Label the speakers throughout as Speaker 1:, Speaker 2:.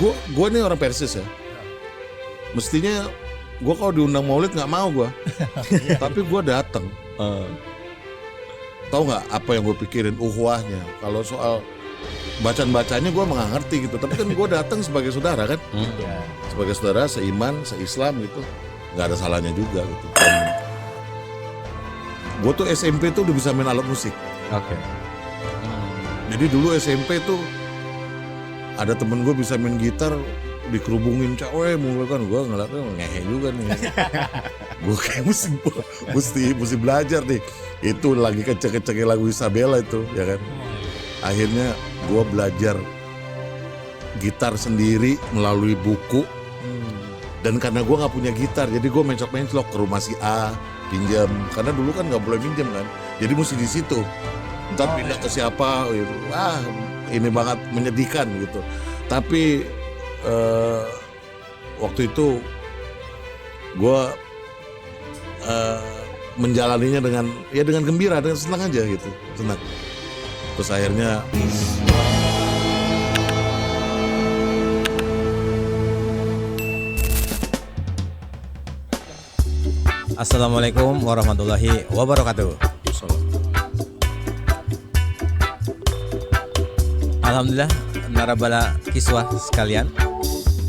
Speaker 1: gue nih orang Persis ya. Mestinya gue kalau diundang Maulid nggak mau gue, tapi gue datang. Tahu nggak apa yang gue pikirin uhuahnya? Kalau soal bacaan-bacanya gue nggak ngerti gitu. Tapi kan gue datang sebagai saudara kan, sebagai saudara seiman, seislam gitu, nggak ada salahnya juga gitu. Gue tuh SMP tuh udah bisa main alat musik.
Speaker 2: Oke.
Speaker 1: Jadi dulu SMP tuh ada temen gue bisa main gitar, dikerubungin cewek mulu kan, gue ngeliatnya ngehe juga nih. Gue kayak mesti belajar nih. Itu lagi kecek-keceknya lagu Isabella itu, ya kan. Akhirnya gue belajar gitar sendiri melalui buku. Dan karena gue nggak punya gitar, jadi gue mencok-mencok ke rumah si A, pinjam. Karena dulu kan nggak boleh pinjam kan, jadi mesti di situ. Ntar pindah ke siapa, gitu. Ini banget menyedihkan gitu. Tapi waktu itu gue menjalaninya dengan gembira, dengan senang aja gitu, senang. Terus akhirnya
Speaker 2: Assalamualaikum warahmatullahi wabarakatuh. Alhamdulillah, narabala kiswah sekalian,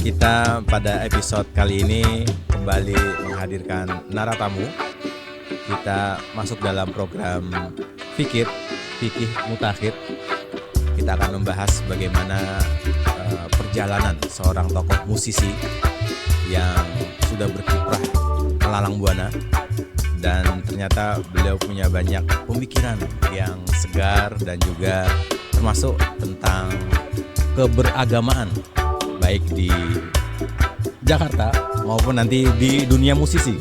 Speaker 2: kita pada episode kali ini kembali menghadirkan naratamu. Kita masuk dalam program Fikih Mutakhir. Kita akan membahas bagaimana perjalanan seorang tokoh musisi yang sudah berkiprah melalang buana, dan ternyata beliau punya banyak pemikiran yang segar dan juga termasuk tentang keberagamaan baik di Jakarta maupun nanti di dunia musisi.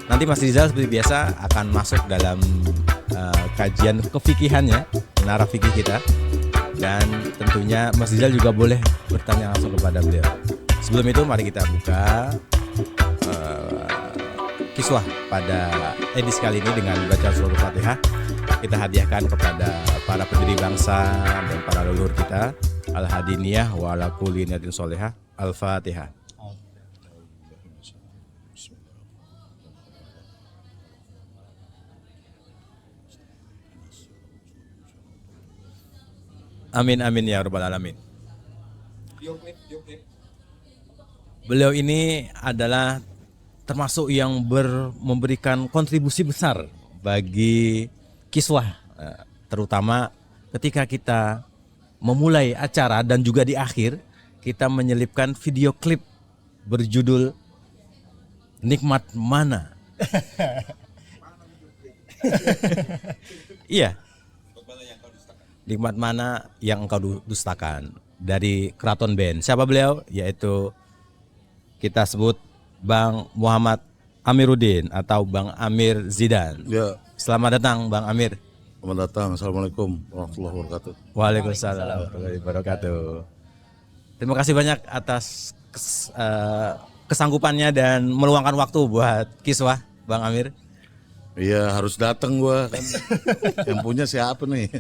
Speaker 2: Nanti Mas Rizal seperti biasa akan masuk dalam kajian kefikihannya, menara fikih kita, dan tentunya Mas Rizal juga boleh bertanya langsung kepada beliau. Sebelum itu mari kita buka kiswah pada edisi kali ini dengan baca surah Fatihah. Kita hadiahkan kepada para pendiri bangsa dan para leluhur kita. Al-Hadiniyah wa ala kulli niyatin sholihah. Al-Fatihah. Amin amin ya rabbal alamin. Beliau ini adalah termasuk yang memberikan kontribusi besar bagi kiswah, terutama ketika kita memulai acara dan juga di akhir kita menyelipkan video klip berjudul Nikmat Mana. Iya. Nikmat Mana yang engkau dustakan, dari Keraton Band. Siapa beliau? Yaitu kita sebut Bang Muhammad Amiruddin atau Bang Amir Zidan.
Speaker 1: ya,
Speaker 2: Selamat datang Bang Amir.
Speaker 1: selamat datang. Assalamualaikum warahmatullahi wabarakatuh.
Speaker 2: Waalaikumsalam warahmatullahi wabarakatuh. Terima kasih banyak atas kesanggupannya dan meluangkan waktu buat kiswah Bang Amir.
Speaker 1: Iya, harus datang gue kan. Yang punya siapa nih?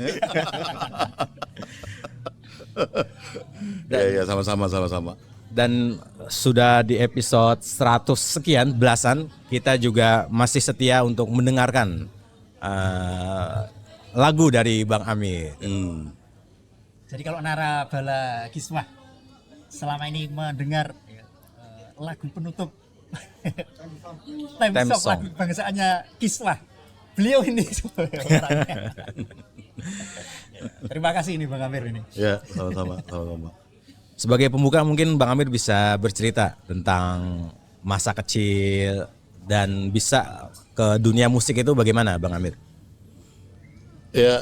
Speaker 1: Ya, sama-sama.
Speaker 2: Dan sudah di episode 100 sekian belasan, kita juga masih setia untuk mendengarkan lagu dari Bang Amir.
Speaker 3: Jadi kalau narabala kiswah selama ini mendengar lagu penutup Time Song, lagu bangsaannya kiswah, beliau ini orangnya. Terima kasih ini Bang Amir ini.
Speaker 1: Ya, sama-sama.
Speaker 2: Sebagai pembuka mungkin Bang Amir bisa bercerita tentang masa kecil dan bisa ke dunia musik itu bagaimana Bang Amir?
Speaker 1: Ya,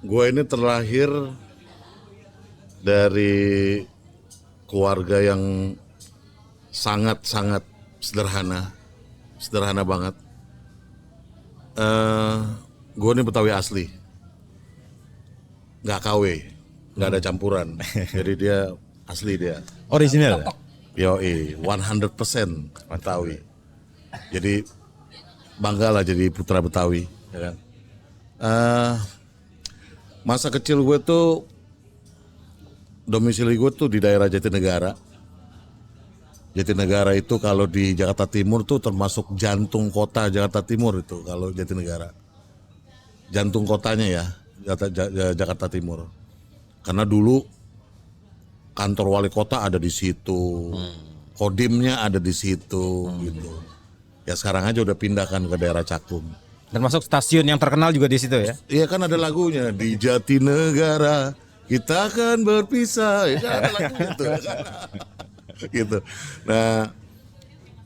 Speaker 1: gue ini terlahir dari keluarga yang sangat-sangat sederhana banget. Gue ini Betawi asli, nggak KW, nggak ada campuran. Jadi dia asli, dia
Speaker 2: Original.
Speaker 1: yoi 100% Betawi. Jadi bangga lah jadi putra Betawi, ya kan. Masa kecil gue tuh domisili gue tuh di daerah Jatinegara. Jatinegara itu kalau di Jakarta Timur tuh termasuk jantung kota Jakarta Timur itu kalau Jatinegara. Jantung kotanya ya, Jakarta Timur. Karena dulu kantor wali kota ada di situ. Kodimnya ada di situ gitu. Ya sekarang aja udah pindahkan ke daerah Cakung.
Speaker 2: Termasuk stasiun yang terkenal juga di situ ya.
Speaker 1: Iya kan ada lagunya di Jatinegara kita akan berpisah. Ya kan ada lagunya tuh. Gitu. Nah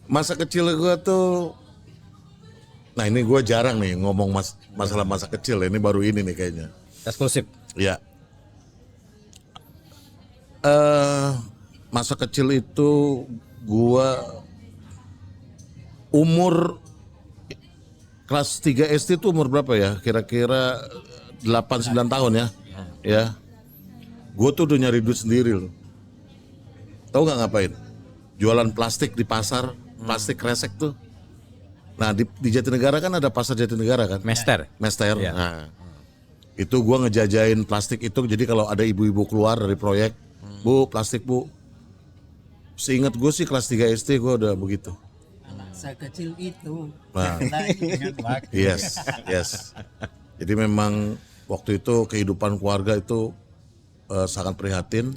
Speaker 1: masa kecil gue tuh, nah ini gue jarang nih ngomong masalah masa kecil. Ini baru ini nih kayaknya.
Speaker 2: Eksklusif.
Speaker 1: Ya. Masa kecil itu gue umur kelas 3 SD itu umur berapa ya? Kira-kira 8-9 tahun ya. Ya. Gue tuh udah nyari duit sendiri loh. Tahu nggak ngapain? Jualan plastik di pasar, plastik kresek tuh. Nah di Jatinegara kan ada pasar Jatinegara kan?
Speaker 2: Mester. Ya.
Speaker 1: Nah, itu gue ngejajain plastik itu. Jadi kalau ada ibu-ibu keluar dari proyek, Bu plastik Bu. Seingat gue sih kelas 3 SD gue udah begitu.
Speaker 3: Sekecil itu.
Speaker 1: Nah.
Speaker 3: Dengan waktu.
Speaker 1: Yes. Jadi memang waktu itu kehidupan keluarga itu sangat prihatin.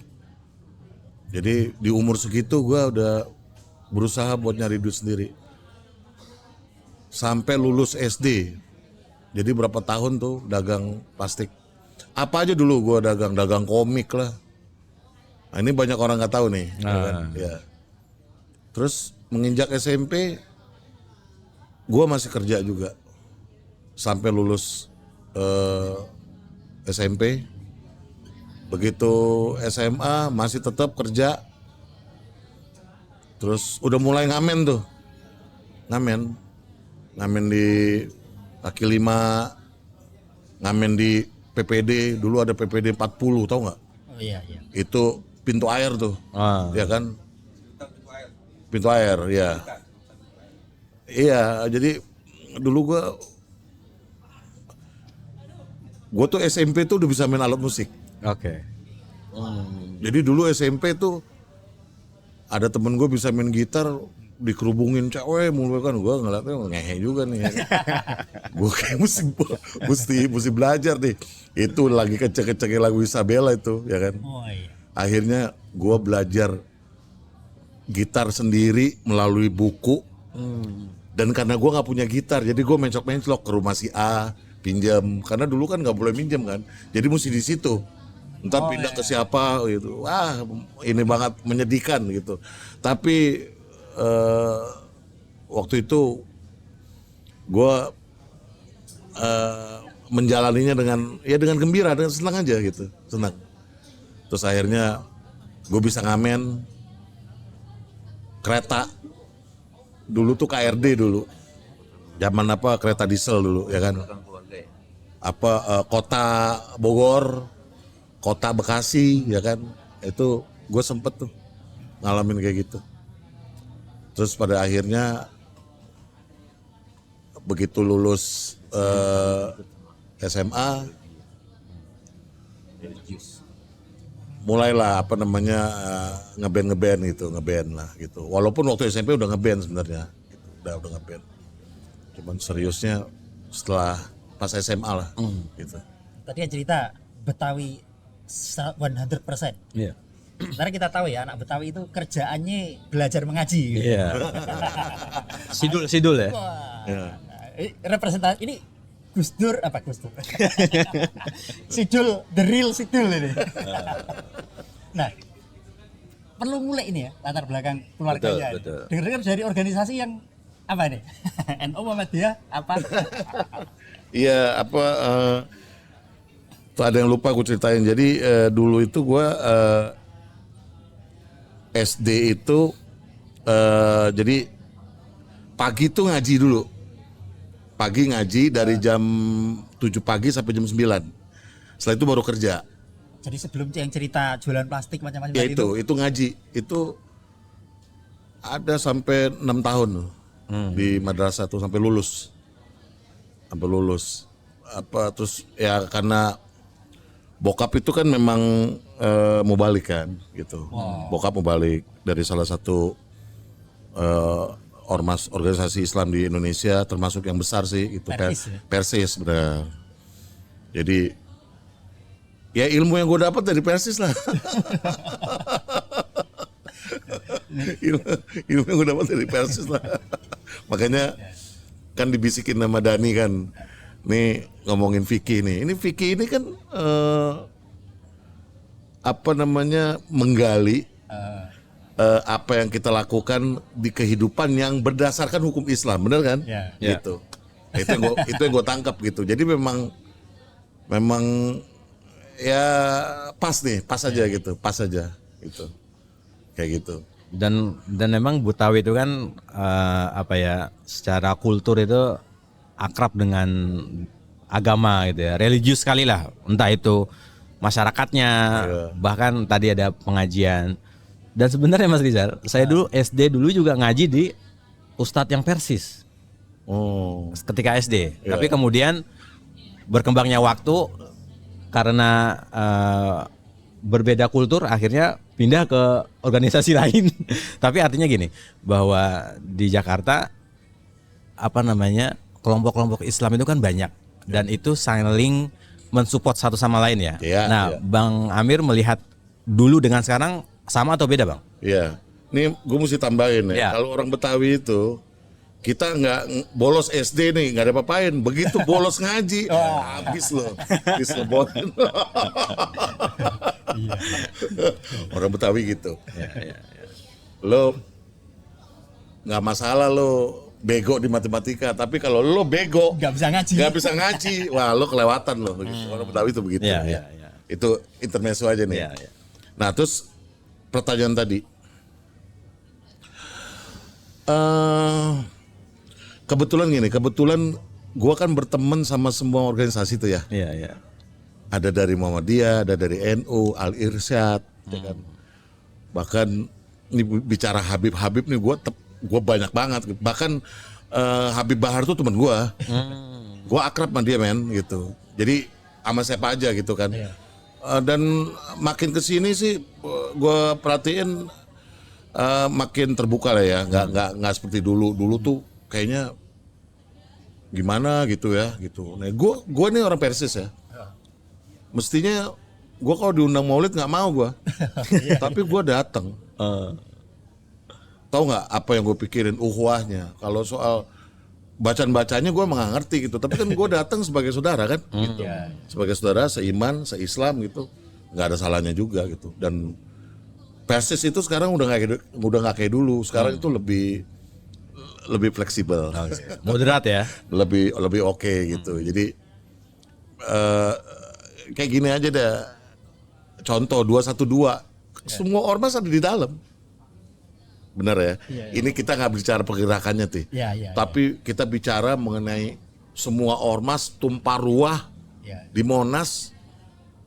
Speaker 1: Jadi di umur segitu gue udah berusaha buat nyari duit sendiri. Sampai lulus SD. Jadi berapa tahun tuh dagang plastik. Apa aja dulu gue dagang komik lah. Nah, ini banyak orang nggak tahu nih. Ya. Terus menginjak SMP, gue masih kerja juga sampai lulus SMP. Begitu SMA masih tetap kerja. Terus udah mulai ngamen tuh, ngamen di kaki 5, ngamen di PPD. Dulu ada PPD 40, tahu nggak?
Speaker 3: Oh iya.
Speaker 1: Itu pintu air tuh, ya kan? Pintu air, ya. Iya, jadi dulu gue tuh SMP tuh udah bisa main alat musik.
Speaker 2: Oke.
Speaker 1: Jadi dulu SMP tuh ada temen gue bisa main gitar, dikerubungin cewek mulu kan, gue ngeliatnya ngehe juga nih. Gue kayak mesti belajar nih. Itu lagi kecek-keceknya lagu Isabella itu, ya kan?
Speaker 3: Oh iya.
Speaker 1: Akhirnya gue belajar gitar sendiri melalui buku. Dan karena gue nggak punya gitar, jadi gue menclok-menclok ke rumah si A, pinjam. Karena dulu kan nggak boleh minjem kan, jadi mesti di situ. Ntar pindah ke siapa gitu. Wah, ini banget menyedihkan gitu. Tapi waktu itu gue menjalaninya dengan gembira, dengan senang aja gitu, senang. Terus akhirnya gue bisa ngamen kereta. Dulu tuh KRD dulu, zaman apa kereta diesel dulu ya kan. Kota Bogor, kota Bekasi ya kan. Itu gue sempet tuh ngalamin kayak gitu. Terus pada akhirnya begitu lulus SMA, mulailah ngeband lah gitu. Walaupun waktu SMP udah ngeband sebenarnya, gitu. udah ngeband. Cuman seriusnya setelah pas SMA lah, gitu.
Speaker 3: Tadi yang cerita Betawi 100%.
Speaker 2: Iya.
Speaker 3: Karena kita tahu ya anak Betawi itu kerjaannya belajar mengaji.
Speaker 2: Iya. Sidul ya.
Speaker 3: Wah.
Speaker 1: Ya.
Speaker 3: Representasi ini Gus Dur. Sidul, the real Sidul ini. Nah, perlu mulai ini ya latar belakang keluarganya.
Speaker 2: Betul.
Speaker 3: Dengar-dengar dari organisasi yang apa nih? NU Muhammadiyah apa?
Speaker 1: Iya tuh ada yang lupa gue ceritain. Jadi dulu itu gue SD itu jadi pagi tuh ngaji dulu. Pagi ngaji dari jam 7 pagi sampai jam 9. Setelah itu baru kerja.
Speaker 3: Jadi sebelum yang cerita jualan plastik macam-macam
Speaker 1: Ya
Speaker 3: tadi
Speaker 1: itu ngaji. Itu ada sampai 6 tahun loh. Di madrasah tuh sampai lulus. Terus ya karena bokap itu kan memang mau balik kan gitu. Bokap mau balik dari salah satu ormas organisasi Islam di Indonesia, termasuk yang besar sih itu
Speaker 3: Persis, ya?
Speaker 1: Persis benar. Jadi ya ilmu yang gue dapat dari Persis lah. ilmu yang gue dapat dari Persis lah. Makanya kan dibisikin nama Dani kan, nih ngomongin fikih nih. Ini fikih ini kan menggali apa yang kita lakukan di kehidupan yang berdasarkan hukum Islam, benar kan?
Speaker 3: Ya.
Speaker 1: Gitu. Itu yang gue tangkap gitu. Jadi memang ya pas aja gitu, pas aja gitu, kayak gitu.
Speaker 2: Dan memang Betawi itu kan secara kultur itu akrab dengan agama gitu ya, religius sekali lah, entah itu masyarakatnya, bahkan tadi ada pengajian. Dan sebenarnya Mas Rizal, saya dulu SD dulu juga ngaji di ustadz yang Persis. Ketika SD. Tapi kemudian berkembangnya waktu karena berbeda kultur, akhirnya pindah ke organisasi lain. Tapi artinya gini, bahwa di Jakarta kelompok-kelompok Islam itu kan banyak dan itu saling mensupport satu sama lain ya. Bang Amir melihat dulu dengan sekarang sama atau beda, Bang?
Speaker 1: Iya. Nih gue mesti tambahin ya. Kalau orang Betawi itu kita nggak bolos SD nih, nggak ada apa-apain. Begitu bolos ngaji, habis loh. Orang Betawi gitu. Lo nggak masalah lo bego di matematika, tapi kalau lo bego
Speaker 3: nggak bisa ngaji,
Speaker 1: wah lo kelewatan lo. Orang Betawi itu begitu. Itu intermezzo aja nih. Nah terus pertanyaan tadi, kebetulan gue kan berteman sama semua organisasi itu ya. Ada dari Muhammadiyah, ada dari NU, Al Irsyad, ya kan. Bahkan ini bicara Habib nih gue banyak banget. Bahkan Habib Bahar tuh teman gue. Gue akrab sama dia men gitu. Jadi sama siapa aja gitu kan. Dan makin kesini sih gue perhatiin makin terbuka lah ya. Nggak seperti dulu. Dulu tuh kayaknya gimana gitu ya gitu. Nah gue nih orang Persis ya. Mestinya gue kalau diundang maulid nggak mau gue. Tapi gue datang. Tahu nggak apa yang gue pikirin uhwahnya. Kalau soal bacaan-bacanya gue nggak ngerti gitu. Tapi kan gue datang sebagai saudara kan. Gitu. Sebagai saudara seiman, seislam gitu. Nggak ada salahnya juga gitu. Dan Persis itu sekarang udah nggak kayak dulu. Sekarang itu lebih fleksibel,
Speaker 2: moderat ya,
Speaker 1: lebih oke gitu. Jadi kayak gini aja deh. Contoh 212, semua ormas ada di dalam. Benar ya? Ini kita nggak bicara pergerakannya tuh. Tapi kita bicara mengenai semua ormas tumpah ruah di Monas.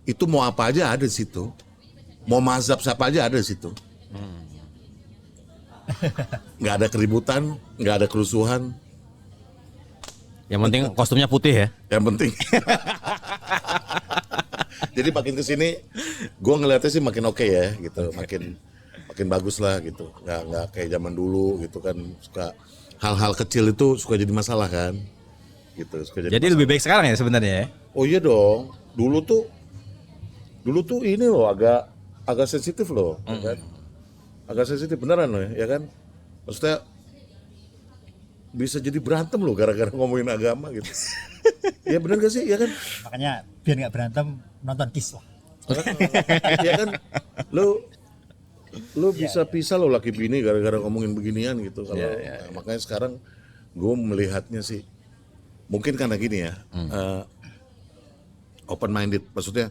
Speaker 1: Itu mau apa aja ada di situ. Mau mazhab siapa aja ada di situ. Nggak ada keributan, nggak ada kerusuhan.
Speaker 2: Yang penting kostumnya putih ya.
Speaker 1: Yang penting. Jadi makin kesini, gue ngeliatnya sih makin oke ya, gitu. Makin bagus lah gitu. Nggak kayak zaman dulu gitu kan. Suka hal-hal kecil itu suka jadi masalah kan. Gitu.
Speaker 2: Jadi lebih baik sekarang ya sebenarnya ya.
Speaker 1: Oh iya dong. Dulu tuh ini loh agak sensitif loh, kan? Agak sensitif beneran loh ya kan. Maksudnya bisa jadi berantem loh gara-gara ngomongin agama gitu. Ya bener gak sih, ya kan?
Speaker 3: Makanya biar nggak berantem nonton kiswah.
Speaker 1: Ya kan, lu bisa pisah lo laki bini gara-gara ngomongin beginian gitu. Kalau nah, makanya sekarang gue melihatnya sih mungkin karena gini ya, open minded, maksudnya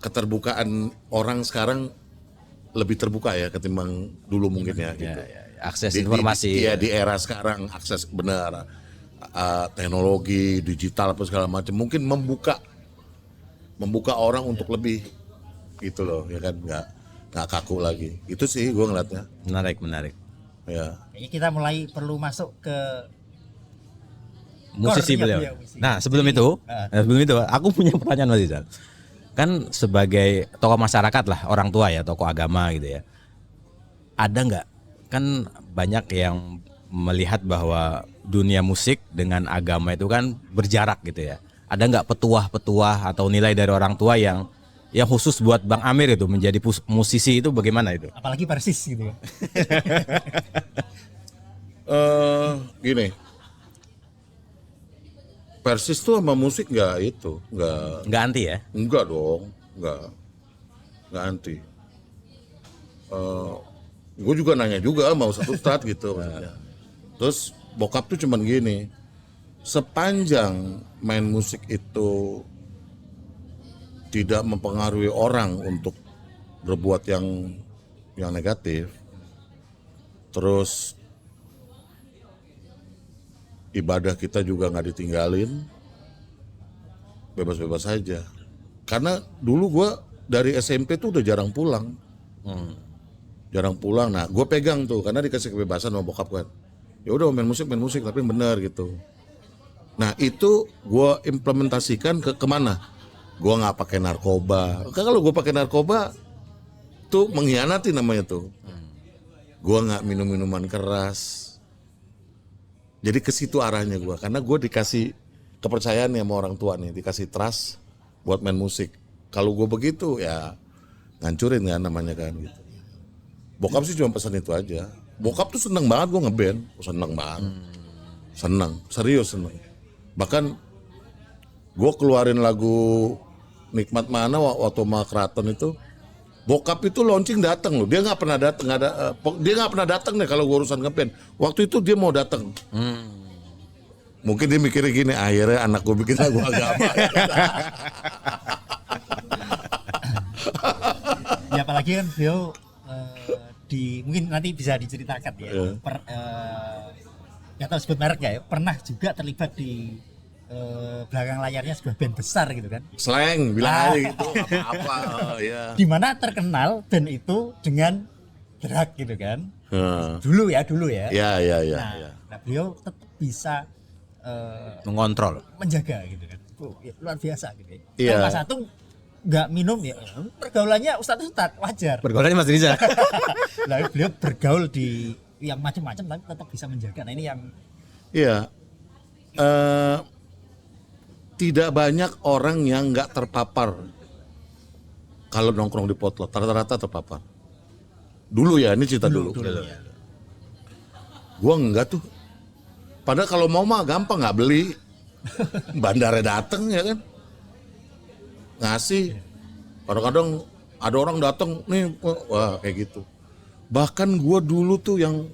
Speaker 1: keterbukaan orang sekarang lebih terbuka ya ketimbang dulu mungkin ya gitu.
Speaker 2: Akses informasi.
Speaker 1: Di era sekarang akses benar, teknologi digital apa segala macam mungkin membuka orang untuk lebih gitu loh ya kan, nggak kaku lagi. Itu sih gue ngeliatnya.
Speaker 2: Menarik.
Speaker 3: Ya. Kayaknya kita mulai perlu masuk ke
Speaker 2: musisi beliau. Nah sebelum itu aku punya pertanyaan Mas Rizal. kan sebagai tokoh masyarakat lah, orang tua ya, tokoh agama gitu ya. Ada nggak, kan banyak yang melihat bahwa dunia musik dengan agama itu kan berjarak gitu ya. Ada nggak petuah-petuah atau nilai dari orang tua yang khusus buat Bang Amir itu menjadi musisi itu bagaimana itu?
Speaker 3: Apalagi Persis gitu ya.
Speaker 1: Gini, Persis tuh sama musik nggak
Speaker 2: Nggak anti ya?
Speaker 1: enggak dong, nggak anti. Gue juga nanya juga mau satu start gitu. Terus bokap tuh cuman gini, sepanjang main musik itu tidak mempengaruhi orang untuk berbuat yang negatif, terus ibadah kita juga nggak ditinggalin, bebas-bebas saja. Karena dulu gue dari SMP tuh udah jarang pulang. Jarang pulang. Nah, gue pegang tuh karena dikasih kebebasan sama bokap kan. Ya udah main musik tapi bener gitu. Nah, itu gue implementasikan ke kemana? Gue nggak pakai narkoba. Kalau gue pakai narkoba tuh mengkhianati namanya tuh. Gue nggak minum minuman keras. Jadi ke situ arahnya gue, karena gue dikasih kepercayaan ya sama orang tua nih, dikasih trust buat main musik. Kalau gue begitu ya ngancurin kan namanya kan gitu. Bokap sih cuma pesan itu aja. Bokap tuh seneng banget gue ngeband, seneng banget, serius seneng. Bahkan gue keluarin lagu Nikmat Mana waktu sama Keraton itu, bokap itu launching datang loh. Dia nggak pernah datang, dia nggak pernah datang deh kalau gue urusan ngeband. Waktu itu dia mau datang. Mungkin dia mikirnya gini, akhirnya anak gue bikin lagu agama.
Speaker 3: Ya apalagi kan beliau mungkin nanti bisa diceritakan ya. Nggak tahu sebut merek ya, pernah juga terlibat di belakang layarnya sebuah band besar gitu kan.
Speaker 1: Slang bilang aja gitu, apa-apa. Ya.
Speaker 3: Di mana terkenal band itu dengan drag gitu kan. Dulu ya.
Speaker 1: Ya.
Speaker 3: Nah, beliau tetap bisa
Speaker 2: Mengontrol.
Speaker 3: menjaga gitu kan. Ya, luar biasa gitu ya.
Speaker 1: Iya.
Speaker 3: Kalau Mas Atung nggak minum ya pergaulannya Ustadz wajar.
Speaker 2: Pergaulannya Mas Riza.
Speaker 3: Nah, beliau bergaul di yang macam-macam tapi tetap bisa menjaga. Nah, ini yang
Speaker 1: Iya. Tidak banyak orang yang nggak terpapar kalau nongkrong di potlot, rata-rata terpapar. Dulu ya, ini cerita dulu. Gua enggak tuh. Padahal kalau mau mah gampang, nggak beli. Bandara dateng ya kan. Ngasih. Kadang-kadang ada orang datang nih, wah kayak gitu. Bahkan gua dulu tuh yang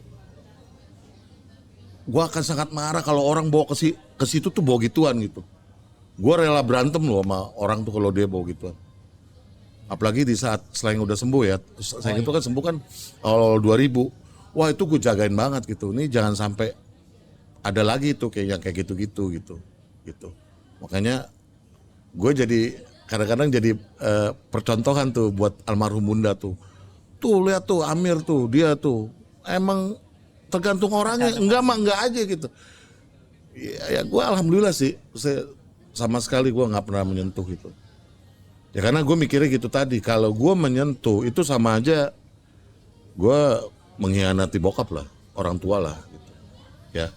Speaker 1: gua akan sangat marah kalau orang bawa ke situ tuh bawa gituan gitu. Gue rela berantem loh sama orang tuh kalau dia bawa gituan. Apalagi di saat Slang udah sembuh ya. Slang itu kan sembuh kan awal 2000. Wah itu gue jagain banget gitu. Ini jangan sampai ada lagi tuh kayak yang kayak gitu. Makanya gue jadi kadang-kadang jadi percontohan tuh buat almarhum bunda tuh. Tuh lihat tuh Amir tuh, dia tuh emang tergantung orangnya. Enggak aja gitu. Ya gue alhamdulillah sih. Sama sekali gue nggak pernah menyentuh itu. Ya karena gue mikirnya gitu tadi, kalau gue menyentuh itu sama aja gue mengkhianati bokap lah, orang tua lah gitu. Ya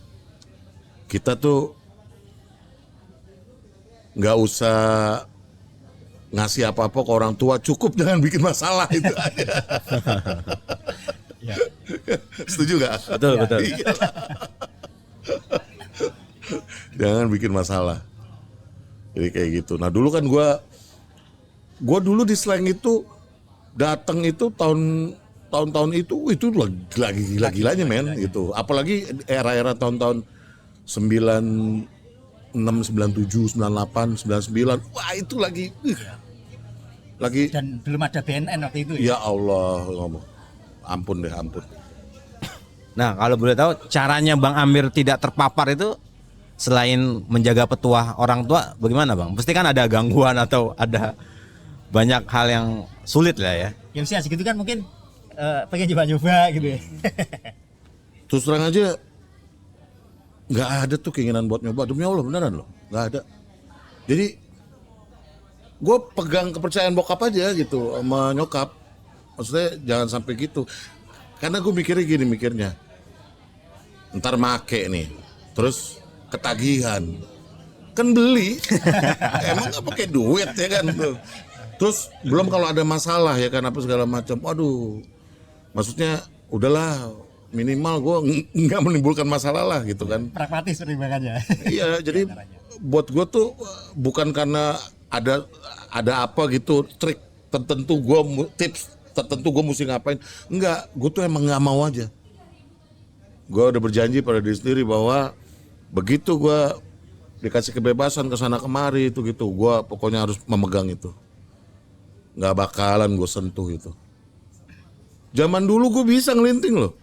Speaker 1: kita tuh nggak usah ngasih apa-apa ke orang tua, cukup jangan bikin masalah itu aja.
Speaker 3: ya.
Speaker 1: Setuju nggak?
Speaker 2: Betul.
Speaker 1: Jangan bikin masalah. Jadi kayak gitu. Nah dulu kan gue dulu di Slang itu datang itu tahun-tahun itu lagi gila-gilanya men gitu. Apalagi era-era tahun-tahun 96, 97, 98, 99. Wah itu lagi
Speaker 3: dan belum ada BNN waktu itu ya.
Speaker 1: Ya Allah, ampun.
Speaker 2: Nah, kalau boleh tahu caranya Bang Amir tidak terpapar itu selain menjaga petuah orang tua, bagaimana Bang? Pasti kan ada gangguan atau ada banyak hal yang sulit lah ya.
Speaker 3: Ya usia segitu kan mungkin pengen coba-coba gitu ya.
Speaker 1: Terus terang aja nggak ada tuh keinginan buat nyoba, demi Allah beneran loh, nggak ada. Jadi gue pegang kepercayaan bokap aja gitu sama nyokap. Maksudnya jangan sampai gitu. Karena gue mikirnya ntar make nih, terus ketagihan, kan beli, emang nggak pakai duit ya kan tuh. Terus belum kalau ada masalah ya kan apa segala macam. Waduh, maksudnya udahlah minimal gue nggak menimbulkan masalah lah gitu kan.
Speaker 3: Pragmatis pertimbangannya.
Speaker 1: Iya, jadi buat gue tuh bukan karena ada apa gitu trik tertentu tips tertentu gue mesti ngapain. Enggak, gue tuh emang nggak mau aja. Gue udah berjanji pada diri sendiri bahwa begitu gue dikasih kebebasan kesana kemari itu gitu, gue pokoknya harus memegang itu. Nggak bakalan gue sentuh itu. Zaman dulu gue bisa ngelinting loh.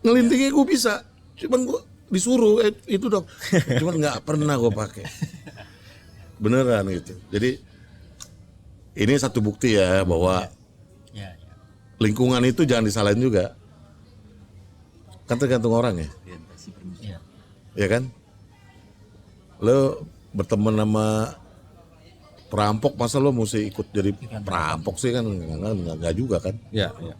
Speaker 1: Ngelintingnya gue bisa, cuman gue disuruh itu dong. Cuman nggak pernah gue pakai. Beneran gitu. Jadi ini satu bukti ya bahwa lingkungan itu jangan disalahin juga. Kan tergantung orang ya.
Speaker 3: Iya.
Speaker 1: Ya kan? Lo berteman sama perampok, masa lo mesti ikut jadi perampok sih kan? Enggak juga kan?
Speaker 2: Ya, ya.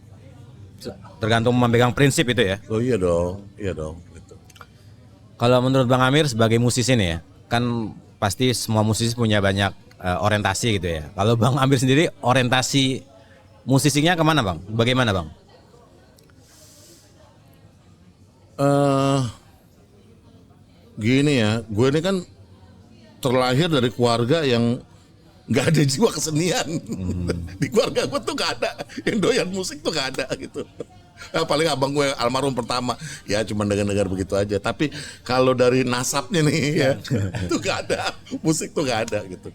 Speaker 2: Tergantung memegang prinsip itu ya.
Speaker 1: Oh iya dong. Gitu.
Speaker 2: Kalau menurut Bang Amir sebagai musisi nih ya, kan pasti semua musisi punya banyak orientasi gitu ya. Kalau Bang Amir sendiri orientasi musisinya kemana Bang? Bagaimana Bang?
Speaker 1: Gini ya, gue ini kan terlahir dari keluarga yang nggak ada jiwa kesenian. Di keluarga gue tuh nggak ada yang doyan musik tuh nggak ada gitu. Paling abang gue almarhum pertama ya cuma dengar-dengar begitu aja. Tapi kalau dari nasabnya nih ya itu nggak ada, musik tuh nggak ada gitu.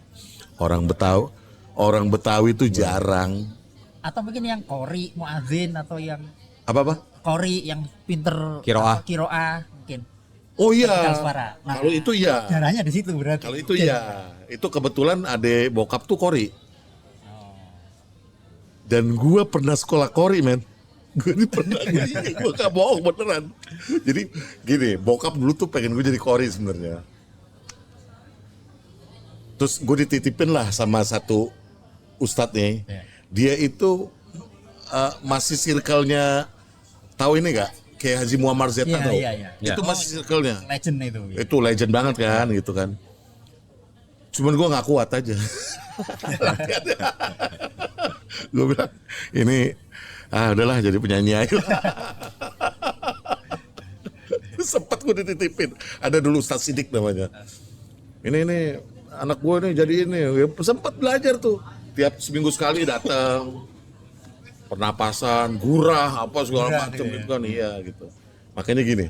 Speaker 1: Orang Betawi itu jarang.
Speaker 3: Atau mungkin yang kori, muadzin atau yang
Speaker 1: Apa?
Speaker 3: kori yang pinter kiroah mungkin.
Speaker 1: Oh iya.
Speaker 3: Suara. Nah,
Speaker 1: kalau itu ya.
Speaker 3: darahnya di situ berarti.
Speaker 1: Kalau itu ya. Itu kebetulan adek bokap tuh kori. Dan gue pernah sekolah kori, men. Gue ini pernah, gue gak bohong beneran. Jadi gini, bokap dulu tuh pengen gue jadi kori sebenarnya. Terus gue dititipin lah sama satu ustadz nih. Dia itu masih circle-nya, tahu ini gak? Kayak Haji Muammar Z tahu.
Speaker 3: Iya.
Speaker 1: Itu masih circle-nya.
Speaker 3: Legend itu.
Speaker 1: Itu legend banget kan gitu kan. Cuman gue gak kuat aja. Gue bilang ini udahlah jadi penyanyi aja. Sempet gue dititipin. Ada dulu Ustadz Sidik namanya. Ini anak gue nih jadi ini. Sempet belajar tuh. Tiap seminggu sekali datang. Pernapasan, gurah, apa segala macam gitu kan. Iya gitu. Makanya gini.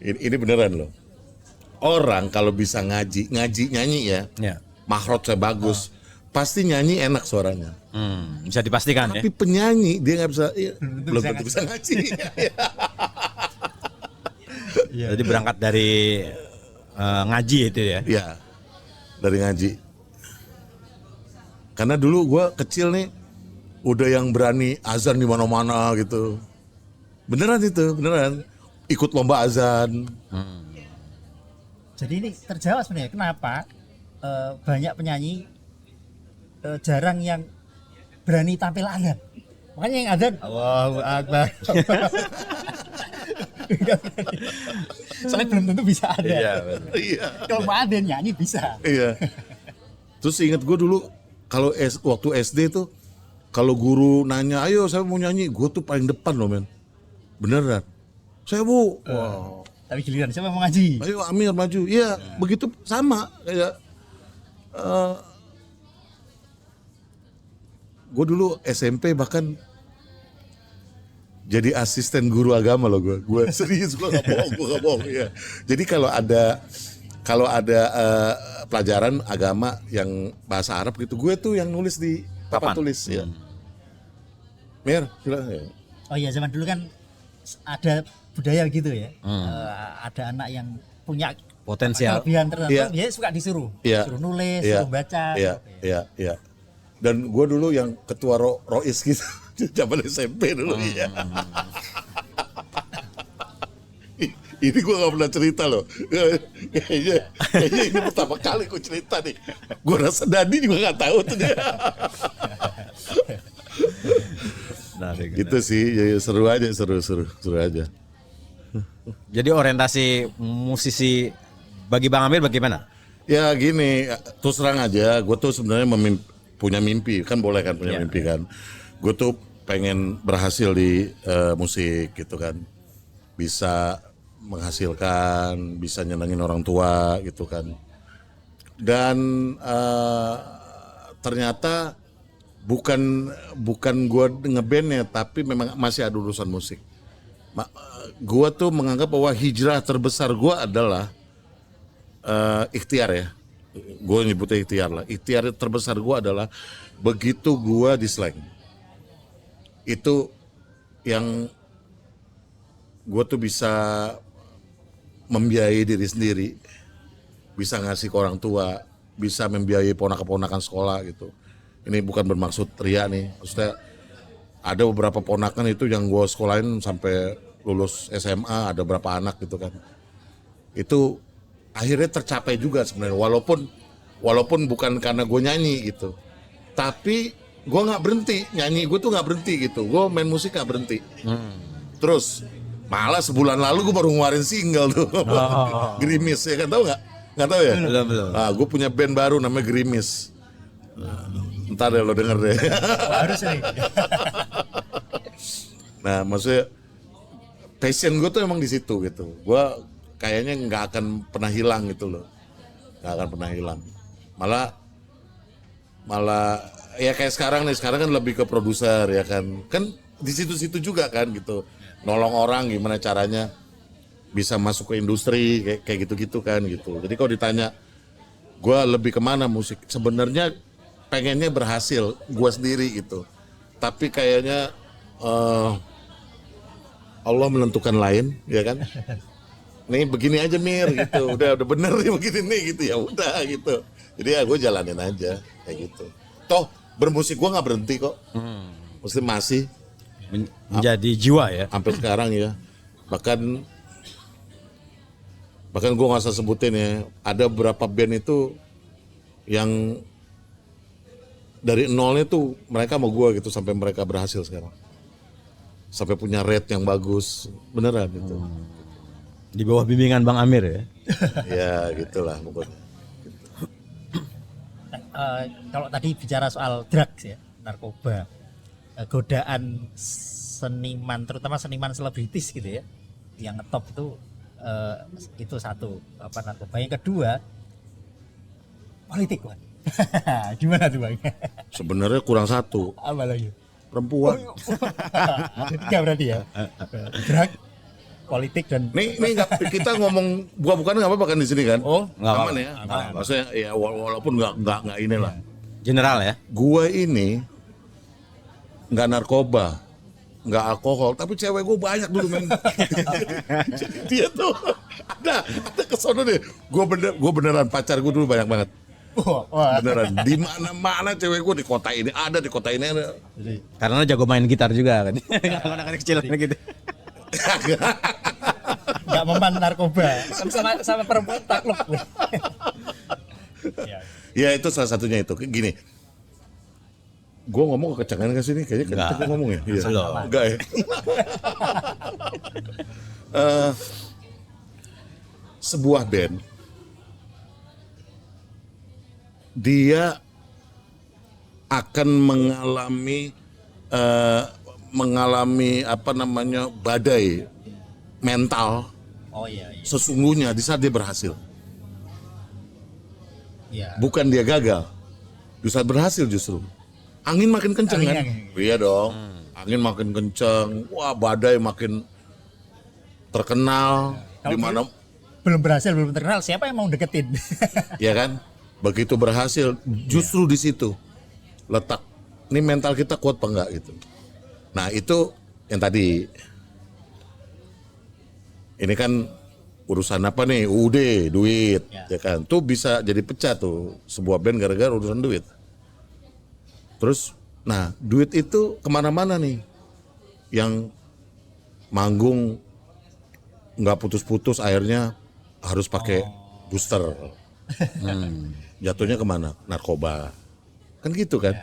Speaker 1: Ini beneran loh. Orang kalau bisa ngaji nyanyi ya. Mahrot saya bagus. Pasti nyanyi enak suaranya.
Speaker 2: Bisa dipastikan.
Speaker 1: Tapi penyanyi dia nggak bisa, belum tentu bisa ngaji.
Speaker 2: Jadi berangkat dari ngaji itu ya.
Speaker 1: Iya, dari ngaji. Karena dulu gue kecil nih, udah yang berani azan di mana-mana gitu. Beneran itu, beneran. Ikut lomba azan.
Speaker 3: Jadi ini terjawab sebenarnya kenapa banyak penyanyi jarang yang berani tampil azan. Makanya yang azan Allahu Akbar. Soalnya belum tentu bisa ada.
Speaker 1: Iya.
Speaker 3: Kalau mau ada nyanyi bisa.
Speaker 1: Iya. Terus inget gue dulu kalau waktu SD tuh kalau guru nanya, ayo saya mau nyanyi, gue tuh paling depan loh men. Beneran. Saya bu. Wow.
Speaker 3: Tapi giliran siapa mau ngaji?
Speaker 1: Ayo Amir maju. Iya, begitu sama kayak gue dulu SMP bahkan jadi asisten guru agama loh gue. Gue serius, gue gak bohong. Ya. Jadi kalau ada pelajaran agama yang bahasa Arab gitu, gue tuh yang nulis di papan tulis. Ya. Mir, silakan.
Speaker 3: Oh iya, zaman dulu kan ada budaya gitu ya. Ada anak yang punya
Speaker 2: potensial
Speaker 3: kelebihan tertentu, dia suka disuruh nulis, suruh baca.
Speaker 1: Iya. Dan gue dulu yang ketua Rois gitu, zaman SMP dulu. Iya. Ini gue gak pernah cerita loh. Kayaknya ini pertama kali gue cerita nih. Gue rasa Dadi juga gak tahu tuh dia. Gitu sih, ya, seru aja, seru aja.
Speaker 2: Jadi orientasi musisi bagi Bang Amir bagaimana?
Speaker 1: Ya gini, terus terang aja, gue tuh sebenarnya punya mimpi, kan boleh kan punya mimpi kan. Gue tuh pengen berhasil di musik gitu kan. Bisa menghasilkan, bisa nyenengin orang tua gitu kan. Dan ternyata bukan gue ngebandnya, tapi memang masih ada urusan musik. Gue tuh menganggap bahwa hijrah terbesar gue adalah ikhtiar ya. Gue nyebutnya ikhtiar lah. Ikhtiar terbesar gue adalah begitu gue di Slang. Itu yang gue tuh bisa membiayai diri sendiri, bisa ngasih ke orang tua, bisa membiayai ponakan-ponakan sekolah gitu. Ini bukan bermaksud ria nih, maksudnya ada beberapa ponakan itu yang gue sekolahin sampai lulus SMA, ada berapa anak gitu kan. Itu akhirnya tercapai juga sebenarnya, walaupun bukan karena gue nyanyi gitu, tapi gue nggak berhenti nyanyi, gue tuh nggak berhenti gitu, gue main musik nggak berhenti. Terus malah sebulan lalu gue baru ngeluarin single tuh, Gerimis ya kan, tahu nggak tahu ya?
Speaker 2: Belum.
Speaker 1: Nah, gue punya band baru namanya Gerimis. Ntar deh lo denger deh.
Speaker 3: Harus nih.
Speaker 1: Nah, maksudnya passion gue tuh emang di situ gitu. Gue kayaknya nggak akan pernah hilang gitu loh, nggak akan pernah hilang. Malah ya kayak sekarang kan lebih ke produser ya kan di situ-situ juga kan gitu, nolong orang gimana caranya bisa masuk ke industri kayak gitu-gitu kan gitu. Jadi kalau ditanya gue lebih kemana musik, sebenarnya pengennya berhasil gue sendiri gitu, tapi kayaknya Allah menentukan lain ya kan. Nih begini aja Mir gitu, udah bener nih begini nih gitu, ya udah gitu. Jadi ya gue jalanin aja kayak gitu. Toh bermusik gue nggak berhenti kok, mesti masih
Speaker 2: Menjadi jiwa ya.
Speaker 1: sampai sekarang ya. Bahkan gue nggak usah sebutin ya, ada beberapa band itu yang dari nolnya tuh mereka mau gue gitu sampai mereka berhasil sekarang, sampai punya rate yang bagus beneran gitu.
Speaker 2: Di bawah bimbingan Bang Amir ya.
Speaker 1: Ya gitulah pokoknya.
Speaker 3: Kalau tadi bicara soal drugs ya, narkoba, godaan seniman, terutama seniman selebritis gitu ya, yang ngetop itu satu, narkoba. Yang kedua politik, Bang. Gimana tuh Bang?
Speaker 1: Sebenarnya kurang satu,
Speaker 3: Apa lagi?
Speaker 1: perempuan.
Speaker 3: Tiga berarti ya. Drug, politik dan
Speaker 1: Nih kita ngomong bukan nggak apa-apa kan di sini kan?
Speaker 2: Oh, nggak
Speaker 1: aman
Speaker 2: apa-apa.
Speaker 1: ya. Maksudnya ya walaupun nggak inilah.
Speaker 2: General ya.
Speaker 1: Gue ini nggak narkoba, nggak alkohol, tapi cewek gue banyak dulu men. Dia tuh ada kesono deh. Gue beneran pacar gue dulu banyak banget.
Speaker 3: wah.
Speaker 1: Beneran. Di mana cewek gue di kota ini ada.
Speaker 3: Jadi,
Speaker 2: Karena jago main gitar juga kan. Anak-anak kecil gitu.
Speaker 3: nggak mempan narkoba sama perempuan takluk. Ya.
Speaker 1: Ya itu salah satunya itu. Gini, gue ngomong kekencangan ke sini, kayaknya kenceng gue ngomong ya. Iya.
Speaker 2: Belum.
Speaker 1: Enggak ya. Sebuah band, dia akan mengalami badai mental
Speaker 3: Oh iya.
Speaker 1: sesungguhnya di saat dia berhasil.
Speaker 3: Iya.
Speaker 1: Bukan dia gagal, di saat berhasil justru angin makin kenceng kan? Iya dong, angin makin kenceng, wah badai makin terkenal.
Speaker 3: Kalau
Speaker 1: Di mana
Speaker 3: belum berhasil, belum terkenal, siapa yang mau deketin?
Speaker 1: ya kan? Begitu berhasil, justru di situ letak. Ini mental kita kuat apa enggak gitu. Nah itu yang tadi. Ini kan urusan apa nih? Duit, ya kan? Tuh bisa jadi pecah tuh sebuah band gara-gara urusan duit. Terus, nah duit itu kemana-mana nih. Yang manggung nggak putus-putus akhirnya harus pakai booster. Jatuhnya kemana? Narkoba. Kan gitu kan?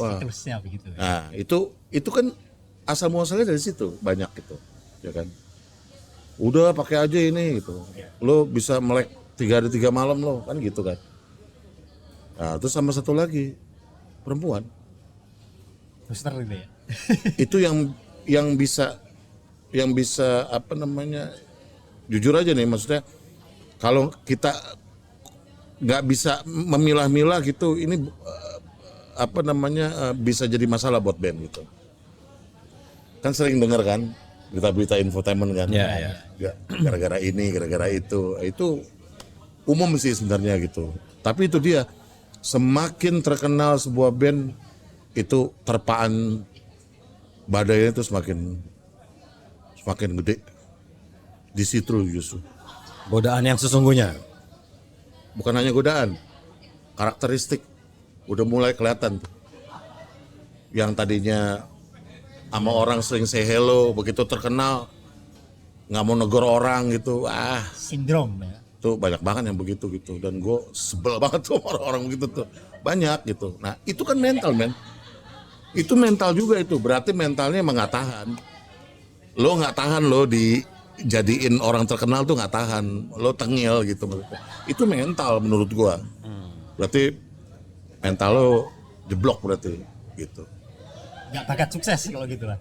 Speaker 1: Wah.
Speaker 3: Siklusnya begitu.
Speaker 1: Nah, itu kan asal muasalnya dari situ banyak gitu. Ya kan? Udah pakai aja ini gitu. Lo bisa melek 3 hari 3 malam lo, kan gitu kan. Nah, terus sama satu lagi perempuan.
Speaker 3: Booster itu ya.
Speaker 1: Itu yang bisa apa namanya, jujur aja nih, maksudnya kalau kita nggak bisa memilah-milah gitu, ini apa namanya bisa jadi masalah buat band gitu. Kan sering dengar kan berita-berita infotainment kan, gara-gara ini, gara-gara itu umum sih sebenarnya gitu. Tapi itu dia, semakin terkenal sebuah band itu terpaan badainya itu semakin gede. Di situ justru.
Speaker 2: Godaan yang sesungguhnya.
Speaker 1: Bukan hanya godaan, karakteristik udah mulai kelihatan tuh. Yang tadinya sama orang sering say hello, begitu terkenal nggak mau negor orang gitu,
Speaker 3: Sindrom ya.
Speaker 1: tuh banyak banget yang begitu gitu. Dan gue sebel banget tuh orang-orang begitu tuh, banyak gitu. Nah itu kan mental men, itu mental juga itu, berarti mentalnya emang nggak tahan. Lo nggak tahan, lo dijadiin orang terkenal tuh nggak tahan, lo tengil gitu. Itu mental menurut gue. Berarti mental lo jeblok berarti gitu.
Speaker 3: Nggak bakat sukses kalau gitu lah.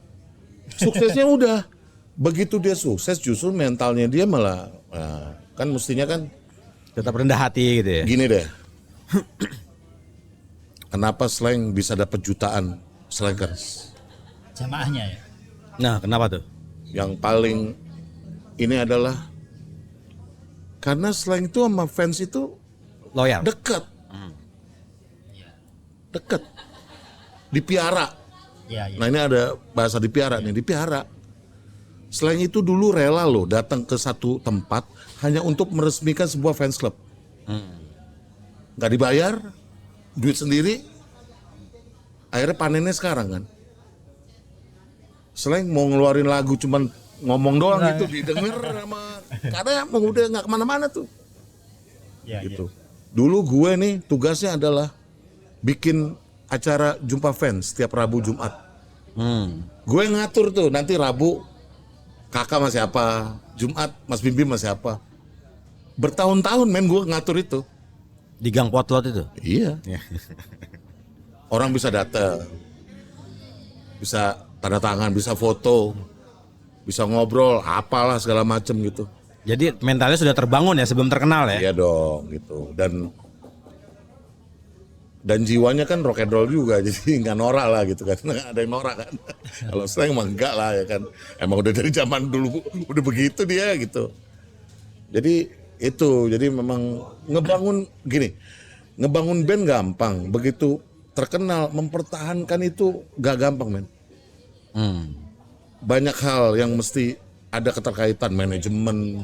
Speaker 1: Suksesnya udah, begitu dia sukses justru mentalnya dia malah, kan mestinya kan
Speaker 2: Tetap rendah hati gitu ya.
Speaker 1: gini deh. Kenapa Slank bisa dapat jutaan slankers?
Speaker 3: Jamaahnya ya.
Speaker 2: Nah, kenapa tuh?
Speaker 1: Yang paling ini adalah karena Slank itu sama fans itu
Speaker 2: Loyal.
Speaker 1: dekat, dekat, dipiara.
Speaker 3: Iya, iya.
Speaker 1: Nah ini ada bahasa dipiara nih, dipiara. Slank itu dulu rela loh datang ke satu tempat hanya untuk meresmikan sebuah fans club. Nggak dibayar, duit sendiri. Akhirnya panennya sekarang kan. Slank mau ngeluarin lagu cuman ngomong doang gitu, didengar sama, karena emang udah nggak kemana-mana tuh.
Speaker 3: Iya,
Speaker 1: Gitu. Dulu gue nih tugasnya adalah bikin acara jumpa fans setiap Rabu Jumat. Gue ngatur tuh, nanti Rabu Kakak masih apa, Jumat Mas Bim Bim masih apa. Bertahun-tahun men gue ngatur itu.
Speaker 2: Di Gang Potlot itu.
Speaker 1: Iya. Orang bisa datang, bisa tanda tangan, bisa foto, bisa ngobrol, apalah segala macem gitu.
Speaker 2: Jadi mentalnya sudah terbangun ya sebelum terkenal ya.
Speaker 1: Iya dong gitu. Dan jiwanya kan rock and roll juga, jadi nggak norak lah gitu kan. Nggak ada yang norak kan. Kalau Slank emang enggak lah ya kan. Emang udah dari zaman dulu udah begitu dia gitu. Jadi itu, jadi memang ngebangun band gampang. Begitu terkenal, mempertahankan itu gak gampang men. Banyak hal yang mesti ada keterkaitan, manajemen.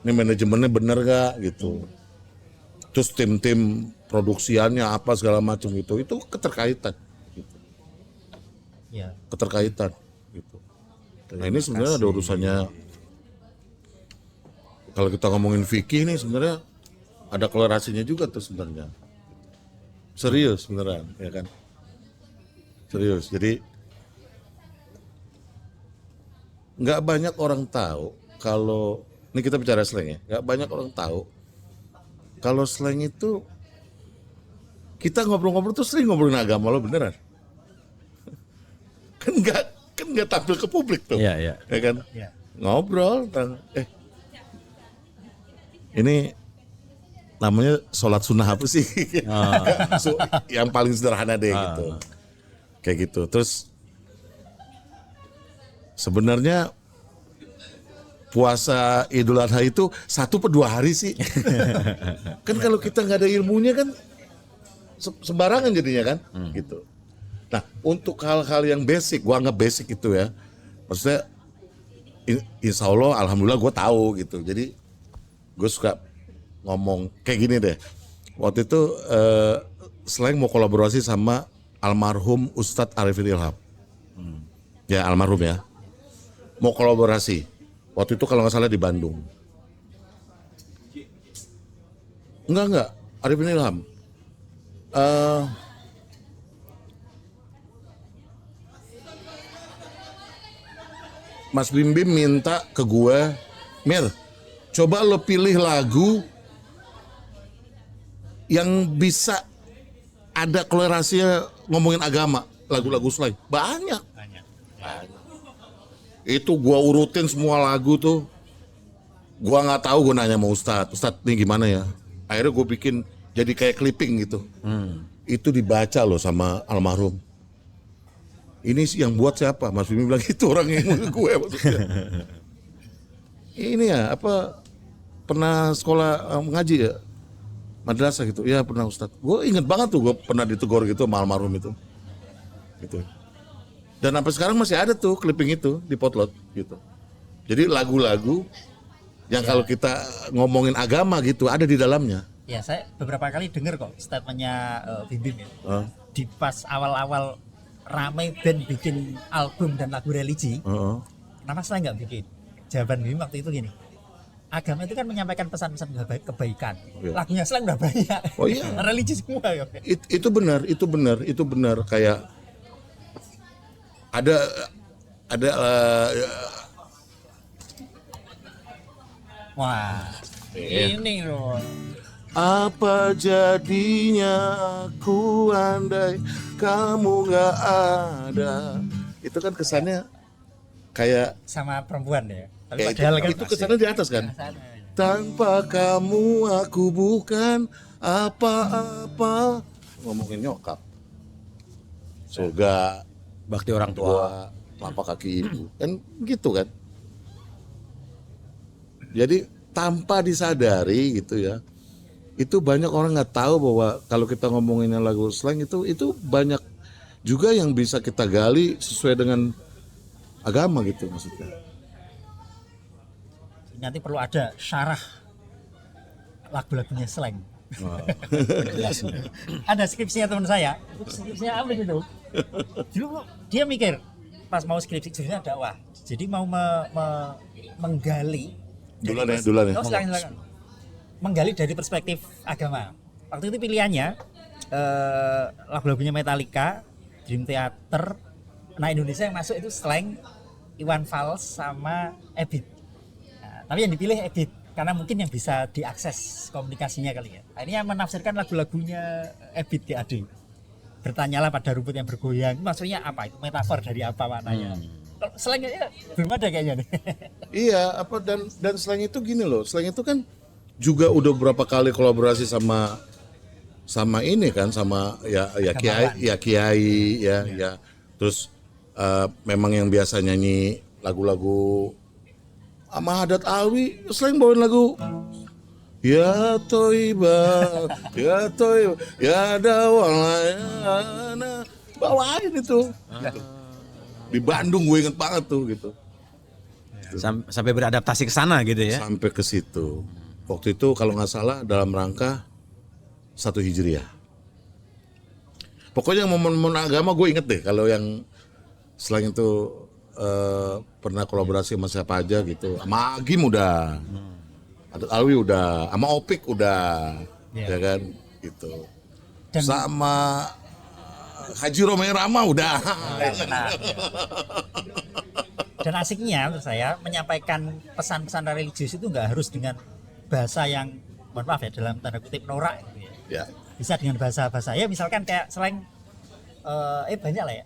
Speaker 1: Ini manajemennya bener gak gitu. Terus tim-tim produksiannya apa segala macam gitu, itu keterkaitan gitu.
Speaker 3: Iya.
Speaker 1: Keterkaitan gitu. Nah ini sebenarnya ada urusannya, kalau kita ngomongin Vicky ini sebenarnya ada kolerasinya juga tuh sebenarnya. Serius beneran ya kan. Serius. Jadi nggak banyak orang tahu kalau ini kita bicara Slank ya, nggak banyak orang tahu kalau Slank itu kita ngobrol-ngobrol tuh sering ngobrolin agama lo beneran. kan nggak tampil ke publik tuh.
Speaker 2: Iya.
Speaker 1: Ya kan?
Speaker 3: Iya.
Speaker 1: Ngobrol tentang ini namanya sholat sunnah apa sih? Yang paling sederhana deh gitu. Kayak gitu. Terus sebenarnya puasa Idul Adha itu 1 per 2 hari sih. Kan kalau kita nggak ada ilmunya kan sembarangan jadinya kan, gitu. Nah untuk hal-hal yang basic, gua anggap basic itu ya, maksudnya insya Allah, alhamdulillah gue tahu gitu. Jadi gue suka ngomong kayak gini deh. Waktu itu Slank mau kolaborasi sama almarhum Ustadz Arifin Ilham. Ya almarhum ya. Mau kolaborasi. Waktu itu kalau nggak salah di Bandung. Enggak, Arifin Ilham. Mas Bim Bim minta ke gue, Mir, coba lo pilih lagu yang bisa ada kolerasinya ngomongin agama, lagu-lagu slang. Banyak. Itu gua urutin semua lagu tuh. Gua nggak tahu, gua nanya sama Ustadz nih gimana ya. Akhirnya gue bikin jadi kayak clipping gitu. Itu dibaca loh sama almarhum. Ini sih yang buat siapa? Mas Bimi bilang itu orang yang gue maksudnya. Ini ya apa, pernah sekolah ngaji ya? Madrasah gitu. Ya pernah Ustadz. Gue inget banget tuh gue pernah ditegur gitu sama almarhum itu. Gitu. Dan sampai sekarang masih ada tuh clipping itu di Potlot gitu. Jadi lagu-lagu yang kalau kita ngomongin agama gitu ada di dalamnya.
Speaker 3: Ya, saya beberapa kali dengar kok statementnya Bim Bim ya. Di pas awal-awal ramai band bikin album dan lagu religi, kenapa saya nggak bikin? Jawaban Bim waktu itu gini, agama itu kan menyampaikan pesan-pesan kebaikan. Lagunya slang udah banyak.
Speaker 1: Oh iya.
Speaker 3: Religi semua.
Speaker 1: Itu benar. Kayak ada
Speaker 3: Wah, ini loh.
Speaker 1: apa jadinya aku andai kamu gak ada. Itu kan kesannya kayak
Speaker 3: Sama perempuan ya. Tapi
Speaker 1: kayak
Speaker 3: padahal kan
Speaker 1: itu kesannya di atas kan. Tanpa kamu aku bukan apa-apa. Ngomongin nyokap, surga,
Speaker 2: Bakti orang tua.
Speaker 1: telapak kaki ibu, kan gitu kan. Jadi tanpa disadari gitu ya, itu banyak orang nggak tahu bahwa kalau kita ngomongin lagu slang itu banyak juga yang bisa kita gali sesuai dengan agama gitu maksudnya.
Speaker 3: nanti perlu ada syarah lagu-lagunya slang. Ada skripsinya teman saya. Skripsinya apa itu? Dulu dia mikir pas mau skripsinya dakwah. Jadi mau menggali.
Speaker 1: Duluan ya.
Speaker 3: Oh, silakan. Menggali dari perspektif agama. Waktu itu pilihannya lagu-lagunya Metallica, Dream Theater. Nah, Indonesia yang masuk itu slang, Iwan Fals sama Ebit. Nah, tapi yang dipilih Ebit karena mungkin yang bisa diakses komunikasinya kali ya. Akhirnya menafsirkan lagu-lagunya Ebit DAD. Bertanyalah pada rumput yang bergoyang. Maksudnya apa? Itu metafor dari apa maknanya? Kalau slangnya belum ada kayaknya nih.
Speaker 1: Iya, apa dan slang itu gini loh. Slang itu kan juga udah beberapa kali kolaborasi sama ini kan, sama kiai ya. Terus memang yang biasa nyanyi lagu-lagu sama Haddad Alwi, slang bawain lagu Ya Toiba, ya Dawalayana, bawain itu. Gitu. Di Bandung gue inget banget tuh gitu.
Speaker 2: Sampai beradaptasi ke sana gitu ya.
Speaker 1: Sampai ke situ. Waktu itu kalau nggak salah dalam rangka 1 Hijriah. Pokoknya momen-momen agama gue inget deh. Kalau yang selain itu pernah kolaborasi sama siapa aja gitu. Sama Agim udah, Haddad Alwi udah, sama Opik udah, ya kan gitu. Sama Haji Romai Rama udah.
Speaker 3: Dan asiknya menurut saya menyampaikan pesan-pesan religius itu nggak harus dengan bahasa yang, mohon maaf ya, dalam tanda kutip norak gitu ya. Bisa dengan bahasa-bahasa ya, misalkan kayak slang banyak lah ya.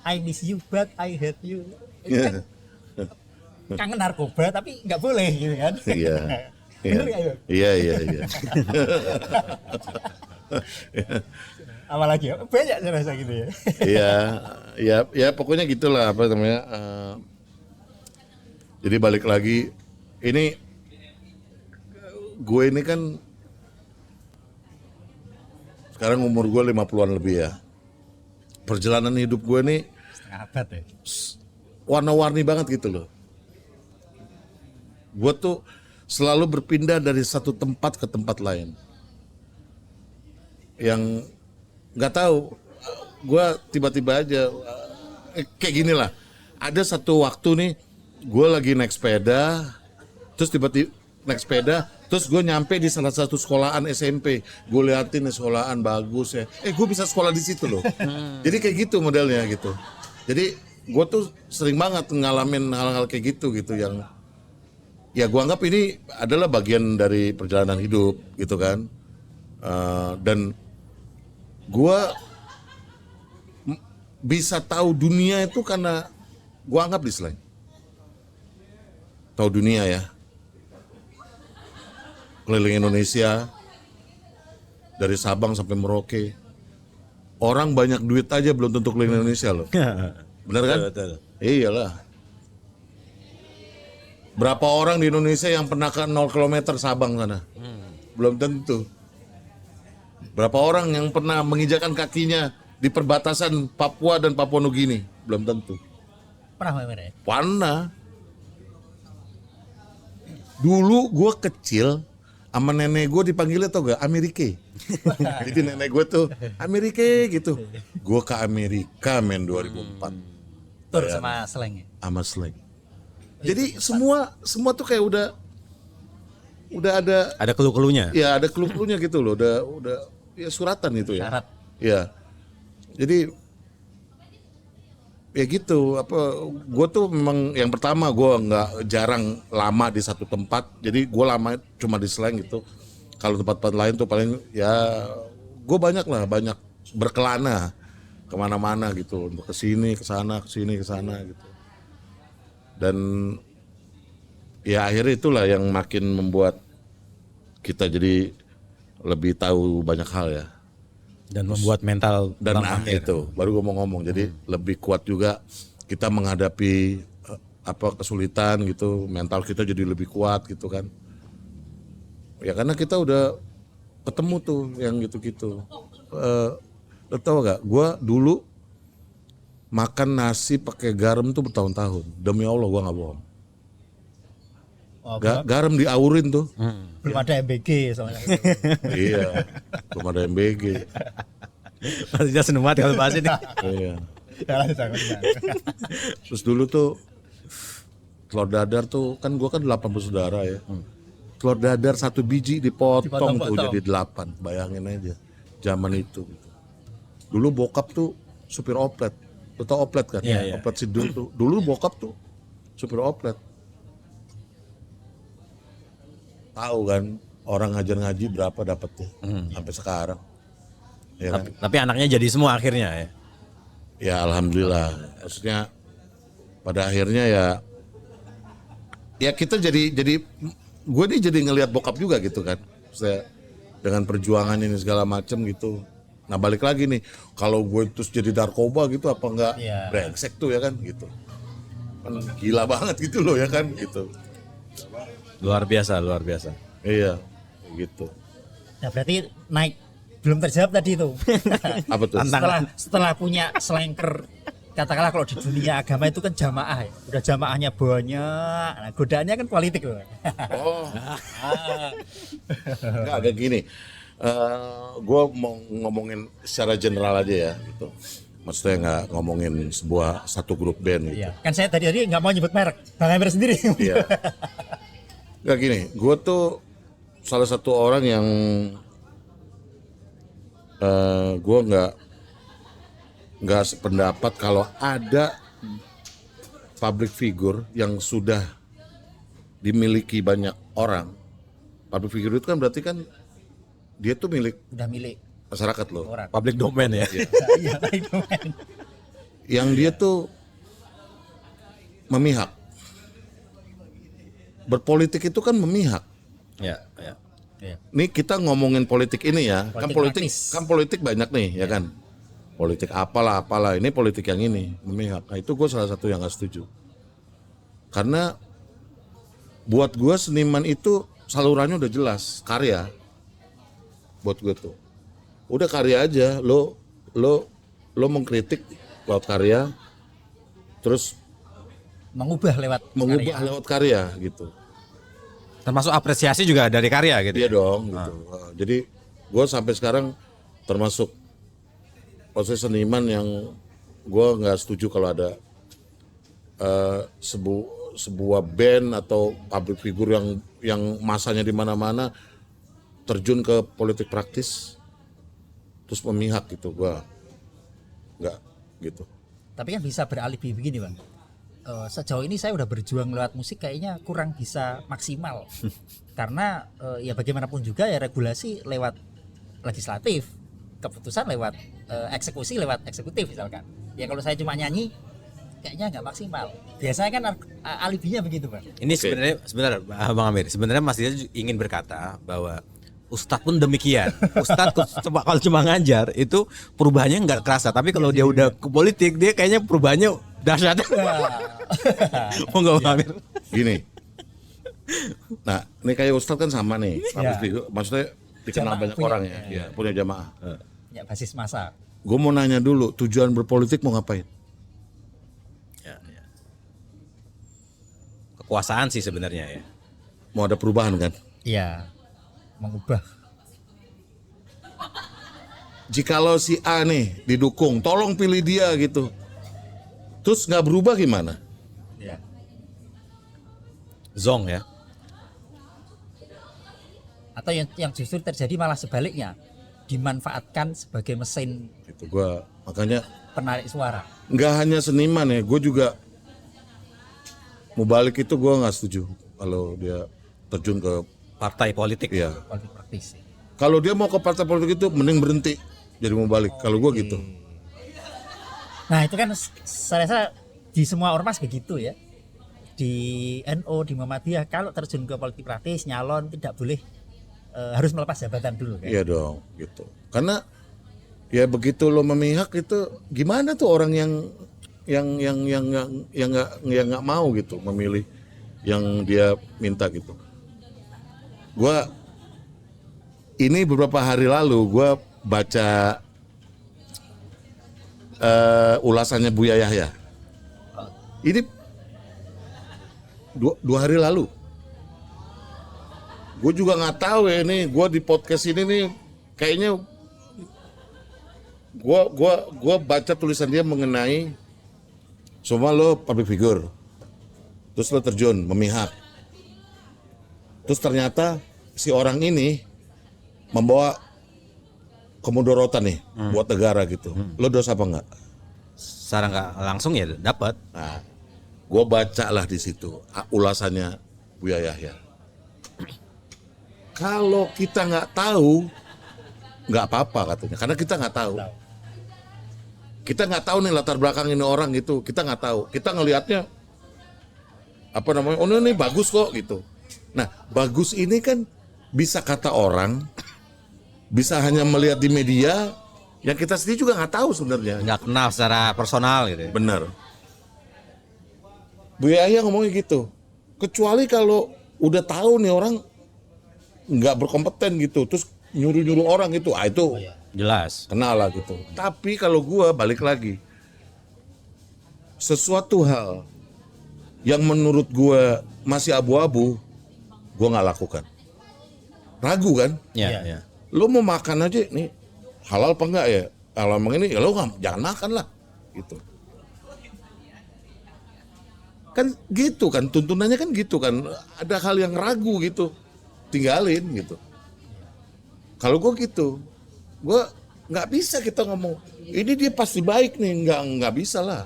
Speaker 3: I miss you but I hate you. Itu kan kangen narkoba tapi nggak boleh gitu kan.
Speaker 1: Iya.
Speaker 3: Bener nggak itu?
Speaker 1: Iya.
Speaker 3: Apalagi banyak saya rasa gitu ya.
Speaker 1: Ya pokoknya gitulah apa namanya. Jadi balik lagi, ini gue ini kan sekarang umur gue 50-an lebih ya. Perjalanan hidup gue nih
Speaker 3: Setengah abad ya.
Speaker 1: Warna-warni banget gitu loh. Gue tuh selalu berpindah dari satu tempat ke tempat lain. Yang nggak tahu, gue tiba-tiba aja kayak gini lah. Ada satu waktu nih gue lagi naik sepeda, terus tiba-tiba naik sepeda, terus gue nyampe di salah satu sekolahan SMP. Gue liatin nih sekolahan bagus ya. Gue bisa sekolah di situ loh. Jadi kayak gitu modelnya gitu. Jadi gue tuh sering banget ngalamin hal-hal kayak gitu yang ya gue anggap ini adalah bagian dari perjalanan hidup gitu kan. Dan gue bisa tahu dunia itu karena gue anggap di Slang. Tahu dunia ya. Keliling Indonesia dari Sabang sampai Merauke. Orang banyak duit aja belum tentu keliling Indonesia loh. Bener kan?
Speaker 2: Betul.
Speaker 1: Iyalah. Berapa orang di Indonesia yang pernah ke 0 km Sabang sana? Belum tentu. Berapa orang yang pernah menginjakan kakinya di perbatasan Papua dan Papua Nugini? Belum tentu.
Speaker 3: Pernah Pak ya?
Speaker 1: Pernah. Dulu gue kecil, sama nenek gue dipanggilnya tau gak? Amerike. Jadi nenek gue tuh Amerike gitu. Gue ke Amerika men 2004.
Speaker 3: Tur sama Slang ya?
Speaker 1: Sama Slang. Jadi semua tuh kayak udah
Speaker 2: Ada clue-cluenya.
Speaker 1: ya ada clue-cluenya gitu loh. Udah ya suratan itu ya.
Speaker 3: Syarat.
Speaker 1: Ya. Jadi ya gitu, gue tuh memang yang pertama gue nggak jarang lama di satu tempat, jadi gue lama cuma di Slang gitu. Kalau tempat-tempat lain tuh paling ya gue banyak berkelana kemana-mana gitu, untuk kesini kesana gitu. Dan ya akhirnya itulah yang makin membuat kita jadi lebih tahu banyak hal ya.
Speaker 2: Dan membuat mental
Speaker 1: Dan
Speaker 2: Bang Amir.
Speaker 1: itu baru gue mau ngomong, jadi lebih kuat juga kita menghadapi kesulitan gitu, mental kita jadi lebih kuat gitu kan ya, karena kita udah ketemu tuh yang gitu-gitu. Lo tau gak, gue dulu makan nasi pakai garam tuh bertahun-tahun, demi Allah gue nggak bohong.
Speaker 3: Oh,
Speaker 1: Garam diaurin tuh.
Speaker 3: belum ada MBG soalnya.
Speaker 1: Iya, belum ada MBG.
Speaker 2: Masih jelas seneng banget kalau bahas ini.
Speaker 1: Iya.
Speaker 3: Jangan.
Speaker 1: Terus dulu tuh telur dadar tuh kan gue kan 8 bersaudara ya. Telur dadar 1 biji dipotong tuh
Speaker 3: Dipotong-potong.
Speaker 1: jadi 8. Bayangin aja zaman itu gitu. Dulu bokap tuh supir oplet. Lu tau oplet kan?
Speaker 2: Iya, iya.
Speaker 1: Oplet Sidul tuh. Dulu bokap tuh supir oplet. Tahu kan orang ngajar ngaji berapa dapetnya sampai sekarang. Ya kan?
Speaker 2: Tapi anaknya jadi semua akhirnya ya.
Speaker 1: Ya alhamdulillah. Maksudnya pada akhirnya ya kita jadi gue nih jadi ngelihat bokap juga gitu kan. Saya dengan perjuangan ini segala macam gitu. Nah balik lagi nih, kalau gue terus jadi narkoba gitu apa enggak
Speaker 3: Iya.
Speaker 1: brengsek tuh ya kan gitu. Kan gila banget gitu loh ya kan gitu.
Speaker 2: Luar biasa.
Speaker 1: Iya gitu.
Speaker 3: Nah berarti naik belum terjawab tadi itu.
Speaker 1: Apa tuh?
Speaker 3: setelah punya slanker, katakanlah kalau di dunia agama itu kan jamaah ya, udah jamaahnya banyak, nah, godaannya kan politik loh.
Speaker 1: Oh, nggak agak gini. Gue mau ngomongin secara general aja ya, gitu. Maksudnya nggak ngomongin satu grup band gitu.
Speaker 3: Iya. Kan saya tadi nggak mau nyebut merek, Bang Emir sendiri.
Speaker 1: Iya. Nggak gini, gue tuh salah satu orang yang gue nggak sependapat kalau ada public figure yang sudah dimiliki banyak orang. Public figure itu kan berarti kan dia tuh milik
Speaker 3: Udah milik
Speaker 1: masyarakat loh.
Speaker 3: orang.
Speaker 2: Public domain ya.
Speaker 3: Iya, itu kan.
Speaker 1: Yang dia tuh memihak. Berpolitik itu kan memihak.
Speaker 2: Ya.
Speaker 3: Iya.
Speaker 1: Nih kita ngomongin politik ini ya,
Speaker 3: Politik
Speaker 1: kan
Speaker 3: praktis.
Speaker 1: politik banyak nih ya kan. Politik apalah, ini politik yang ini memihak. Nah itu gue salah satu yang gak setuju. Karena buat gue seniman itu salurannya udah jelas, karya. Buat gue tuh udah karya aja, lo mengkritik lewat karya, terus
Speaker 3: Mengubah lewat
Speaker 1: lewat karya gitu.
Speaker 2: Termasuk apresiasi juga dari karya gitu.
Speaker 1: Iya dong gitu. Jadi gue sampai sekarang termasuk proses seniman yang gue nggak setuju kalau ada sebuah band atau public figure yang masanya di mana-mana terjun ke politik praktis terus memihak gitu, gua nggak gitu.
Speaker 3: Tapi kan bisa beralibi begini bang. Sejauh ini saya udah berjuang lewat musik kayaknya kurang bisa maksimal karena ya bagaimanapun juga ya regulasi lewat legislatif, keputusan lewat eksekusi lewat eksekutif misalkan. Ya kalau saya cuma nyanyi kayaknya nggak maksimal. Biasanya kan alibinya begitu bang.
Speaker 2: Ini sebenarnya sebentar Bang Amir, sebenarnya Mas Dia ingin berkata bahwa Ustadz pun demikian. Ustadz kalau cuma ngajar itu perubahannya nggak kerasa, tapi kalau dia udah ke politik dia kayaknya perubahannya dahsyat. Mau nggak Bang Amir?
Speaker 1: Gini. Nah, ini kayak Ustadz kan sama nih. Maksudnya dikenal
Speaker 3: Jamaah
Speaker 1: banyak
Speaker 3: punya,
Speaker 1: orang ya, punya jamaah.
Speaker 3: Ya basis massa.
Speaker 1: Gue mau nanya dulu, tujuan berpolitik mau ngapain?
Speaker 2: Ya. Kekuasaan sih sebenarnya ya.
Speaker 1: Mau ada perubahan kan?
Speaker 3: Iya, mengubah.
Speaker 1: Jikalau si A nih didukung, tolong pilih dia gitu. Terus nggak berubah gimana?
Speaker 3: Ya.
Speaker 2: Zong ya.
Speaker 3: Atau yang justru terjadi malah sebaliknya, dimanfaatkan sebagai mesin
Speaker 1: Itu gue makanya
Speaker 3: penarik suara.
Speaker 1: nggak hanya seniman ya, gue juga mau balik itu gue nggak setuju kalau dia terjun ke
Speaker 2: Partai politik.
Speaker 1: ya.
Speaker 3: Politik praktis.
Speaker 1: Kalau dia mau ke partai politik itu mending berhenti jadi mau balik. Kalau gue gitu.
Speaker 3: Nah itu kan saya rasa di semua ormas begitu ya. Di NU, di Muhammadiyah kalau terjun ke politik praktis nyalon tidak boleh harus melepas jabatan dulu kan.
Speaker 1: Iya dong, gitu. Karena ya begitu lo memihak itu gimana tuh orang yang nggak mau gitu memilih yang dia minta gitu. Gua ini beberapa hari lalu gua baca ulasannya Buya Yahya. Ini dua hari lalu. Gue juga nggak tahu ya ini. Gue di podcast ini nih kayaknya gue baca tulisan dia mengenai semua lo public figure, terus lo terjun memihak, terus ternyata si orang ini membawa kemudorotan nih buat negara gitu. Lo dosa apa enggak?
Speaker 2: Secara nggak langsung ya dapat.
Speaker 1: Nah, gue baca lah di situ ulasannya Buya Yahya. Kalau kita nggak tahu, nggak apa-apa katanya. Karena kita nggak tahu. Kita nggak tahu nih latar belakang ini orang gitu. Kita nggak tahu. Kita ngelihatnya apa namanya? Oh ini bagus kok gitu. Nah bagus ini kan bisa kata orang, bisa hanya melihat di media. Yang kita sendiri juga nggak tahu sebenarnya.
Speaker 2: Nggak kenal secara personal gitu.
Speaker 1: Bener. Bu Yahya ngomongnya gitu. Kecuali kalau udah tahu nih orang nggak berkompeten gitu, terus nyuruh-nyuruh orang gitu, itu
Speaker 2: Jelas.
Speaker 1: kenal lah gitu. Tapi kalau gua balik lagi, sesuatu hal yang menurut gua masih abu-abu, gua nggak lakukan. Ragu kan?
Speaker 2: Ya.
Speaker 3: Iya.
Speaker 1: Lo mau makan aja nih, halal apa enggak ya? Kalau emang ini, ya lo jangan makan lah, gitu. Kan gitu kan, tuntunannya kan gitu kan. Ada hal yang ragu gitu, tinggalin gitu. Kalau gue gitu, gue nggak bisa kita ngomong ini dia pasti baik nih, nggak bisa lah.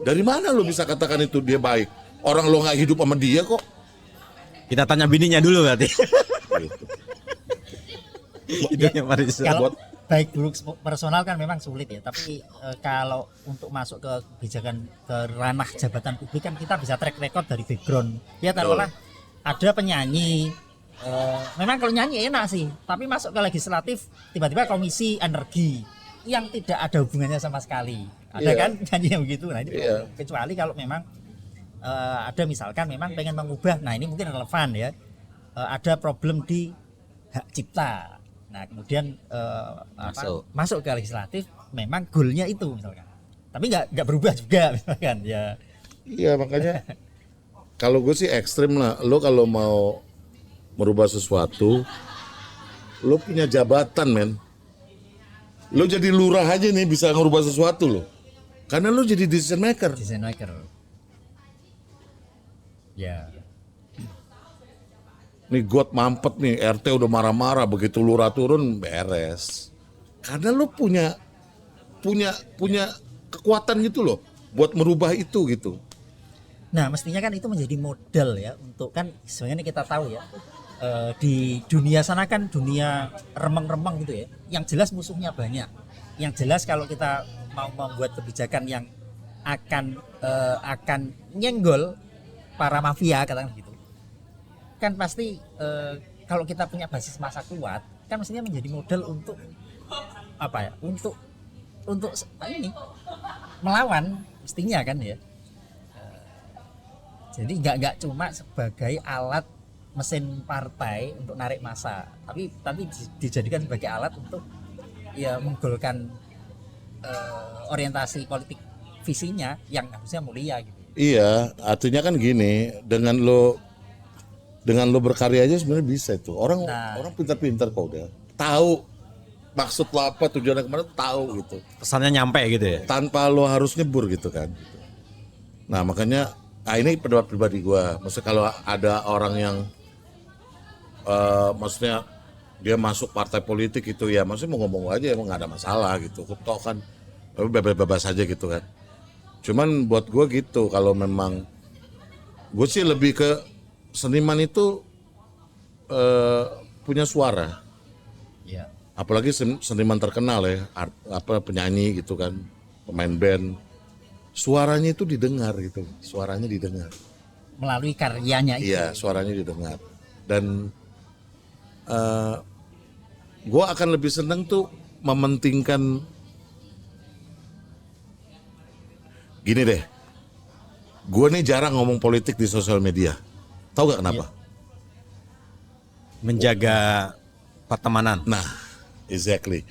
Speaker 1: Dari mana lo bisa katakan itu dia baik? Orang lo nggak hidup sama dia kok.
Speaker 2: Kita tanya bininya dulu berarti.
Speaker 1: Gitu.
Speaker 2: Itunya Marisa.
Speaker 3: Kalau baik buruk personal kan memang sulit ya, tapi kalau untuk masuk ke kebijakan ke ranah jabatan publik kan kita bisa track record dari background. Ya taruhlah ada penyanyi, memang kalau nyanyi enak sih, tapi masuk ke legislatif tiba-tiba komisi energi yang tidak ada hubungannya sama sekali. Ada kan nyanyi yang begitu. Nah ini kecuali kalau memang ada misalkan memang pengen mengubah, nah ini mungkin relevan ya, ada problem di hak cipta. Nah kemudian masuk ke legislatif, memang goalnya itu misalkan, tapi nggak berubah juga misalkan ya.
Speaker 1: Iya makanya kalau gue sih ekstrim lah. Lo kalau mau merubah sesuatu, lo punya jabatan men. Lo jadi lurah aja nih bisa ngerubah sesuatu lo. Karena lo jadi decision maker.
Speaker 3: Desain maker. Ya.
Speaker 1: Nih got mampet nih, RT udah marah-marah, begitu lurah turun beres. Karena lu punya kekuatan gitu loh buat merubah itu gitu.
Speaker 3: Nah, mestinya kan itu menjadi modal ya untuk kan sebenarnya kita tahu ya di dunia sana kan dunia remeng-remeng gitu ya. Yang jelas musuhnya banyak. Yang jelas kalau kita mau membuat kebijakan yang akan nyenggol para mafia katakan gitu. Kan pasti kalau kita punya basis massa kuat kan mestinya menjadi modal untuk apa ya? Untuk ini melawan mestinya kan ya. Jadi nggak cuma sebagai alat mesin partai untuk narik massa, tapi dijadikan sebagai alat untuk ya menggolkan orientasi politik visinya yang harusnya mulia gitu.
Speaker 1: Iya, artinya kan gini, dengan lo berkarya aja sebenarnya bisa itu. Orang pintar-pintar kok udah tahu maksud lo apa, tujuannya kemana tahu gitu.
Speaker 2: Pesannya nyampe gitu ya.
Speaker 1: Tanpa lo harus nyebur gitu kan. Nah makanya, ini pendapat pribadi gue. Maksudnya kalau ada orang yang, maksudnya dia masuk partai politik itu ya, maksudnya mau ngomong aja emang nggak ada masalah gitu. Toh kan bebas aja gitu kan. Cuman buat gue gitu, kalau memang gue sih lebih ke seniman itu punya suara.
Speaker 3: Ya.
Speaker 1: Apalagi seniman terkenal ya, penyanyi gitu kan, pemain band, suaranya itu didengar gitu, suaranya didengar.
Speaker 3: Melalui karyanya itu.
Speaker 1: Iya, suaranya didengar. Dan gue akan lebih seneng tuh mementingkan, gini deh, gue nih jarang ngomong politik di sosial media, tahu gak kenapa?
Speaker 2: Menjaga pertemanan.
Speaker 1: Nah, exactly.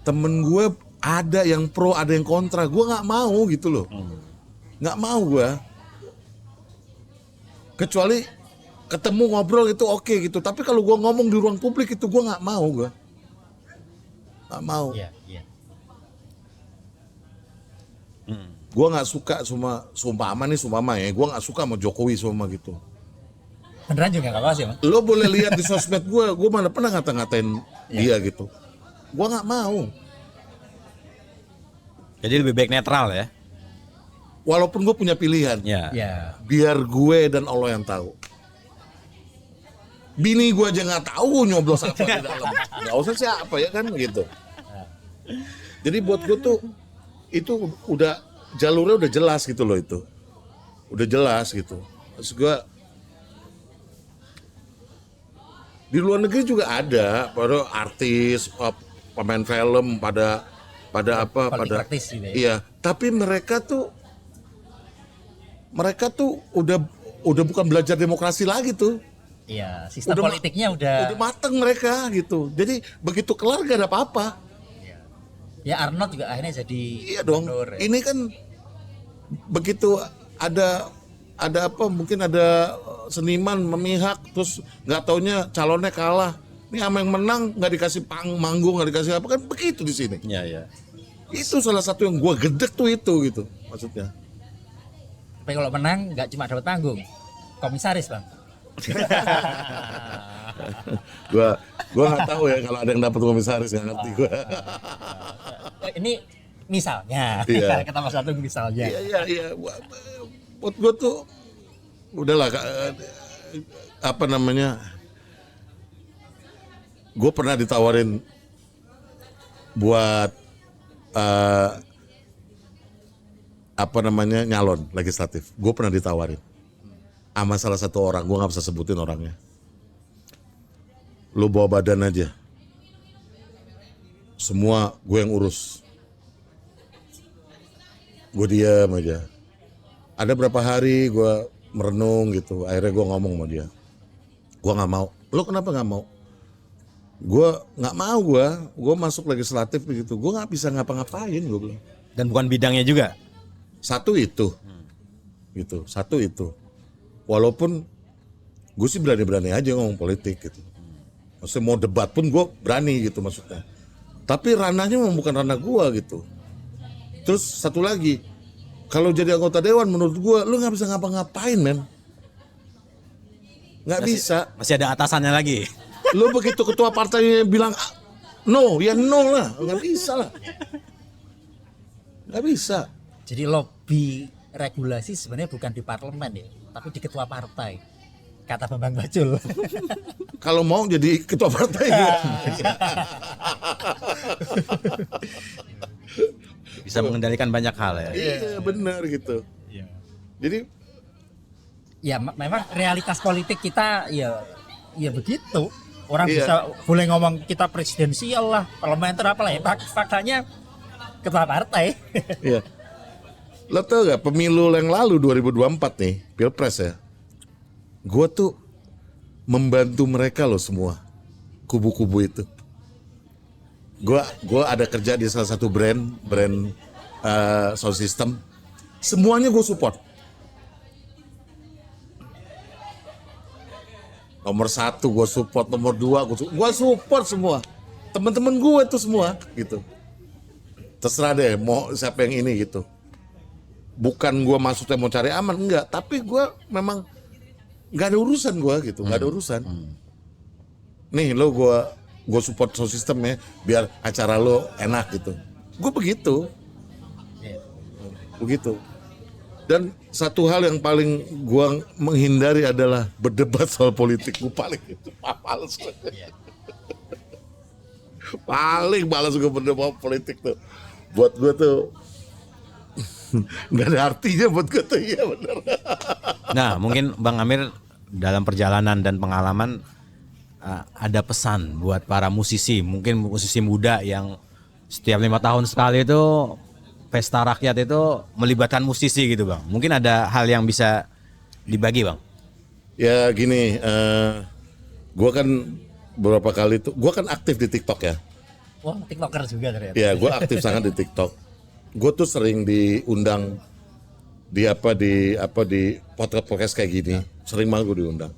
Speaker 1: Temen gue ada yang pro, ada yang kontra. Gue nggak mau gitu loh. Nggak mau gue. Kecuali ketemu ngobrol itu oke gitu. Tapi kalau gue ngomong di ruang publik itu gue nggak mau gue. Nggak mau.
Speaker 3: Iya, iya.
Speaker 1: Gue nggak suka sama sumpama ya. Gue nggak suka sama Jokowi sama gitu.
Speaker 3: Beneran juga nggak apa sih, Bang?
Speaker 1: Lo boleh lihat di sosmed gue mana pernah ngata-ngatain dia gitu. Gue nggak mau.
Speaker 2: Jadi lebih baik netral ya.
Speaker 1: Walaupun gue punya pilihan,
Speaker 2: Ya.
Speaker 3: Ya.
Speaker 1: biar gue dan Allah yang tahu. Bini gue aja nggak tahu nyoblos apa di dalam. Nggak usah siapa ya kan gitu. Jadi buat gue tuh itu udah jalurnya udah jelas gitu loh itu. Udah jelas gitu. Maksud gue di luar negeri juga ada, pada artis, pemain film, pada
Speaker 3: Praktis gitu ya.
Speaker 1: Iya, tapi mereka tuh udah bukan belajar demokrasi lagi tuh.
Speaker 3: Iya, sistem politiknya udah
Speaker 1: mateng mereka gitu. Jadi begitu kelar gak ada apa-apa.
Speaker 3: ya Arnold juga akhirnya jadi
Speaker 1: Iya dong.
Speaker 3: gubernur, ya.
Speaker 1: Ini kan begitu ada apa, mungkin ada seniman memihak terus nggak taunya calonnya kalah. Ini sama yang menang nggak dikasih manggung, nggak dikasih apa, kan begitu di sini.
Speaker 2: Iya, iya.
Speaker 1: Itu salah satu yang gua gedek tuh itu gitu maksudnya.
Speaker 3: Tapi kalau menang nggak cuma dapat panggung, komisaris, Bang.
Speaker 1: Gua nggak tahu ya kalau ada yang dapat komisaris, nggak ngerti gua.
Speaker 3: Ini misalnya,
Speaker 1: Iya.
Speaker 3: kata Mas Atung misalnya.
Speaker 1: Iya. Buat gua tuh udahlah, apa namanya? Gue pernah ditawarin buat apa namanya, nyalon legislatif. Gue pernah ditawarin sama salah satu orang, gue nggak bisa sebutin orangnya. Lu bawa badan aja, semua gue yang urus. Gue diam aja. Ada berapa hari gue merenung gitu, akhirnya gue ngomong sama dia, gue nggak mau. Lo kenapa nggak mau? Gue nggak mau, gue masuk legislatif begitu, gue nggak bisa ngapa-ngapain, gue bilang.
Speaker 2: Dan bukan bidangnya juga.
Speaker 1: Satu itu, gitu. Satu itu. Walaupun gue sih berani-berani aja ngomong politik gitu. Maksudnya mau debat pun gue berani gitu maksudnya. Tapi ranahnya memang bukan ranah gue gitu. Terus satu lagi, kalau jadi anggota dewan menurut gue, lu nggak bisa ngapa-ngapain, men. Nggak bisa.
Speaker 2: Masih ada atasannya lagi.
Speaker 1: Lu begitu ketua partainya bilang no, ya no lah. Nggak bisa lah. Nggak bisa.
Speaker 3: Jadi lobby regulasi sebenarnya bukan di parlemen ya, tapi di ketua partai. Kata Bambang Bajul.
Speaker 1: Kalau mau jadi ketua partai.
Speaker 2: Bisa mengendalikan banyak hal ya.
Speaker 1: Iya benar gitu. Jadi
Speaker 3: Ya memang realitas politik kita ya begitu. Orang
Speaker 1: Iya.
Speaker 3: bisa boleh ngomong kita presidensial lah, parlementer apalah ya. Faktanya ketua partai.
Speaker 1: iya. Lo tau gak pemilu yang lalu 2024 nih, Pilpres ya. Gue tuh membantu mereka loh semua. Kubu-kubu itu. Gue ada kerja di salah satu brand sound system. Semuanya gue support. Nomor 1 gue support, nomor 2 gue support semua. Teman-teman gue tuh semua gitu. Terserah deh mau siapa yang ini gitu. Bukan gue maksudnya mau cari aman, enggak. Tapi gue memang nggak ada urusan gue gitu, nggak ada urusan. Nih lo gue support sound system ya, biar acara lo enak gitu. Gue begitu. Begitu. Dan satu hal yang paling gua menghindari adalah berdebat soal politik. Gue paling itu males. Paling males gue berdebat politik tuh. Buat gue tuh nggak ada artinya buat gue tuh, iya benar.
Speaker 2: Nah, mungkin Bang Amir dalam perjalanan dan pengalaman ada pesan buat para musisi, mungkin musisi muda yang setiap 5 tahun sekali itu pesta rakyat itu melibatkan musisi gitu Bang. Mungkin ada hal yang bisa dibagi Bang.
Speaker 1: Ya gini, gue kan beberapa kali tuh, gue kan aktif di TikTok ya.
Speaker 3: Wah, TikToker juga ternyata.
Speaker 1: Ya gue aktif sangat di TikTok. Gue tuh sering diundang di podcast kayak gini. Sering banget gue diundang.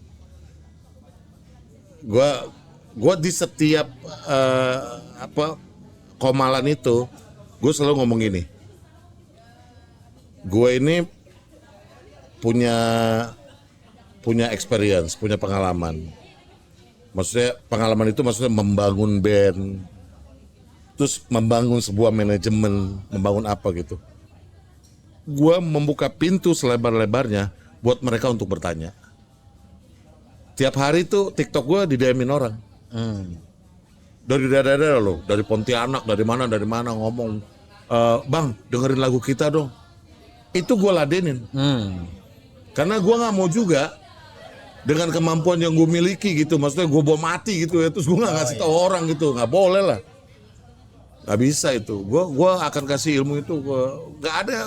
Speaker 1: Gue di setiap komalan itu, gue selalu ngomong gini. Gue ini punya experience, punya pengalaman. Maksudnya pengalaman itu maksudnya membangun band, terus membangun sebuah manajemen, membangun apa gitu. Gue membuka pintu selebar-lebarnya buat mereka untuk bertanya. Tiap hari tuh TikTok gue di DM-in orang. Dari daerah-daerah loh, dari Pontianak, dari mana ngomong, Bang dengerin lagu kita dong. Itu gue ladenin. Karena gue nggak mau juga dengan kemampuan yang gue miliki gitu, maksudnya gue bawa mati gitu ya, terus gue nggak ngasih tahu orang gitu, nggak boleh lah, nggak bisa itu. Gue akan kasih ilmu itu,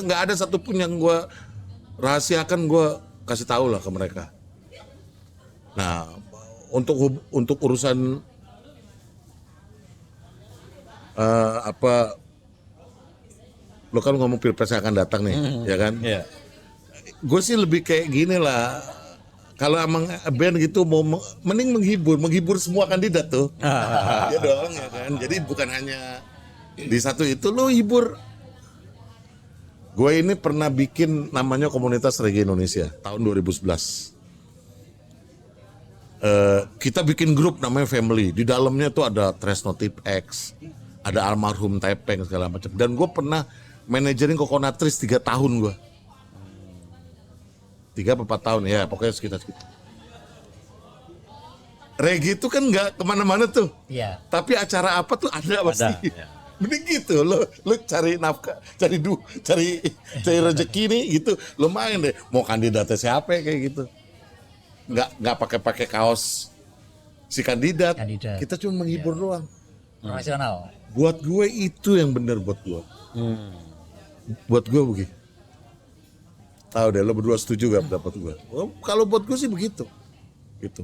Speaker 1: nggak ada satupun yang gue rahasiakan, gue kasih tahu lah ke mereka. Nah untuk urusan lo kan ngomong Pilpres yang akan datang nih, ya kan?
Speaker 2: Iya.
Speaker 1: Gue sih lebih kayak gini lah. Kalau emang band gitu mau mending menghibur semua kandidat tuh. Ya dong, ya kan. Jadi bukan hanya di satu itu lo hibur. Gue ini pernah bikin namanya Komunitas Reggae Indonesia tahun 2011. Kita bikin grup namanya Family. Di dalamnya tuh ada Tresno Tip X, ada almarhum Tepeng segala macam. Dan gue pernah manajerin Coconutris 3 tahun gue. 3-4 tahun ya, pokoknya sekitar. Reggae itu kan nggak kemana-mana tuh.
Speaker 3: Iya.
Speaker 1: Tapi acara apa tuh ada pasti.
Speaker 2: ya.
Speaker 1: Mending gitu, lo cari nafkah, cari rezeki nih gitu. Lo main deh, mau kandidatnya siapa kayak gitu. Nggak pakai kaos si kandidat. Kita cuma menghibur doang.
Speaker 3: Profesional.
Speaker 1: Buat gue itu yang benar buat gue. Buat gue begitu. Tahu deh, lo berdua setuju gak pendapat gue? Kalau buat gue sih begitu. Gitu.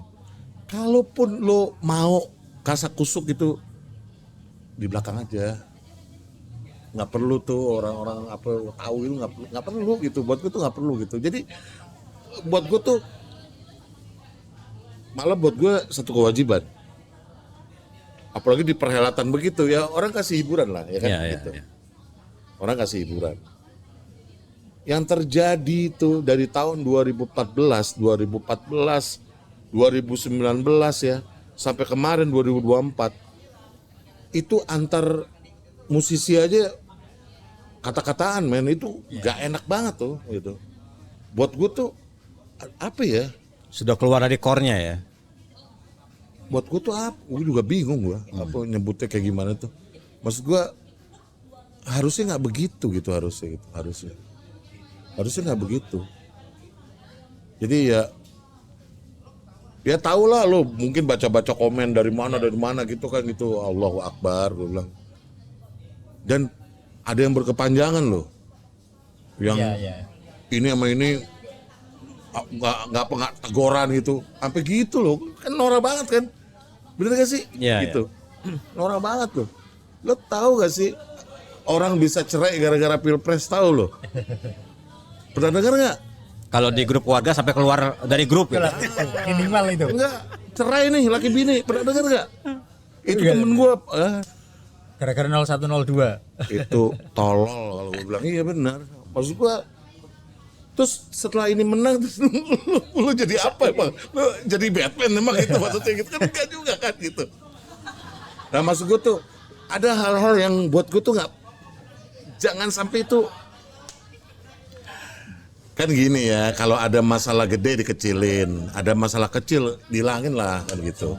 Speaker 1: Kalaupun lo mau kasak kusuk itu di belakang aja. Nggak perlu tuh orang-orang tahu itu nggak perlu gitu. Buat gue tuh nggak perlu gitu. Jadi buat gue tuh malah buat gue satu kewajiban. Apalagi di perhelatan begitu ya, orang kasih hiburan lah ya kan gitu. Orang kasih hiburan. Yang terjadi itu dari tahun 2014 2019 ya sampai kemarin 2024 itu antar musisi aja kata-kataan men itu gak enak banget tuh gitu. Buat gue tuh apa ya?
Speaker 2: Sudah keluar dari core-nya ya.
Speaker 1: Buat gue tuh apa? Gue juga bingung gue apa nyebutnya kayak gimana tuh. Maksud gue harusnya nggak begitu gitu harusnya nggak begitu. Jadi ya tau lah lo mungkin baca komen dari mana gitu kan gitu. Allahu Akbar gue bilang. Dan ada yang berkepanjangan loh. Yang ini sama ini nggak teguran gitu. Sampai gitu loh. Kan norak banget kan. Bener gak sih? Gitu. Norak banget loh. Lo tahu gak sih orang bisa cerai gara-gara pilpres, tahu lo? Pernah dengar nggak?
Speaker 2: Kalau di grup keluarga sampai keluar dari grup gitu.
Speaker 3: Minimal itu.
Speaker 1: Enggak, cerai nih laki bini. Pernah dengar nggak? Itu temen gue.
Speaker 3: Gara-gara 0102.
Speaker 1: Itu tolol kalau gue bilang. Iya benar. Maksud gue. Terus setelah ini menang, terus lu jadi apa emang? Lu jadi Batman emang gitu maksudnya gitu kan enggak juga kan gitu. Nah maksud gue tuh ada hal-hal yang buat gue tuh nggak, jangan sampai itu kan gini ya, kalau ada masalah gede dikecilin, ada masalah kecil dihilangin lah kan gitu.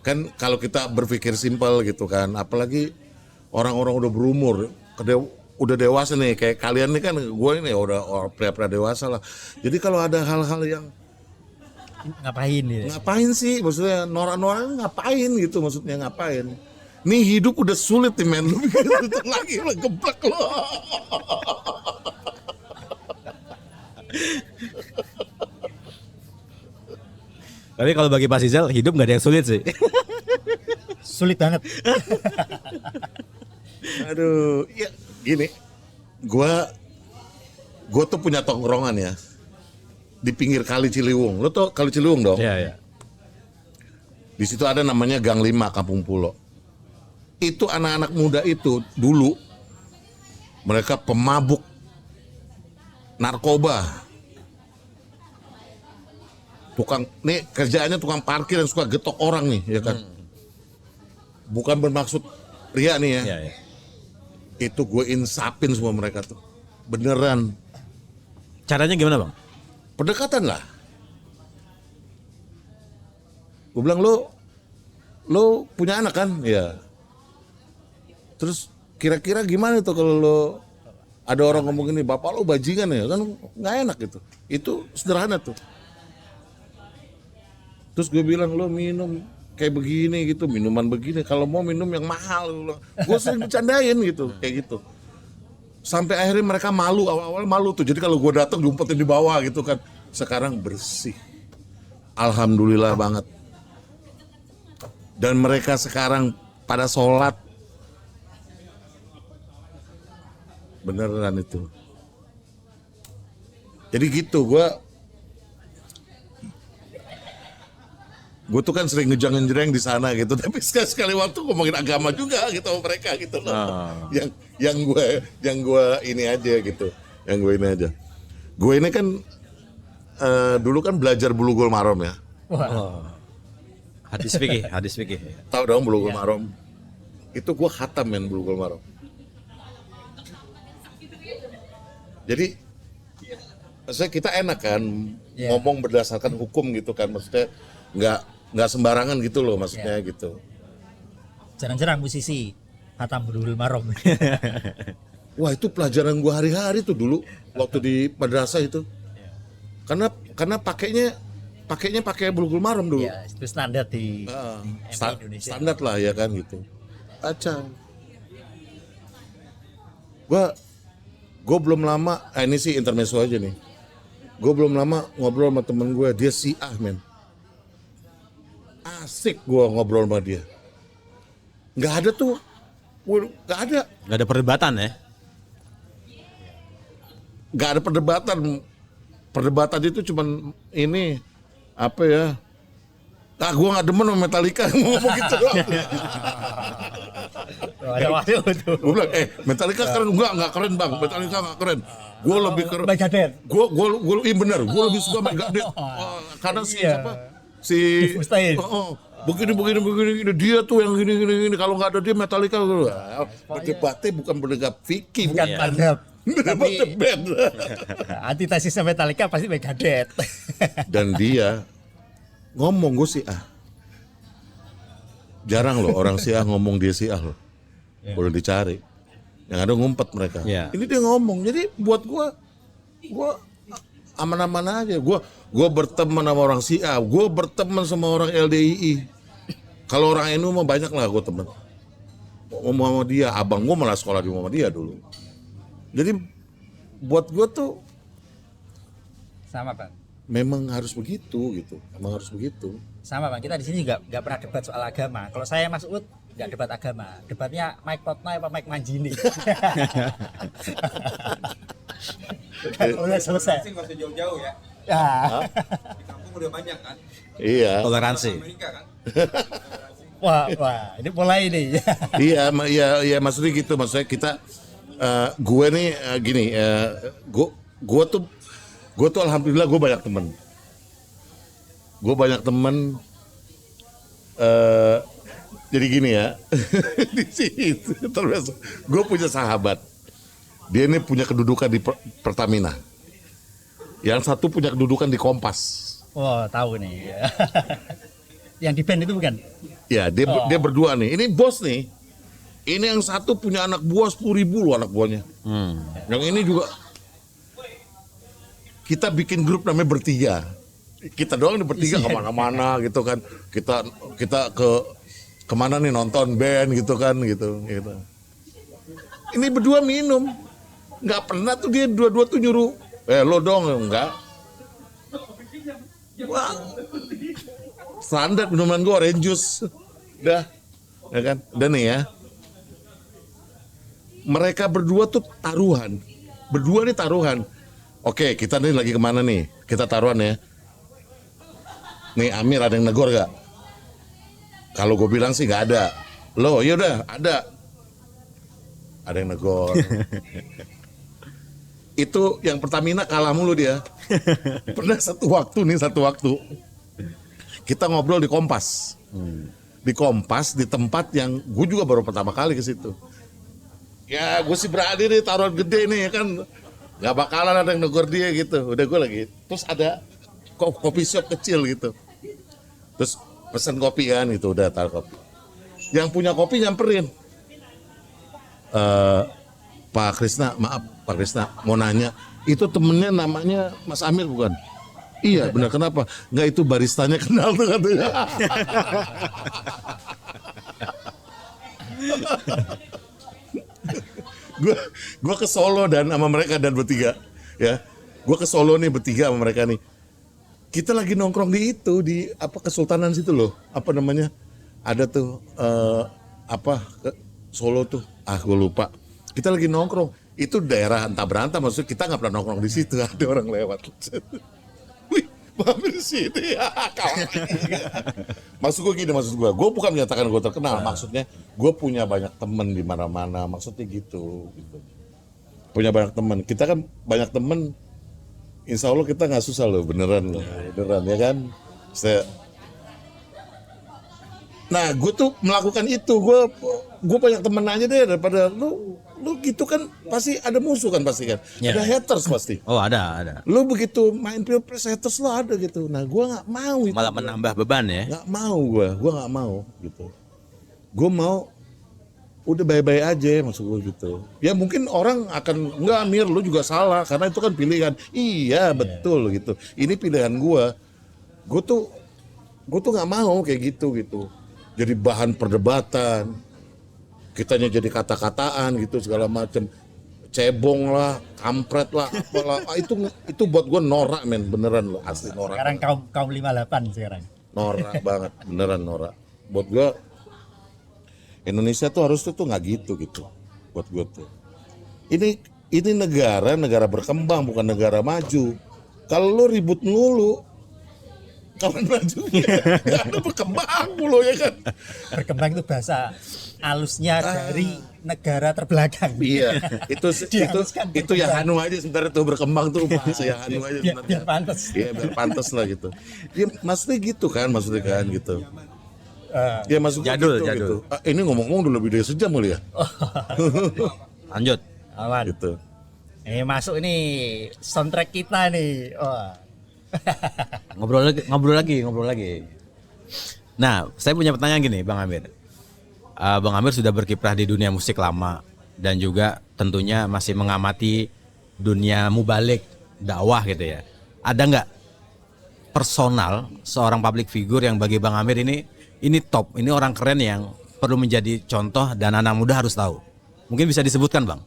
Speaker 1: Kan kalau kita berpikir simpel gitu kan, apalagi orang-orang udah berumur, udah dewasa nih, kayak kalian nih kan, gue ini udah pria-pria dewasa lah. Jadi kalau ada hal-hal yang ngapain sih, maksudnya norak-norak ngapain gitu, maksudnya ngapain? Nih hidup udah sulit nih men, lu bikin itu lagi lo geblek lo.
Speaker 2: Tapi kalau bagi Pak Sizal hidup nggak ada yang sulit sih.
Speaker 3: Sulit banget.
Speaker 1: Aduh, ya gini, gue tuh punya tongkrongan ya di pinggir Kali Ciliwung. Lo tau Kali Ciliwung dong?
Speaker 2: Iya.
Speaker 1: Di situ ada namanya Gang 5 Kampung Pulo. Itu anak-anak muda itu dulu mereka pemabuk narkoba. Nih kerjaannya tukang parkir yang suka getok orang nih, ya kan? Bukan bermaksud ria nih ya.
Speaker 2: Iya.
Speaker 1: Itu gue insapin semua mereka tuh. Beneran.
Speaker 2: Caranya gimana bang?
Speaker 1: Pendekatan lah. Gue bilang lo punya anak kan? Ya. Terus kira-kira gimana tuh kalau lo ada orang ngomong gini, bapak lo bajingan ya? Kan nggak enak gitu. Itu sederhana tuh. Terus gue bilang lo minum kayak begini gitu, minuman begini. Kalau mau minum yang mahal, gue sering bercandain gitu, kayak gitu. Sampai akhirnya mereka malu, awal-awal malu tuh. Jadi kalau gue datang diumpetin di bawah gitu kan. Sekarang bersih, alhamdulillah banget. Dan mereka sekarang pada sholat, beneran itu. Jadi gitu, gue tuh kan sering ngejang-ngejreng di sana gitu, tapi sekali waktu ngomongin agama juga gitu sama mereka gitu loh. Yang gue ini aja gitu, Gue ini kan dulu kan belajar Bulughul Maram ya.
Speaker 2: Hadis fikih.
Speaker 1: Tahu dong Bulughul Maram? Itu gue khatam men Bulughul Maram. Jadi maksudnya kita enak kan ngomong berdasarkan hukum gitu kan, maksudnya nggak sembarangan gitu loh maksudnya gitu.
Speaker 3: Jarang-jarang musisi khatam Bulughul Maram.
Speaker 1: Wah itu pelajaran gua hari-hari tuh dulu waktu di madrasah itu. Karena pakainya pakai Bulughul Maram dulu.
Speaker 3: Ya, itu standar di Indonesia.
Speaker 1: Standar lah ya kan gitu. Acang. Gue belum lama, ini sih intermezzo aja nih. Gue belum lama ngobrol sama temen gue, dia Syiah men. Asik gue ngobrol sama dia. Nggak ada tuh, nggak ada
Speaker 2: perdebatan ya?
Speaker 1: Nggak ada perdebatan. Perdebatan itu cuman ini apa ya? Gue nggak demen sama Metallica ngomong gitu doang. Gue bilang, Metallica keren, nggak keren bang, Metallica nggak keren. Gue lebih keren.
Speaker 3: Megadeth.
Speaker 1: Gue bener, gue lebih suka Megadeth. Karena si
Speaker 3: Dave Mustaine.
Speaker 1: begini dia tuh yang gini kalau nggak ada dia Metallica berdebatnya bukan berdebat fikih
Speaker 3: Bukan madhab.
Speaker 1: debat.
Speaker 3: Antitesisnya Metallica pasti Megadeth.
Speaker 1: Dan dia ngomong gue Syiah. Jarang loh orang Syiah ngomong dia Syiah loh. Boleh dicari. Yang ada ngumpet mereka.
Speaker 2: Yeah.
Speaker 1: Ini dia ngomong. Jadi buat gue aman-aman aja. Gue berteman sama orang Syiah. Gue berteman sama orang LDII. Kalau orang NU mah banyak lah gue temen. Sama dia. Abang gue malah sekolah di Muhammadiyah dulu. Jadi buat gue tuh
Speaker 3: Sama Bang.
Speaker 1: memang harus begitu gitu. Memang harus begitu.
Speaker 3: Sama Bang, kita di sini juga nggak pernah debat soal agama. Kalau saya Mas Uut nggak debat agama. Debatnya Mike Potnoy apa Mike Manjini. Udah selesai.
Speaker 4: Sih nggak usah jauh-jauh ya.
Speaker 3: Ya.
Speaker 4: Di kampung udah banyak kan.
Speaker 1: Iya.
Speaker 2: Toleransi.
Speaker 4: Amerika kan.
Speaker 3: Wah, ini mulai nih.
Speaker 1: Iya, maksudnya gitu. Maksudnya kita, gue nih gini, gue tuh alhamdulillah gue banyak temen. Jadi gini ya, di sini terus gue punya sahabat. Dia ini punya kedudukan di Pertamina. Yang satu punya kedudukan di Kompas.
Speaker 3: Wah, tahu nih. Yang di band itu bukan?
Speaker 1: Ya, dia berdua nih. Ini bos nih. Ini yang satu punya anak buah 10.000 loh anak buahnya. Yang ini juga kita bikin grup namanya Bertiga. Kita doang nih bertiga kemana-mana gitu kan. Kita kemana nih nonton band gitu kan gitu. Ini berdua minum. Nggak pernah tuh dia dua-dua tuh nyuruh. Lo dong enggak. Wah. Standar minuman gue orange juice. Dah. Ya kan? Dan nih ya. Mereka berdua tuh taruhan. Berdua nih taruhan. Oke, kita nih lagi kemana nih? Kita taruhan ya. Nih Amir ada yang negor gak? Kalau gue bilang sih gak ada. Loh yaudah ada. Ada yang negor. Itu yang Pertamina kalah mulu dia. Pernah satu waktu. Kita ngobrol di Kompas. Di Kompas, di tempat yang gue juga baru pertama kali ke situ. Ya gue sih berani nih taruhan gede nih ya kan. Gak bakalan ada yang negor dia gitu. Udah gue lagi. Terus ada kopi shop kecil gitu. Terus pesan kopi kan gitu, udah taruh kopi. Yang punya kopi nyamperin. Pak Krisna, maaf Pak Krisna, mau nanya, itu temennya namanya Mas Amir bukan? Iya benar, kenapa? Nggak, itu baristanya kenal tuh katanya. Gue ke Solo dan sama mereka dan bertiga, ya. Gue ke Solo nih bertiga sama mereka nih. Kita lagi nongkrong di itu di apa Kesultanan situ loh, apa namanya? Ada tuh Solo tuh, gue lupa. Kita lagi nongkrong, itu daerah antah berantah, maksudnya kita nggak pernah nongkrong di situ, ada orang lewat. Wih, mampir di sini, maksud gue bukan menyatakan gue terkenal, maksudnya gue punya banyak temen di mana-mana, maksudnya gitu. Punya banyak temen, kita kan banyak temen. Insya Allah kita nggak susah loh, beneran ya kan. Nah, gue tuh melakukan itu, gue banyak temen aja deh daripada lu gitu kan pasti ada musuh kan pasti kan, ada haters pasti.
Speaker 2: Oh ada.
Speaker 1: Lu begitu main pilpres haters lo ada gitu. Nah, gue nggak mau itu.
Speaker 2: Malah menambah beban ya.
Speaker 1: Nggak mau gue nggak mau gitu. Gue mau udah bye-bye aja maksud gue gitu. Ya mungkin orang akan enggak Amir lu juga salah karena itu kan pilihan. Iya betul gitu. Ini pilihan gue. Gue tuh nggak mau kayak gitu. Jadi bahan perdebatan. Kitanya jadi kata-kataan gitu segala macam. Cebong lah, kampret lah, apalah. Itu buat gue norak men, beneran lo, asli norak.
Speaker 3: Sekarang kaum 58 sekarang.
Speaker 1: Norak banget, beneran norak. Buat gue Indonesia tuh harusnya tuh nggak gitu buat gue tuh. Ini negara berkembang bukan negara maju. Kalau lo ribut melulu, kawan bajunya. Nggak ada berkembang mulu ya kan.
Speaker 3: Berkembang itu bahasa halusnya dari negara terbelakang.
Speaker 1: Iya, itu
Speaker 3: Diharuskan
Speaker 1: yang anu aja sebenarnya tuh berkembang tuh bahasa yang anu aja
Speaker 3: biar
Speaker 1: sebenarnya.
Speaker 3: pantas.
Speaker 1: Iya, biar pantas lah gitu. Ya maksudnya gitu kan gitu. Ya maksudnya
Speaker 2: Jadul,
Speaker 1: gitu,
Speaker 2: jadul.
Speaker 1: gitu. Ini ngomong-ngomong udah lebih dari sejam kali ya.
Speaker 2: Lanjut.
Speaker 3: Awan.
Speaker 1: Gitu.
Speaker 3: Masuk ini soundtrack kita nih. Wah.
Speaker 2: Ngobrol lagi. Nah, saya punya pertanyaan gini, Bang Amir. Bang Amir sudah berkiprah di dunia musik lama dan juga tentunya masih mengamati dunia mubalik, dakwah gitu ya. Ada nggak personal seorang public figure yang bagi Bang Amir ini top, ini orang keren yang perlu menjadi contoh dan anak muda harus tahu? Mungkin bisa disebutkan, Bang,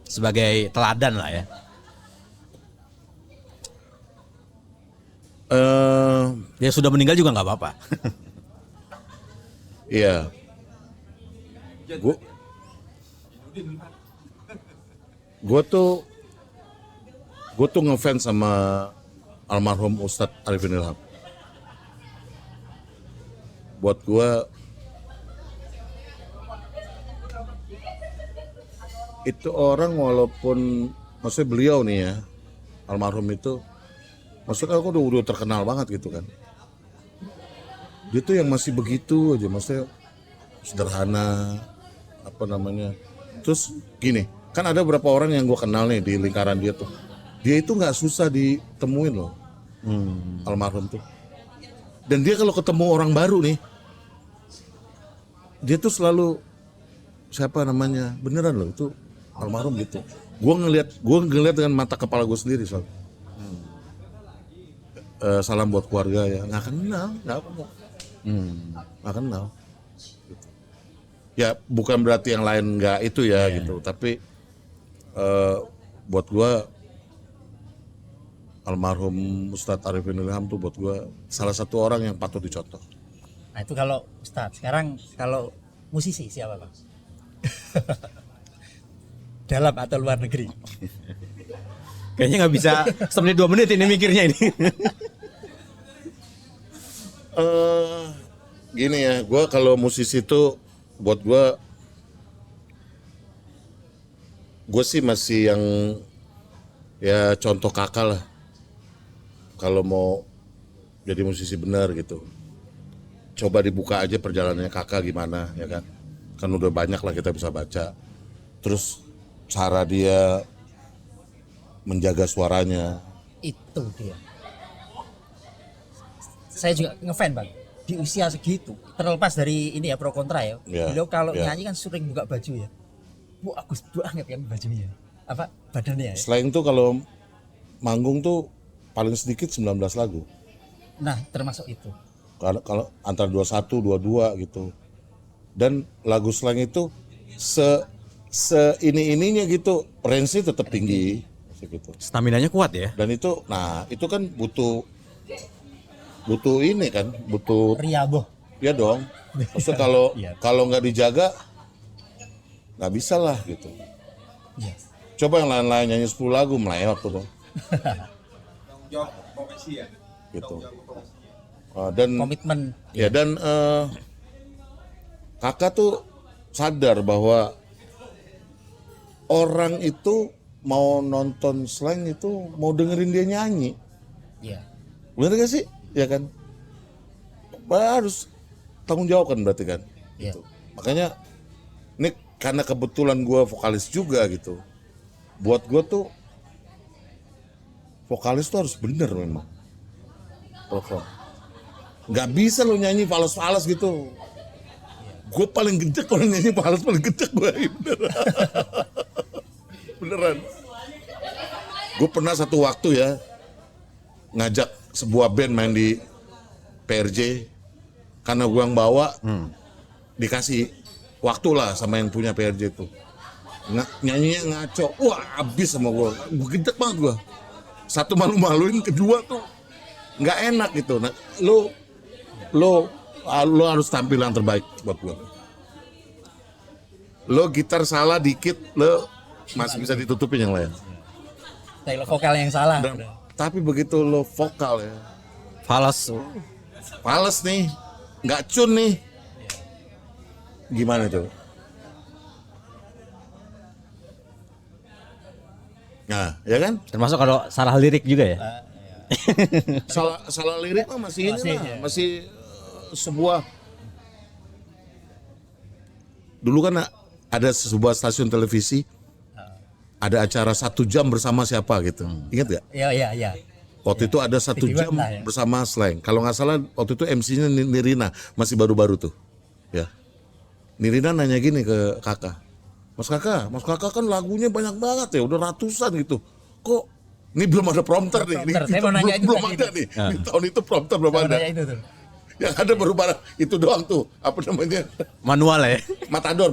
Speaker 2: sebagai teladan lah ya. Ya sudah meninggal juga nggak apa-apa.
Speaker 1: Iya. Gue tuh ngefans sama almarhum Ustadz Arifin Ilham. Buat gue itu orang walaupun maksudnya beliau nih ya, almarhum itu maksudnya aku udah terkenal banget gitu kan. Dia tuh yang masih begitu aja, maksudnya sederhana, apa namanya. Terus gini, kan ada beberapa orang yang gue kenal nih di lingkaran dia tuh. Dia itu nggak susah ditemuin loh, almarhum tuh. Dan dia kalau ketemu orang baru nih, dia tuh selalu siapa namanya, beneran loh itu almarhum gitu. Gue ngeliat dengan mata kepala gue sendiri soal. Salam buat keluarga ya, nggak kenal. Gitu. Ya bukan berarti yang lain nggak itu ya gitu, tapi buat gua almarhum Ustadz Arifin Ilham tuh buat gua salah satu orang yang patut dicontoh.
Speaker 3: Nah itu kalau Ustadz. Sekarang kalau musisi siapa, Bang? Dalam atau luar negeri?
Speaker 2: Kayaknya nggak bisa semenit 2 menit ini mikirnya ini.
Speaker 1: Gini ya, gua kalau musisi tuh buat gua sih masih yang ya contoh Kakak lah. Kalau mau jadi musisi benar gitu, coba dibuka aja perjalanannya Kakak gimana ya kan. Kan udah banyak lah kita bisa baca. Terus cara dia menjaga suaranya.
Speaker 3: Itu dia. Saya juga ngefan, Bang. Di usia segitu, terlepas dari ini ya pro kontra ya. Beliau kalau nyanyi kan sering buka baju ya. Wah, bagus banget kan bajunya. Apa badannya ya.
Speaker 1: Selain itu kalau manggung tuh paling sedikit 19 lagu.
Speaker 3: Nah, termasuk itu.
Speaker 1: Kalau antara 21, 22 gitu. Dan lagu slang itu ininya gitu, range-nya tetap tinggi gitu.
Speaker 2: Staminanya kuat ya.
Speaker 1: Dan itu kan butuh ini kan, butuh
Speaker 3: Riaboh.
Speaker 1: ya dong. Maksudnya kalau nggak dijaga nggak bisa lah gitu.
Speaker 3: Iya.
Speaker 1: Coba yang lain-lain nyanyi 10 lagu melewat tuh dong.
Speaker 4: Tanggung jawab profesi ya.
Speaker 1: Gitu.
Speaker 4: Tanggung jawab profesi.
Speaker 1: Dan
Speaker 3: Komitmen.
Speaker 1: ya dan Kakak tuh sadar bahwa orang itu mau nonton slang itu mau dengerin dia nyanyi.
Speaker 3: Iya.
Speaker 1: Bener gak sih? Ya kan? Harus tanggung jawab kan berarti kan?
Speaker 3: Iya.
Speaker 1: Gitu. Makanya ini karena kebetulan gue vokalis juga gitu. Buat gue tuh vokalis tuh harus bener memang. Perform. Gak bisa lo nyanyi fals-fals gitu. Gue paling gedek kalau nyanyi fals, paling gedek gue. Beneran. Gue pernah satu waktu ya ngajak sebuah band main di PRJ, karena gue yang bawa, dikasih waktu lah sama yang punya PRJ itu. Nyanyinya ngaco, wah abis sama gue gedek banget gue. Satu malu-maluin, kedua tuh nggak enak gitu. Nah, lo harus tampil yang terbaik buat gue. Lo gitar salah dikit, lo masih bisa ditutupin yang lain.
Speaker 3: Style vokal yang salah.
Speaker 1: Tapi begitu lo vokal ya,
Speaker 2: Falas.
Speaker 1: Fales nih, nggak cun nih. Gimana tuh? Nah, ya kan?
Speaker 2: Termasuk kalau salah lirik juga ya.
Speaker 1: Salah lirik mah masih ini
Speaker 3: Masih,
Speaker 1: lah,
Speaker 3: ya.
Speaker 1: masih sebuah. Dulu kan ada sebuah stasiun televisi, ada acara 1 jam bersama siapa gitu, ingat gak?
Speaker 3: Ya.
Speaker 1: Waktu itu ada 1
Speaker 3: TV
Speaker 1: jam
Speaker 3: One lah ya.
Speaker 1: bersama Slang. Kalau nggak salah waktu itu MC-nya Nirina, masih baru-baru tuh, ya. Nirina nanya gini ke kakak, Mas kakak kan lagunya banyak banget ya, udah ratusan gitu. Kok ini belum ada prompter nih?
Speaker 3: Prompter, saya mau nanya itu
Speaker 1: belum
Speaker 3: tadi
Speaker 1: ada
Speaker 3: itu.
Speaker 1: nih. Di tahun itu prompter belum
Speaker 3: Sama
Speaker 1: ada.
Speaker 3: nanya itu tuh.
Speaker 1: Yang ada baru barang itu doang tuh, apa namanya?
Speaker 2: Manual ya.
Speaker 1: Matador.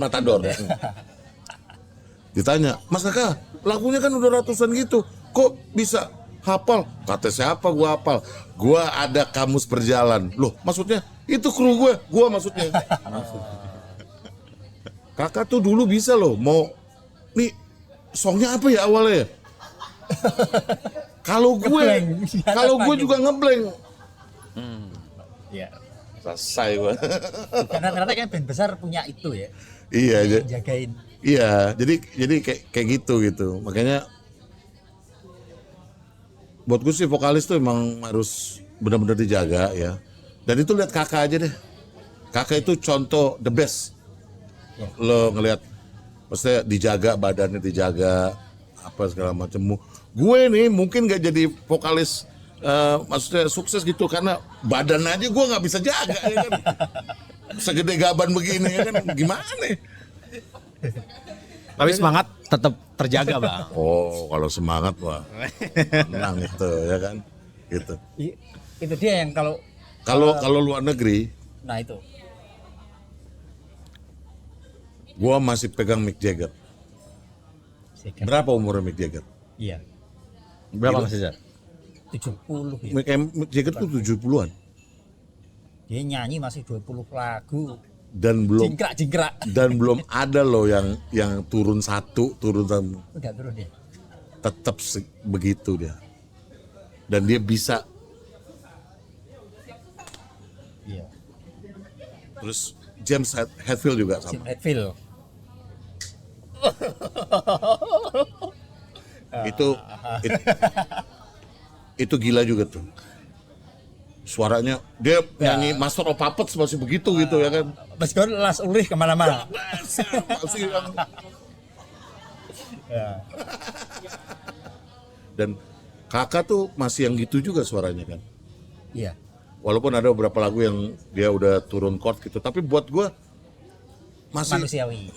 Speaker 1: Ditanya, Mas kakak, lagunya kan udah ratusan gitu, kok bisa hafal? Kata siapa gua hafal? Gua ada kamus berjalan. Loh, maksudnya itu kru gua maksudnya. Kakak tuh dulu bisa loh, mau nih songnya apa ya awalnya? Kalau gue juga ngeblank.
Speaker 3: Iya.
Speaker 1: Selesai gua.
Speaker 3: Karena ternyata kan band besar punya itu ya.
Speaker 1: Iya aja.
Speaker 3: Jagain.
Speaker 1: Iya, jadi kayak gitu. Makanya buat gue sih vokalis tuh emang harus benar-benar dijaga ya. Dan itu lihat kakak aja deh. Kakak itu contoh the best. Lo ngelihat, maksudnya dijaga badannya, dijaga apa segala macam. Gue nih mungkin gak jadi vokalis, maksudnya sukses gitu karena badan aja gue nggak bisa jaga ya kan. Segede gaban begini ya kan, gimana?
Speaker 2: Tapi semangat tetap terjaga, Bang.
Speaker 1: Oh, kalau semangat wah, tenang itu ya kan, gitu.
Speaker 3: Itu dia yang kalau
Speaker 1: Kalau luar negeri,
Speaker 3: nah itu
Speaker 1: gua masih pegang Mick Jagger. Berapa umurnya Mick Jagger?
Speaker 3: iya
Speaker 2: Berapa Mas Rizal?
Speaker 3: 70 ya.
Speaker 1: Mick Jagger tuh 70-an
Speaker 3: Dia nyanyi masih 20 lagu.
Speaker 1: dan
Speaker 3: Jingkrak.
Speaker 1: belum ada loh yang turun satu.
Speaker 3: Udah turun dia.
Speaker 1: Tetap begitu dia. Dan dia bisa.
Speaker 3: Iya.
Speaker 1: Terus James Hetfield juga
Speaker 3: Jim
Speaker 1: sama.
Speaker 3: Hetfield.
Speaker 1: Itu gila juga tuh. Suaranya dia nyanyi Master of Puppets masih begitu gitu ya kan.
Speaker 3: Meskipun Lars Ulrich kemana-mana.
Speaker 1: Masih yang
Speaker 3: Ya.
Speaker 1: dan kakak tuh masih yang gitu juga suaranya kan.
Speaker 3: Iya.
Speaker 1: Walaupun ada beberapa lagu yang dia udah turun chord gitu, tapi buat gua masih
Speaker 3: Manusiawi.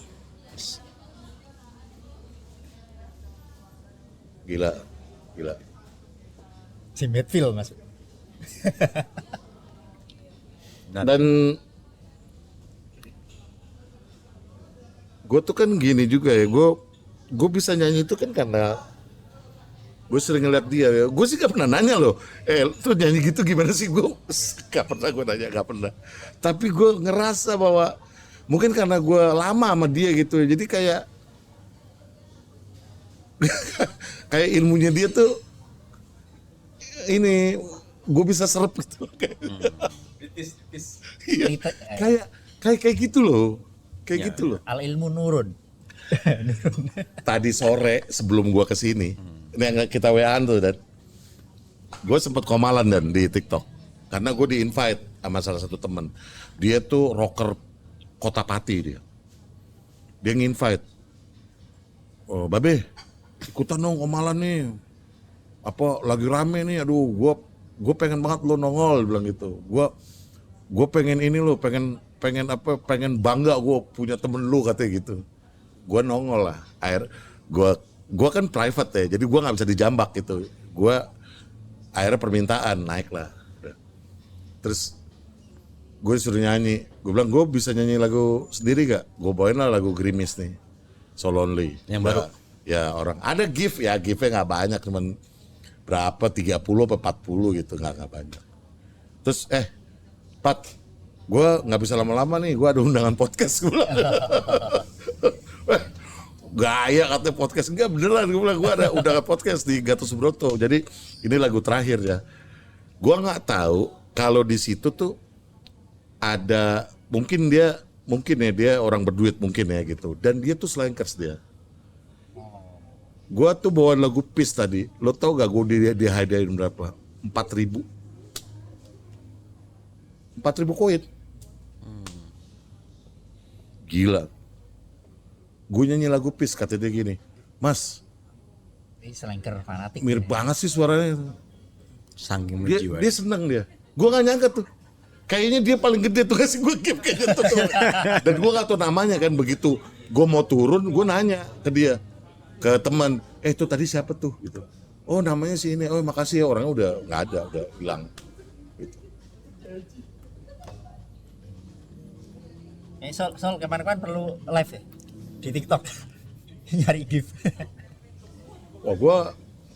Speaker 1: gila.
Speaker 3: Jim Hetfield mas.
Speaker 1: Dan gue tuh kan gini juga ya, gue bisa nyanyi itu kan karena gue sering ngeliat dia ya. Gue sih gak pernah nanya loh, tuh nyanyi gitu gimana sih, gue gak pernah gue nanya, gak pernah. Tapi gue ngerasa bahwa mungkin karena gue lama sama dia gitu ya, jadi kayak kayak ilmunya dia tuh ini gue bisa serap gitu. Iya, kayak gitu loh, gitu loh.
Speaker 3: Al ilmu nurun.
Speaker 1: Tadi sore sebelum gua kesini, ini yang kita WA-an tuh, dan gue sempet komalan dan di TikTok karena gue di invite sama salah satu temen. Dia tuh rocker Kota Pati dia nge-invite, oh babe ikutan dong komalan nih, apa lagi rame nih, aduh gue pengen banget lo nongol, bilang gitu. Gue pengen ini lo, pengen bangga gue punya temen lu, katanya gitu. Gue nongol lah, gue kan private ya, jadi gue nggak bisa dijambak gitu. Gue akhirnya permintaan naik lah. Terus gue disuruh nyanyi, gue bilang gue bisa nyanyi lagu sendiri gak? Gue bawain lah lagu Gerimis nih, So Lonely.
Speaker 2: Yang baru?
Speaker 1: Ya orang ada gift ya, giftnya nggak banyak, cuman berapa 30 atau 40 gitu, nggak banyak. Terus Pat, gue nggak bisa lama-lama nih, gue ada undangan podcast. Gue bilang, gaya katanya podcast, enggak beneran, gue bilang gue ada undangan podcast di Gatot Subroto. Jadi ini lagu terakhir ya. Gua nggak tahu kalau di situ tuh ada mungkin ya dia orang berduit mungkin ya gitu. Dan dia tuh slankers dia. Gua tuh bawa lagu Peace tadi. Lo tau gak gue dia hadiahin berapa? 4.000. 4.000 koin. Gila. Gue nyanyi lagu Peace kata dia gini. Mas,
Speaker 3: Ini selengker fanatik.
Speaker 1: mirip banget sih suaranya.
Speaker 2: Saking
Speaker 1: Dia,
Speaker 2: berjiwa.
Speaker 1: dia seneng dia. Gue gak nyangka tuh. Kayaknya dia paling gede tuh kasih gue gift kayak gitu. Dan gue gak tahu namanya kan begitu. Gue mau turun, gue nanya ke dia. Ke teman, itu tadi siapa tuh gitu. Oh namanya si ini, oh makasih ya, orangnya udah nggak ada, udah hilang. Gitu.
Speaker 3: Soal kemarin perlu live ya di TikTok nyari gift.
Speaker 1: Wah gue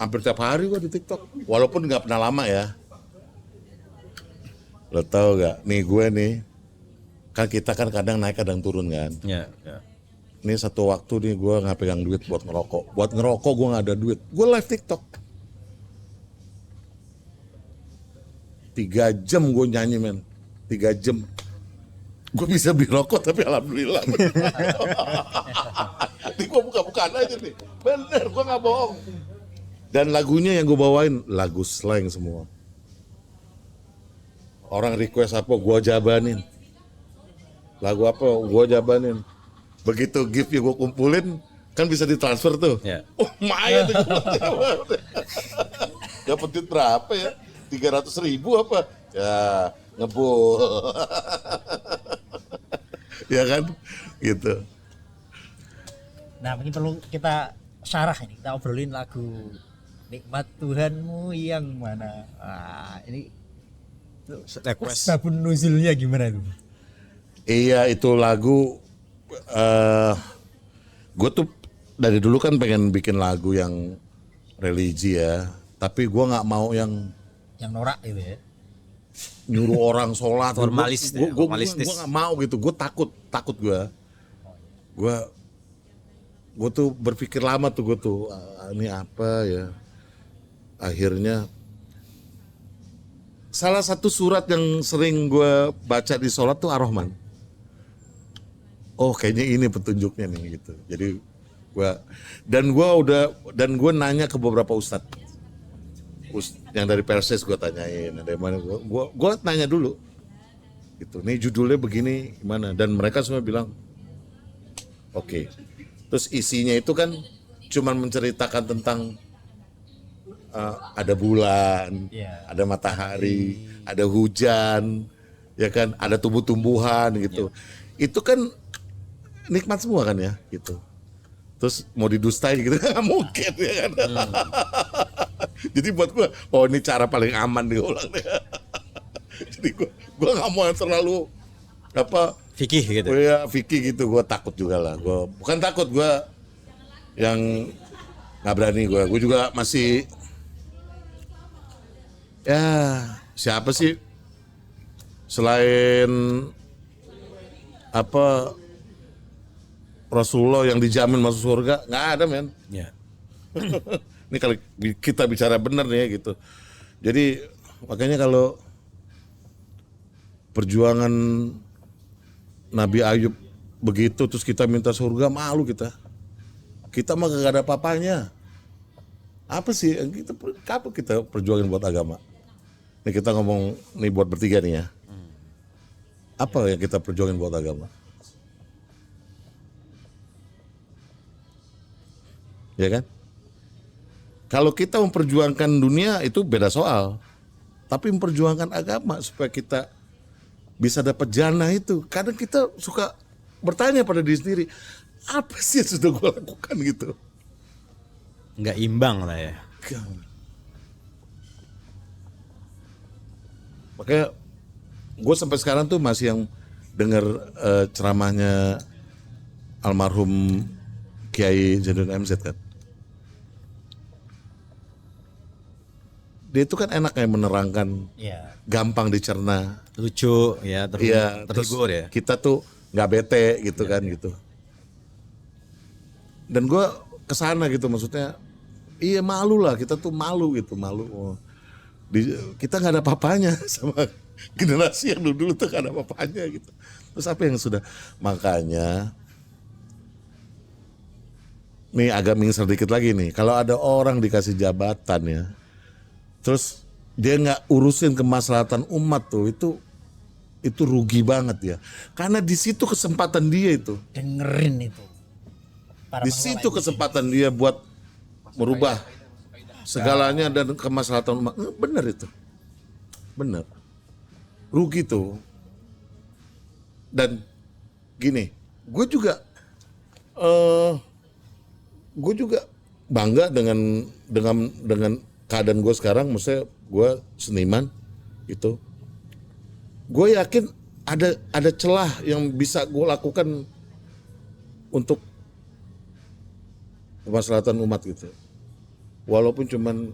Speaker 1: hampir tiap hari gue di TikTok, walaupun nggak pernah lama ya. Lo tau gak, nih gue nih, kan kita kan kadang naik kadang turun kan.
Speaker 2: Ya, ya.
Speaker 1: Ini satu waktu nih gue nggak pegang duit buat ngerokok. Buat ngerokok gue nggak ada duit. Gue live TikTok. 3 jam gue nyanyi men. 3 jam. Gue bisa beli rokok tapi alhamdulillah. Ini gue buka-bukaan aja nih. Bener gue nggak bohong. Dan lagunya yang gue bawain lagu slang semua. Orang request apa gue jabanin. Lagu apa gue jabanin. Begitu gift yang gue kumpulin kan bisa ditransfer tuh.
Speaker 2: Ya.
Speaker 1: Oh lumayan tuh. Dapat duit berapa ya? 300.000 apa? Ya ngebul. Ya kan? Gitu.
Speaker 3: Nah mungkin perlu kita syarah ini, kita obrolin lagu Nikmat Tuhanmu yang mana. Ini
Speaker 2: Request.
Speaker 3: sabun nuzulnya gimana itu?
Speaker 1: Iya itu lagu gue tuh dari dulu kan pengen bikin lagu yang religi ya, tapi gue nggak mau yang
Speaker 3: norak itu ya.
Speaker 1: nyuruh orang sholat.
Speaker 2: Formalis ya,
Speaker 1: Gue
Speaker 2: formalistis.
Speaker 1: nggak mau gitu, gue takut gue tuh berpikir lama tuh gue tuh ini apa ya. Akhirnya salah satu surat yang sering gue baca di sholat tuh Ar-Rahman. Oh kayaknya ini petunjuknya nih gitu. Jadi gue nanya ke beberapa ustadz yang dari Persis gue tanyain, ada yang mana gue nanya dulu gitu. Nih judulnya begini gimana, dan mereka semua bilang oke. Terus isinya itu kan cuman menceritakan tentang ada bulan,
Speaker 3: Iya.
Speaker 1: ada matahari, ada hujan, ya kan, ada tumbuh-tumbuhan gitu. Itu kan nikmat semua kan ya gitu. Terus mau didustai gitu nggak mungkin ya kan. Jadi buat gue, oh ini cara paling aman diulang deh. Jadi gue nggak mau yang terlalu apa
Speaker 2: Fikih gitu.
Speaker 1: ya fikih gitu. Gue takut juga lah. Gue bukan takut, gue yang nggak berani gue. Gue juga masih ya siapa sih selain apa Rasulullah yang dijamin masuk surga, nggak ada men.
Speaker 2: Ya.
Speaker 1: Ini kalau kita bicara benar nih ya gitu. Jadi makanya kalau perjuangan Nabi Ayub begitu terus kita minta surga, malu kita. Kita mah gak ada apa-apanya. Apa sih yang kita perjuangin buat agama? Nih kita ngomong nih buat bertiga nih ya. Apa yang kita perjuangin buat agama? Ya kan? Kalau kita memperjuangkan dunia itu beda soal. Tapi memperjuangkan agama supaya kita bisa dapat jannah itu. Kadang kita suka bertanya pada diri sendiri, apa sih yang sudah gue lakukan gitu?
Speaker 2: Nggak imbang lah ya.
Speaker 1: Makanya gue sampai sekarang tuh masih yang dengar ceramahnya almarhum Kiai Zainuddin MZ kan. Dia itu kan enak ya menerangkan,
Speaker 3: Iya.
Speaker 1: gampang dicerna.
Speaker 2: Lucu ya,
Speaker 1: Iya, terus
Speaker 2: terhibur ya.
Speaker 1: kita tuh nggak bete gitu kan gitu. Dan gue kesana gitu maksudnya, iya malu lah kita tuh malu gitu, malu. Kita nggak ada apa-apanya sama generasi yang dulu tuh nggak ada apa-apanya gitu. Terus apa yang sudah, makanya nih agak mingser dikit lagi nih, kalau ada orang dikasih jabatan ya, terus dia nggak urusin kemaslahatan umat tuh, itu rugi banget ya, karena di situ kesempatan dia itu,
Speaker 3: Dengerin itu. Para
Speaker 1: di
Speaker 3: pengelola
Speaker 1: situ
Speaker 3: itu.
Speaker 1: kesempatan dia buat merubah segalanya dan kemaslahatan umat. Bener itu, bener, rugi tuh. Dan gini, gue juga bangga dengan keadaan gue sekarang. Maksudnya gue seniman itu, gue yakin ada celah yang bisa gue lakukan untuk kemaslahatan umat gitu, walaupun cuman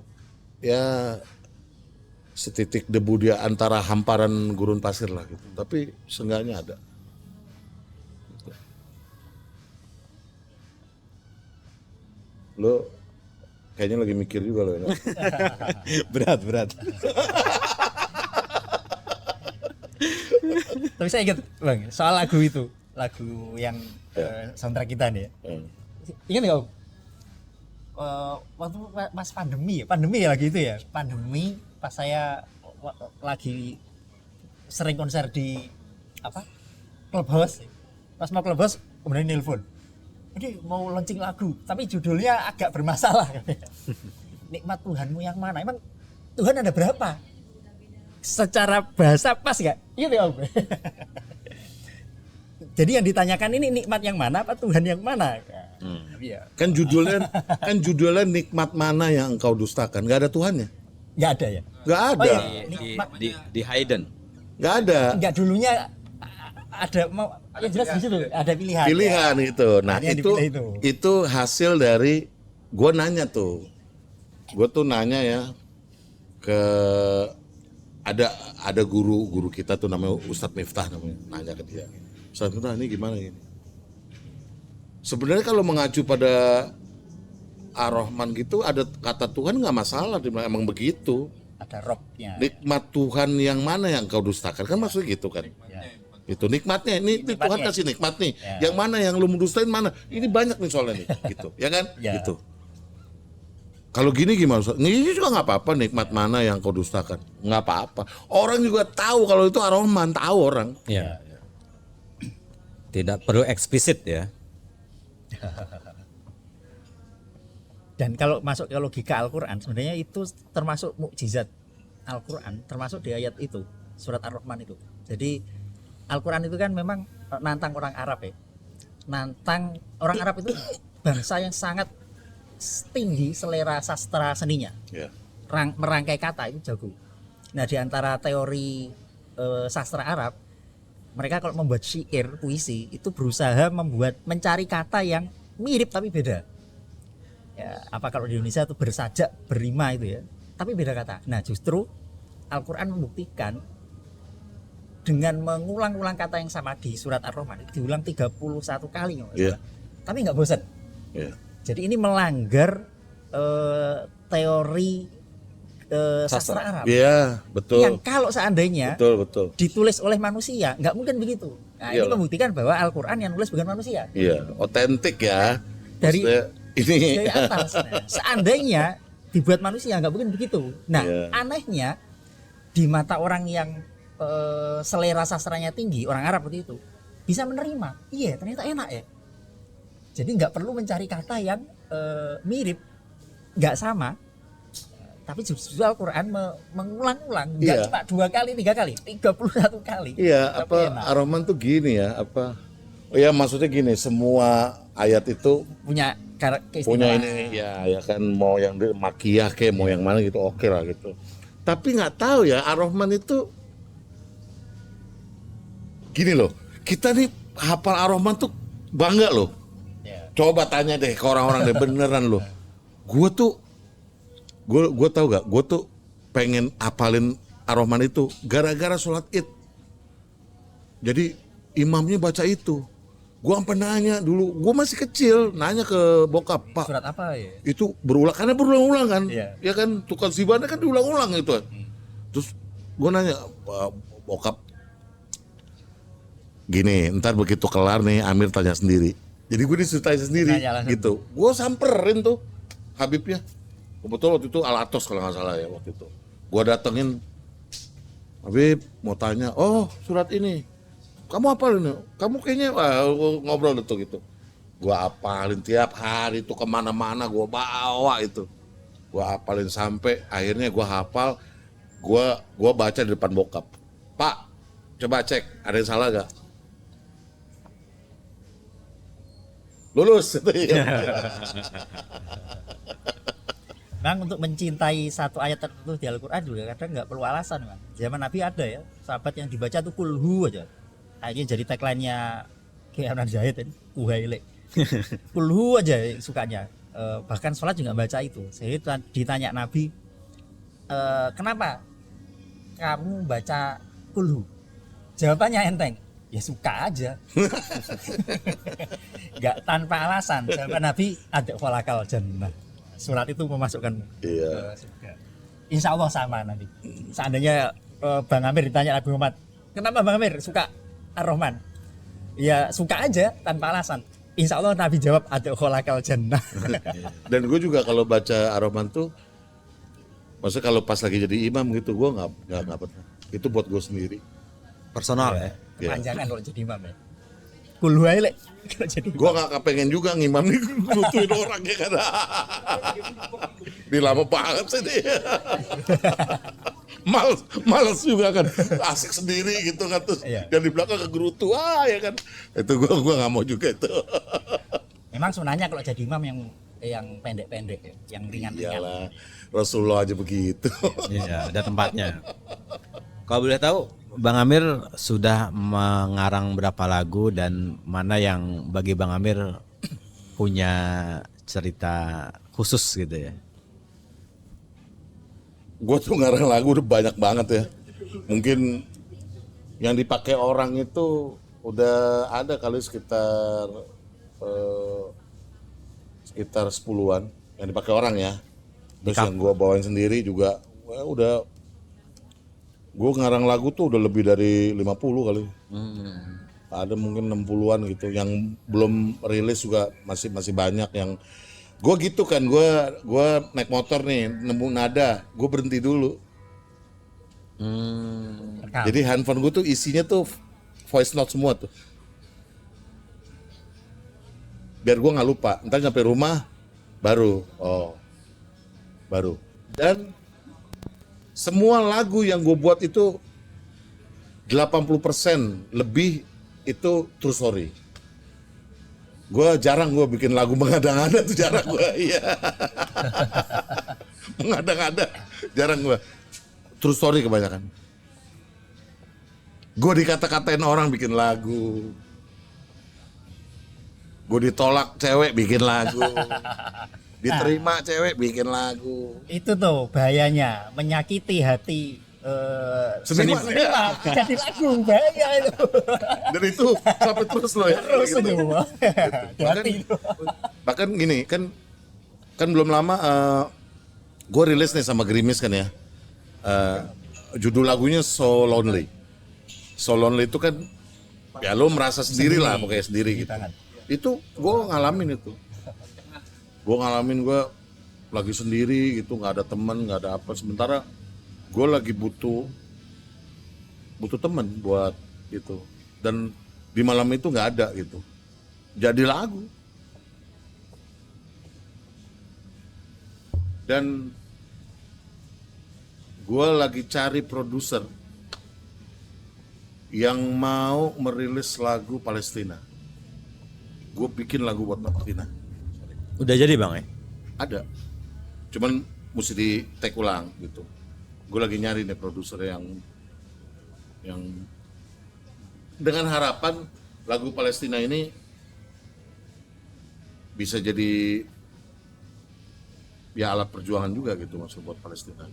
Speaker 1: ya setitik debu di antara hamparan gurun pasir lah gitu, tapi seenggaknya ada. Lo kayaknya lagi mikir juga lo ya.
Speaker 2: Berat.
Speaker 3: Tapi saya ingat Bang, soal lagu itu, lagu yang soundtrack kita nih ya. Ingat nggak Om? Waktu pas pandemi ya lagi itu ya, pandemi pas saya lagi sering konser di Clubhouse. Pas mau Clubhouse kemudian nelpon, ini mau launching lagu tapi judulnya agak bermasalah. Nikmat Tuhanmu yang mana? Emang Tuhan ada berapa? Secara bahasa pas nggak? Iya Om. Jadi yang ditanyakan ini nikmat yang mana apa Tuhan yang mana? Iya.
Speaker 1: Kan judulnya nikmat mana yang engkau dustakan? Gak ada Tuhannya.
Speaker 3: Nggak ada ya?
Speaker 1: Gak ada.
Speaker 3: Oh, iya.
Speaker 2: Di Haydn.
Speaker 1: Gak ada.
Speaker 3: Nggak, dulunya ada mau ya jelas di situ ada pilihan.
Speaker 1: Pilihan
Speaker 3: ya.
Speaker 1: itu. Nah
Speaker 3: Yang
Speaker 1: itu
Speaker 3: dipilih
Speaker 1: itu hasil dari gue nanya tuh. Gue tuh nanya ya ke ada guru kita tuh namanya Ustadz Miftah namanya, nanya ke dia. Ustadz Miftah ini gimana ini? Sebenarnya kalau mengacu pada Ar-Rahman gitu ada kata Tuhan nggak masalah, emang begitu.
Speaker 3: Ada rocknya.
Speaker 1: Nikmat Tuhan yang mana yang kau dustakan, kan maksudnya gitu kan?
Speaker 3: Ya.
Speaker 1: Itu nikmatnya, ini Tuhan
Speaker 3: Nikmatnya.
Speaker 1: kasih nikmat nih.
Speaker 3: Ya.
Speaker 1: Yang mana yang lu mendustain mana? Ini banyak nih soalnya nih, gitu, ya kan?
Speaker 3: Ya.
Speaker 1: Gitu. Kalau gini gimana? Ini juga nggak apa-apa, nikmat mana yang kau dustakan, nggak apa-apa. Orang juga tahu kalau itu Ar-Rahman, tahu orang.
Speaker 2: Ya. Tidak perlu eksplisit ya.
Speaker 3: Dan kalau masuk ke logika Al-Quran sebenarnya itu termasuk mukjizat Al-Quran, termasuk di ayat itu surat Ar-Rahman itu. Jadi Al-Quran itu kan memang nantang orang Arab ya. Nantang orang Arab itu bangsa yang sangat tinggi selera sastra seninya.
Speaker 1: Ya.
Speaker 3: Merangkai kata itu jago. Nah di antara teori sastra Arab, mereka kalau membuat syair, puisi itu berusaha mencari kata yang mirip tapi beda. Ya, apa kalau di Indonesia itu bersajak, berima itu ya, tapi beda kata. Nah justru Al-Quran membuktikan dengan mengulang-ulang kata yang sama di surat Ar-Rahman, diulang 31 kali,
Speaker 1: Iya.
Speaker 3: tapi nggak bosan.
Speaker 1: Ya.
Speaker 3: Jadi ini melanggar teori sastra Arab.
Speaker 1: Iya, betul.
Speaker 3: Yang kalau seandainya
Speaker 1: Betul.
Speaker 3: ditulis oleh manusia, nggak mungkin begitu. Nah, ini
Speaker 1: Iyalah.
Speaker 3: membuktikan bahwa Al-Quran yang nulis bukan manusia.
Speaker 1: Iya, otentik ya.
Speaker 3: Dari
Speaker 1: Maksudnya, ini
Speaker 3: dari atas. Nah, seandainya dibuat manusia, nggak mungkin begitu. Nah,
Speaker 1: Iya.
Speaker 3: anehnya di mata orang yang selera sastranya tinggi, orang Arab seperti itu, bisa menerima. Iya, ternyata enak ya. Jadi nggak perlu mencari kata yang mirip, nggak sama. Tapi justru Al-Quran mengulang-ulang, nggak
Speaker 1: Iya.
Speaker 3: cuma 2 kali, 3 kali, 31 kali.
Speaker 1: Iya,
Speaker 3: Tapi
Speaker 1: apa
Speaker 3: enak.
Speaker 1: Ar-Rahman tuh gini ya, apa? Oh ya maksudnya gini, semua ayat itu
Speaker 3: Punya
Speaker 1: punya
Speaker 3: keistimewaan.
Speaker 1: ini ya kan, mau yang makiyah kayak mau yang mana gitu, oke lah gitu. Tapi nggak tahu ya, Ar-Rahman itu gini loh, kita nih hafal Ar-Rahman tuh bangga loh.
Speaker 3: Ya.
Speaker 1: Coba tanya deh ke orang-orang deh, beneran loh. Gue tahu gak, gue tuh pengen hafalin Ar-Rahman itu gara-gara sholat Id. Jadi imamnya baca itu. Gue sampai nanya dulu, gue masih kecil, nanya ke bokap, Pak,
Speaker 3: Surat apa ya?
Speaker 1: itu berulang, karena berulang-ulang kan,
Speaker 3: Iya.
Speaker 1: ya kan, tukang sibana kan diulang-ulang itu. Terus gue nanya, bokap, gini, ntar begitu kelar nih Amir tanya sendiri. Jadi gue diceritain sendiri
Speaker 3: Tanya langsung.
Speaker 1: gitu. Gue samperin tuh Habibnya. Kebetulan waktu itu Al-Atos kalau nggak salah ya waktu itu. Gue datengin, Habib mau tanya, oh surat ini, kamu hafalin? Kamu kayaknya ngobrol tuh gitu. Gue hafalin tiap hari tuh kemana-mana gue bawa itu. Gue hafalin sampai akhirnya gue hafal. Gue baca di depan bokap. Pak, coba cek ada yang salah gak? Lulus.
Speaker 3: Memang untuk mencintai satu ayat tertentu di Al-Quran juga kadang nggak perlu alasan, Bang. Zaman Nabi ada ya, sahabat yang dibaca tuh kulhu aja. Akhirnya jadi tagline-nya Kiai Zahid ini, uhaile. Kulhu aja sukanya. Bahkan sholat juga baca itu. Saya ditanya Nabi, kenapa kamu baca kulhu? Jawabannya enteng, ya suka aja. Nggak tanpa alasan. Jawaban Nabi ada falakal jannah. Surat itu memasukkan
Speaker 1: Iya.
Speaker 3: ke surga. Insya Allah sama nanti. Seandainya Bang Amir ditanya Nabi Muhammad, kenapa Bang Amir suka Ar-Rahman? Ya suka aja tanpa alasan. Insya Allah Nabi jawab ada falakal jannah.
Speaker 1: Dan gue juga kalau baca Ar-Rahman tuh, maksudnya kalau pas lagi jadi imam gitu, gue nggak pernah. Itu buat gue sendiri.
Speaker 2: Personal ya.
Speaker 3: Kepanjangan kalau jadi imam ya. Kulhu aja lek kalau jadi imam.
Speaker 1: Gue nggak kepengen juga ngimam nih ngutuin orang ya kan. Ini lama banget sih dia. Males juga kan, asik sendiri gitu kan, terus
Speaker 3: Iya.
Speaker 1: dan di belakang kegerutu ya kan. Itu gue nggak mau juga itu.
Speaker 3: Memang sebenarnya kalau jadi imam yang pendek-pendek ya, yang ringan-ringan.
Speaker 1: Iyalah, Rasulullah aja begitu.
Speaker 2: Iya, ada tempatnya. Kalau boleh tahu, Bang Amir sudah mengarang berapa lagu dan mana yang bagi Bang Amir punya cerita khusus gitu ya?
Speaker 1: Gue tuh ngarang lagu udah banyak banget ya. Mungkin yang dipakai orang itu udah ada kali sekitar 10-an yang dipakai orang ya. Terus yang gue bawain sendiri juga udah. Gue ngarang lagu tuh udah lebih dari 50 kali. Ada mungkin 60-an gitu. Yang belum rilis juga masih banyak yang gue gitu kan. Gue naik motor nih, nemu nada, gue berhenti dulu.
Speaker 3: Rekam.
Speaker 1: Jadi handphone gue tuh isinya tuh voice note semua tuh. Biar gue nggak lupa. Ntar nyampe rumah baru. Dan semua lagu yang gue buat itu 80% lebih itu true story. Gue jarang bikin lagu mengada-ngada tuh, jarang gue. Iya. Mengada-ngada jarang gue. True story kebanyakan. Gue dikata-katain orang bikin lagu. Gue ditolak cewek bikin lagu. Diterima cewek bikin lagu.
Speaker 3: Itu tuh bahayanya, menyakiti hati
Speaker 1: Seniman.
Speaker 3: seniman. Jadi lagu bahaya itu.
Speaker 1: Dan itu sampai terus loh ya.
Speaker 3: Terus
Speaker 1: Gitu.
Speaker 3: itu. Hati itu.
Speaker 1: Bahkan gini kan belum lama gue rilis nih sama Grimis kan ya. Judul lagunya So Lonely. So Lonely itu kan ya lo merasa sendiri lah, pokoknya sendiri gitu. Itu gue ngalamin itu. Gue lagi sendiri gitu, nggak ada teman, nggak ada apa. Sementara gue lagi butuh teman buat gitu. Dan di malam itu nggak ada gitu. Jadi lagu. Dan gue lagi cari produser yang mau merilis lagu Palestina. Gue bikin lagu buat Palestina.
Speaker 2: Udah jadi Bang ya?
Speaker 1: Ada, cuman mesti di take ulang gitu. Gue lagi nyari nih produser yang dengan harapan lagu Palestina ini bisa jadi ya alat perjuangan juga gitu, maksud buat Palestina.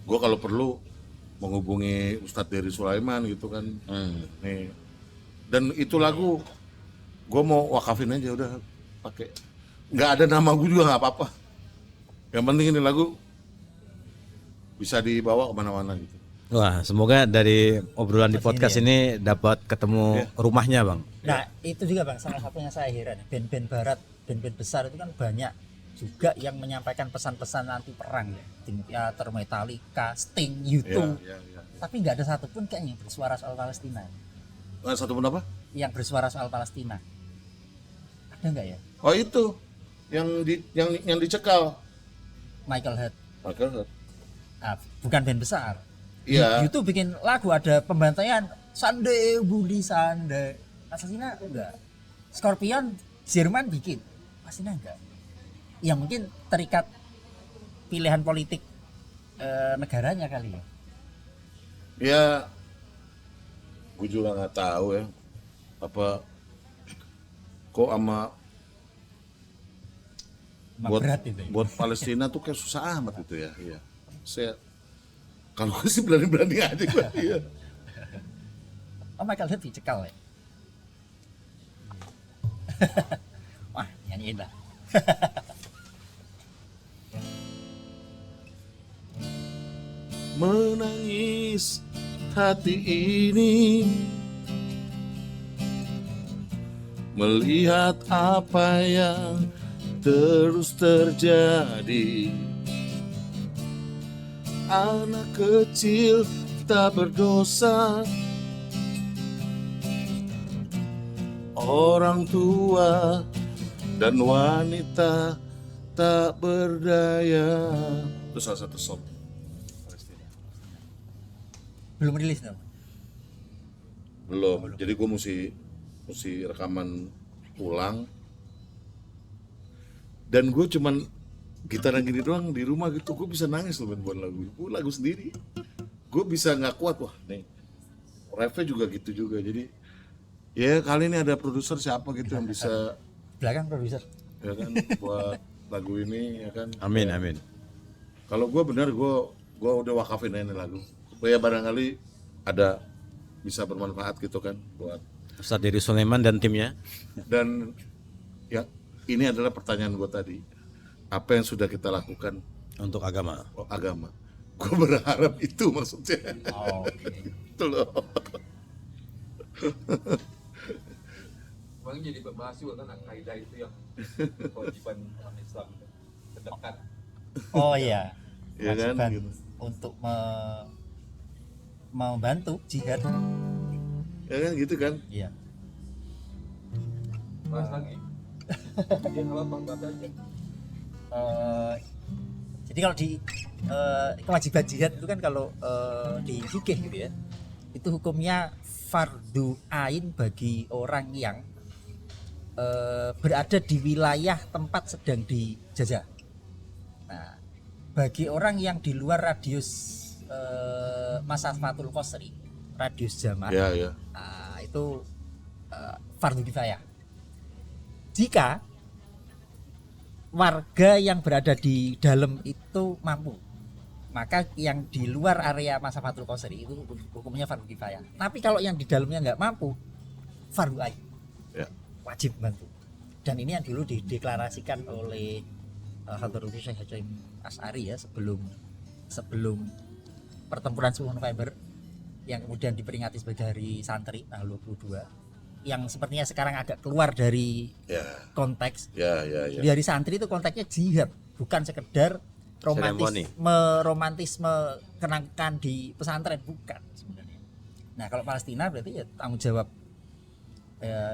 Speaker 1: Gue kalau perlu menghubungi Ustadz Dery Sulaiman gitu kan. Nih, dan itu lagu gue mau wakafin aja udah pakai. Nggak ada nama gue juga nggak apa-apa. Yang penting ini lagu bisa dibawa kemana-mana gitu.
Speaker 2: Wah, semoga dari obrolan di podcast ini dapat ketemu rumahnya, Bang.
Speaker 3: Nah itu juga Bang, salah satunya saya heran, band-band barat, band-band besar itu kan banyak juga yang menyampaikan pesan-pesan anti perang ya, Dream Theater, Metallica, Sting, U2,
Speaker 1: Ya.
Speaker 3: tapi nggak ada satupun kayaknya yang bersuara soal Palestina,
Speaker 1: Satu pun apa?
Speaker 3: yang bersuara soal Palestina, ada nggak ya?
Speaker 1: Oh itu yang dicekal.
Speaker 3: Michael Hurt,
Speaker 1: Maka
Speaker 3: bukan band besar.
Speaker 1: iya.
Speaker 3: YouTube bikin lagu ada pembantaian Sunday Bully Sunday. Palestina enggak. Scorpion Jerman bikin. Palestina enggak. Ya mungkin terikat pilihan politik negaranya kali ya.
Speaker 1: Ya, gue juga nggak tahu ya apa kok
Speaker 3: Emang berat itu ya.
Speaker 1: buat Palestina tuh kayak susah amat itu ya. Iya. Saya kalau gue sih berani-berani aja gue. Iya.
Speaker 3: Oh Michael Hurt dicekal ya. Wah nyanyiin lah.
Speaker 1: Menangis hati ini melihat apa yang terus terjadi. Anak kecil tak berdosa, orang tua dan wanita tak berdaya. Itu salah satu song Palestina.
Speaker 3: Belum rilis dong.
Speaker 1: Belum. Jadi gue mesti rekaman ulang. Dan gue cuman gitaran gini doang di rumah gitu, gue bisa nangis loh buat lagu. Gue lagu sendiri. Gue bisa nggak kuat, wah nih. Refnya juga gitu juga. Jadi ya kali ini ada produser siapa gitu yang bisa
Speaker 3: Belakang produser.
Speaker 1: ya kan buat lagu ini ya kan.
Speaker 2: Amin, amin.
Speaker 1: Kalau gue benar gue udah wakafin ini lagu. Ya barangkali ada bisa bermanfaat gitu kan buat.
Speaker 2: Ustadz Diri Sulaiman dan timnya.
Speaker 1: Dan ya ini adalah pertanyaan gue tadi. Apa yang sudah kita lakukan
Speaker 2: Untuk agama.
Speaker 1: agama? Gue berharap itu maksudnya.
Speaker 3: Oh, oke.
Speaker 1: Itu loh.
Speaker 4: Bang jadi bahas juga kan kaidah itu yang kewajiban orang Islam terdekat.
Speaker 3: Oh iya.
Speaker 1: Iya kan,
Speaker 3: Kewajiban
Speaker 1: gitu.
Speaker 3: untuk membantu jihad.
Speaker 1: Ya kan gitu kan.
Speaker 3: Iya.
Speaker 4: Bahas lagi. Dia kalau bang bahas aja.
Speaker 3: Jadi kalau di kewajiban jihad itu kan kalau di fikih gitu ya, itu hukumnya fardu ain bagi orang yang berada di wilayah tempat sedang dijajah. Nah, bagi orang yang di luar radius masafatul qasri, radius zaman,
Speaker 1: Ya ya.
Speaker 3: nah, itu fardu kifayah. Jika warga yang berada di dalam itu mampu, maka yang di luar area masafatul qasri itu hukumnya fardu kifayah. Tapi kalau yang di dalamnya nggak mampu, fardu ain,
Speaker 1: Ya.
Speaker 3: wajib bantu. Dan ini yang dulu dideklarasikan oleh Hadratus Syekh Hasyim Asy'ari ya sebelum pertempuran 10 November yang kemudian diperingati sebagai hari santri tanggal 22, yang sepertinya sekarang agak keluar dari
Speaker 1: Ya.
Speaker 3: konteks.
Speaker 1: Ya.
Speaker 3: Di hari santri itu konteksnya jihad, bukan sekedar
Speaker 2: Seremoni.
Speaker 3: romantisme kenangkan di pesantren, bukan sebenarnya. Nah kalau Palestina berarti ya tanggung jawab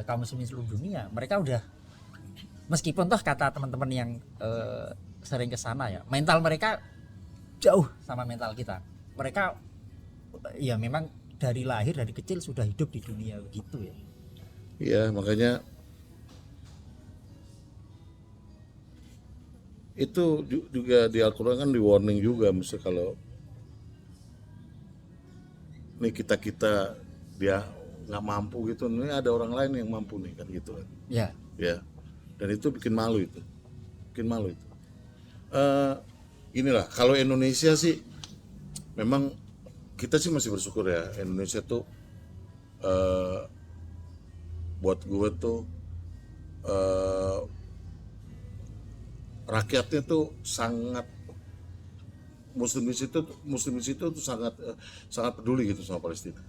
Speaker 3: kaum muslimin seluruh dunia. Mereka udah, meskipun toh kata teman-teman yang sering ke sana ya, mental mereka jauh sama mental kita. Mereka ya memang dari lahir, dari kecil sudah hidup di dunia begitu ya.
Speaker 1: Iya, makanya itu juga di Al-Quran kan di warning juga, mesti kalau nih kita dia nggak mampu gitu, nih ada orang lain yang mampu nih kan gitu kan.
Speaker 3: Ya.
Speaker 1: Ya, dan itu bikin malu itu. Inilah kalau Indonesia sih memang kita sih masih bersyukur ya, Indonesia tuh buat gue tuh rakyatnya tuh sangat muslim di situ tuh sangat peduli gitu sama Palestina.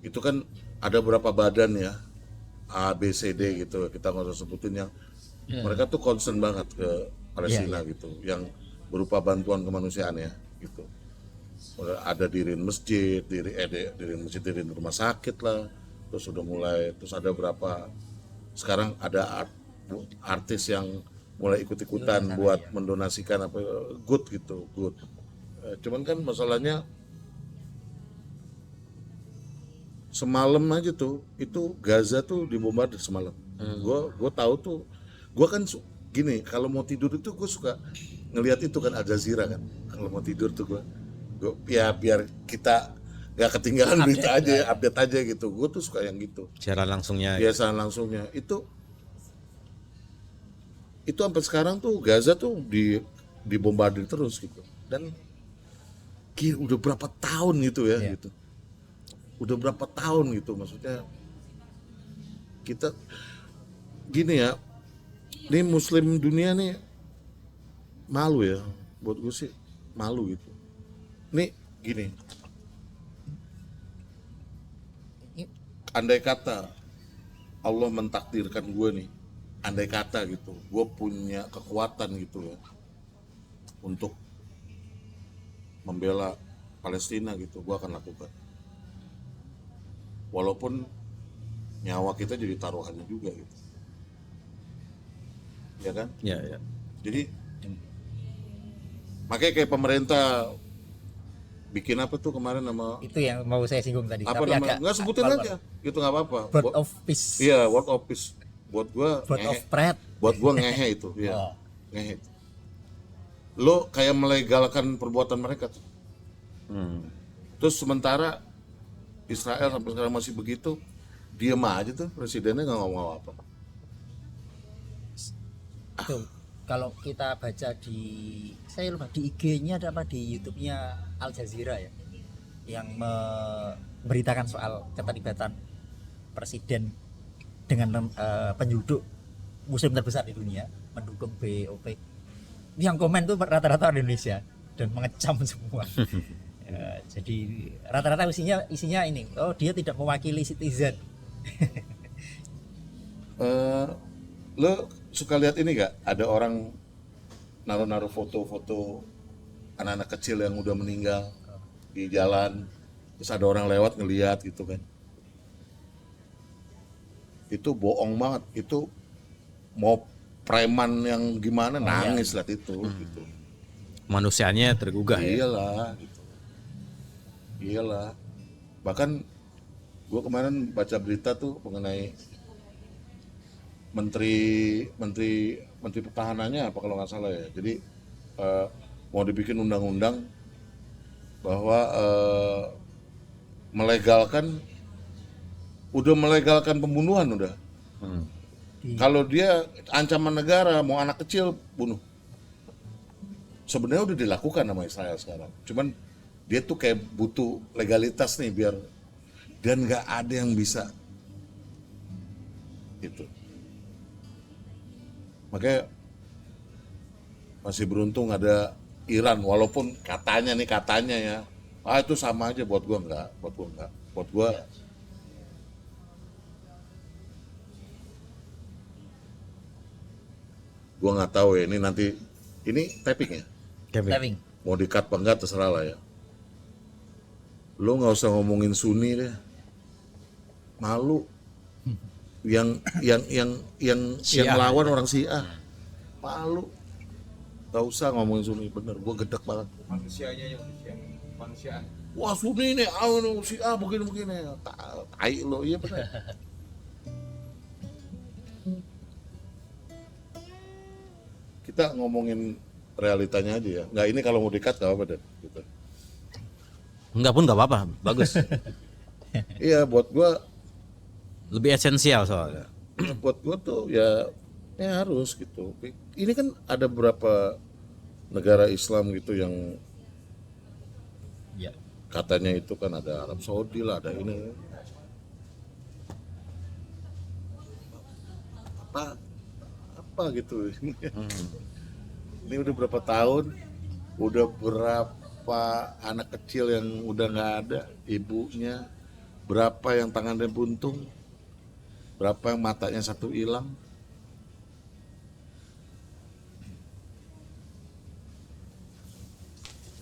Speaker 1: Itu kan ada beberapa badan ya, A, B, C, D gitu, kita nggak usah sebutin yang mereka tuh concern banget ke Palestina gitu, yang berupa bantuan kemanusiaan ya gitu. Ada diriin masjid, diriin masjid, diriin rumah sakit lah, terus udah mulai, terus ada berapa, sekarang ada artis yang mulai ikut-ikutan buat mendonasikan apa, good gitu, good. Cuman kan masalahnya semalam aja tuh, itu Gaza tuh dibombardir semalam. Gue tahu tuh, gue kan gini, kalau mau tidur itu gue suka ngelihat itu kan Al Jazeera kan. Kalau mau tidur tuh gue ya biar kita nggak ketinggalan berita aja, update aja gitu. Gue tuh suka yang gitu.
Speaker 2: Siaran langsungnya.
Speaker 1: Biasaan langsungnya itu sampai sekarang tuh Gaza tuh dibombardir terus gitu. Dan udah berapa tahun gitu ya gitu. Udah berapa tahun gitu, maksudnya kita gini ya, ini muslim dunia nih malu ya, buat gue sih malu gitu. Nih gini, andai kata Allah mentakdirkan gue nih, andai kata gitu, gue punya kekuatan gitu ya untuk membela Palestina gitu, gue akan lakukan. Walaupun nyawa kita jadi taruhannya juga gitu, ya kan?
Speaker 2: Ya.
Speaker 1: Jadi makanya kayak pemerintah bikin apa tuh kemarin nama
Speaker 3: Itu yang mau saya singgung tadi.
Speaker 1: apa
Speaker 3: Tapi
Speaker 1: nama, nggak sebutin aja, gitu nggak apa-apa.
Speaker 3: Word of peace.
Speaker 1: Iya, word of peace. Buat gua
Speaker 3: Word of pride.
Speaker 1: buat gua ngehe itu, ya,
Speaker 3: Oh.
Speaker 1: ngehe. Lo kayak melegalkan perbuatan mereka tuh. Terus sementara Israel sampai sekarang masih begitu, diem aja tuh, presidennya nggak ngomong apa-apa.
Speaker 3: Itu kalau kita baca saya lupa di IG-nya ada apa, di YouTube-nya Al Jazeera ya, yang memberitakan soal keterlibatan presiden dengan penduduk muslim terbesar di dunia mendukung BOP. Yang komen tuh rata-rata orang Indonesia dan mengecam semua. Ya, jadi rata-rata isinya ini, oh dia tidak mewakili citizen.
Speaker 1: Lo suka lihat ini gak? Ada orang naruh foto-foto anak-anak kecil yang udah meninggal di jalan, terus ada orang lewat ngeliat gitu kan. Itu bohong banget, itu mau preman yang gimana nangis lihat itu gitu.
Speaker 2: Manusianya tergugah ya.
Speaker 1: Iyalah gitu. Iyalah. Bahkan gue kemarin baca berita tuh mengenai menteri pertahanannya apa kalau nggak salah ya. Jadi mau dibikin undang-undang bahwa udah melegalkan pembunuhan udah. Kalau dia ancaman negara, mau anak kecil bunuh. Sebenarnya udah dilakukan sama Israel sekarang. Cuman dia tuh kayak butuh legalitas nih biar, dan nggak ada yang bisa itu. Makanya masih beruntung ada Iran, walaupun katanya ya, itu sama aja, buat gua enggak. Buat gua nggak tahu ya, ini nanti ini tapping ya.
Speaker 3: Tapping.
Speaker 1: Mau di-cut apa enggak terserah lah ya. Lo nggak usah ngomongin Sunni deh, malu. Yang melawan orang Syiah, malu. Gak usah ngomongin Sunni, bener, gue gedek banget.
Speaker 4: Manusianya yang manusiaan.
Speaker 1: Wah Sunni nih, Syiah begini, tai lo, iya bener. Kita ngomongin realitanya aja ya. Nggak, ini kalau mau di-cut gak apa-apa deh. Gitu.
Speaker 2: Enggak pun nggak apa-apa, bagus.
Speaker 1: Iya, buat gua
Speaker 2: Lebih esensial soalnya.
Speaker 1: buat gua tuh ya harus gitu. Ini kan ada beberapa negara Islam gitu yang
Speaker 3: Ya.
Speaker 1: katanya itu kan ada Arab Saudi lah, ada ini. Apa gitu. Ini udah berapa tahun Udah berapa anak kecil yang udah nggak ada ibunya, berapa yang tangannya buntung, berapa yang matanya satu hilang.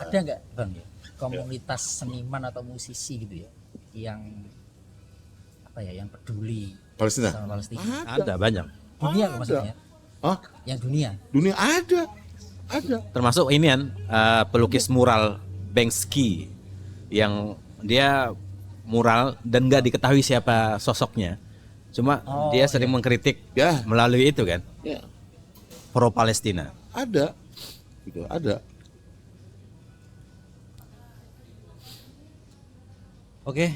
Speaker 3: Ada nggak bang ya komunitas seniman atau musisi gitu ya yang apa ya yang peduli
Speaker 1: Palestina?
Speaker 3: sama Palestina?
Speaker 2: Ada banyak.
Speaker 3: Dunia
Speaker 1: Ada.
Speaker 3: maksudnya?
Speaker 1: Hah?
Speaker 3: Yang dunia?
Speaker 1: Dunia ada.
Speaker 2: Termasuk ini kan pelukis mural Banksy yang dia mural dan nggak diketahui siapa sosoknya. Cuma dia sering mengkritik
Speaker 1: Ya,
Speaker 2: melalui itu kan,
Speaker 1: ya
Speaker 2: pro Palestina.
Speaker 1: ada, gitu ada.
Speaker 2: Oke,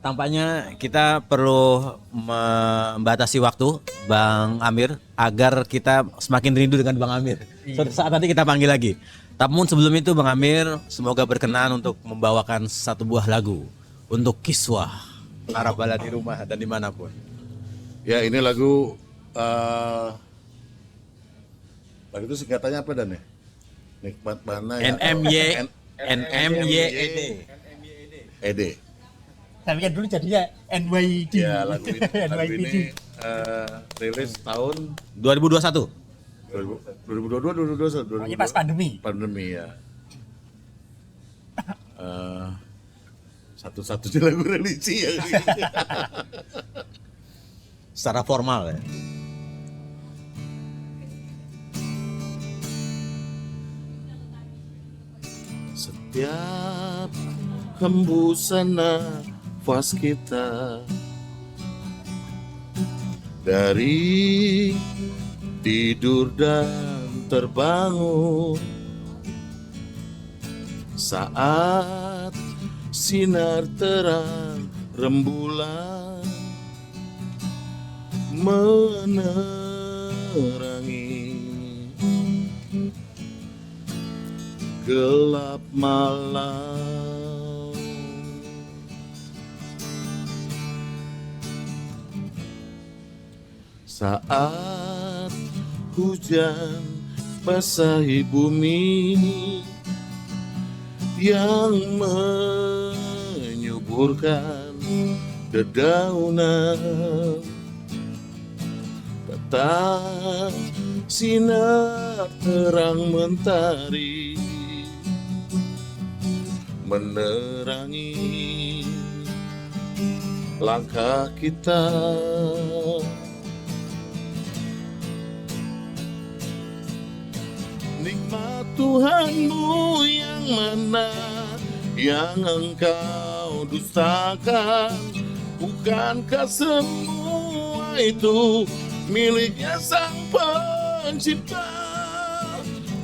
Speaker 2: tampaknya kita perlu membatasi waktu, Bang Amir, agar kita semakin rindu dengan Bang Amir. Suatu saat nanti kita panggil lagi. Namun sebelum itu, Bang Amir, semoga berkenan untuk membawakan satu buah lagu untuk Kiswah Narabala di rumah dan dimanapun.
Speaker 1: Ya ini lagu itu singkatannya apa Dan ya? Nikmat mana ya?
Speaker 2: NMYED.
Speaker 1: ED.
Speaker 3: Tapi kan dulu jadinya NYD.
Speaker 1: Ya lagu ini rilis tahun
Speaker 2: 2021.
Speaker 1: 2022
Speaker 3: Pokoknya pas pandemi.
Speaker 1: Pandemi ya. Satu-satunya lagu religi ya.
Speaker 2: Secara formal ya.
Speaker 1: Setiap hembusan nafas kita dari tidur dan terbangun saat sinar terang rembulan menerangi gelap malam. Saat hujan basahi bumi yang menyuburkan dedaunan, tetap sinar terang mentari menerangi langkah kita. Nikmat Tuhanmu yang mana yang engkau dustakan? Bukankah semua itu miliknya Sang Pencipta?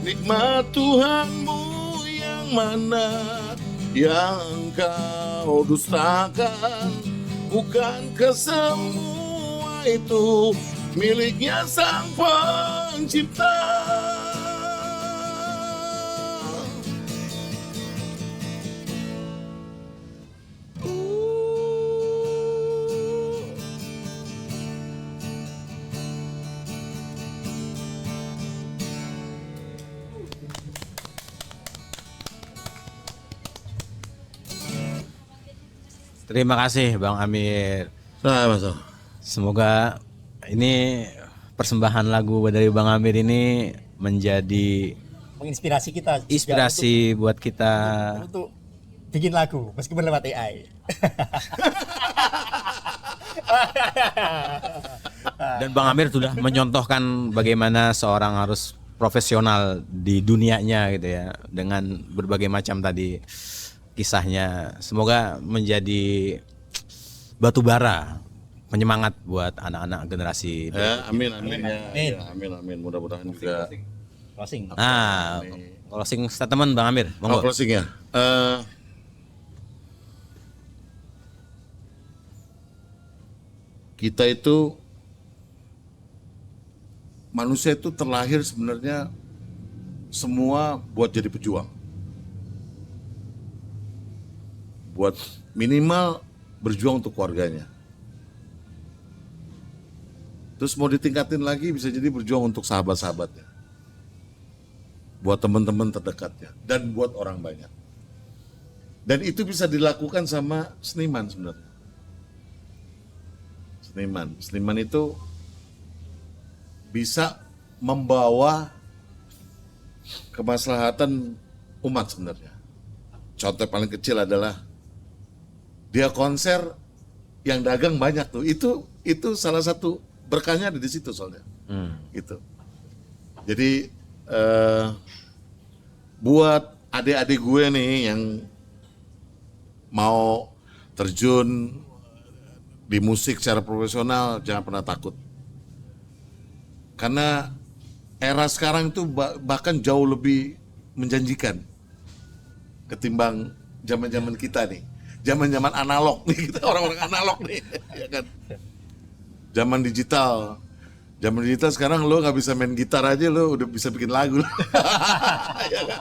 Speaker 1: Nikmat Tuhanmu yang mana yang engkau dustakan? Bukankah semua itu miliknya Sang Pencipta?
Speaker 2: Terima kasih Bang Amir.
Speaker 1: Nah, Mas.
Speaker 2: Semoga ini persembahan lagu dari Bang Amir ini menjadi
Speaker 3: Menginspirasi kita juga
Speaker 2: inspirasi buat kita.
Speaker 3: untuk bikin lagu meskipun lewat AI.
Speaker 2: Dan Bang Amir sudah menyontohkan bagaimana seorang harus profesional di dunianya gitu ya, dengan berbagai macam tadi kisahnya. Semoga menjadi batu bara penyemangat buat anak-anak generasi.
Speaker 1: Ya, amin amin ya.
Speaker 3: Amin.
Speaker 1: Ya, amin amin. Mudah-mudahan juga.
Speaker 3: Closing.
Speaker 2: Nah, closing statement Bang Amir,
Speaker 1: Oh,
Speaker 2: monggo.
Speaker 1: closing ya. Kita itu manusia itu terlahir sebenarnya semua buat jadi pejuang. Buat minimal berjuang untuk keluarganya. Terus mau ditingkatin lagi bisa jadi berjuang untuk sahabat-sahabatnya. buat teman-teman terdekatnya, dan buat orang banyak. Dan itu bisa dilakukan sama seniman sebenarnya. Seniman itu bisa membawa kemaslahatan umat sebenarnya. Contoh paling kecil adalah dia konser yang dagang banyak tuh. Itu salah satu berkahnya ada di situ soalnya. Gitu. Jadi buat adik-adik gue nih yang mau terjun di musik secara profesional, jangan pernah takut. Karena era sekarang itu bahkan jauh lebih menjanjikan ketimbang zaman-zaman kita nih. Zaman-zaman analog nih, kita orang-orang analog nih, ya kan. Zaman digital sekarang lo nggak bisa main gitar aja lo udah bisa bikin lagu. Ya kan?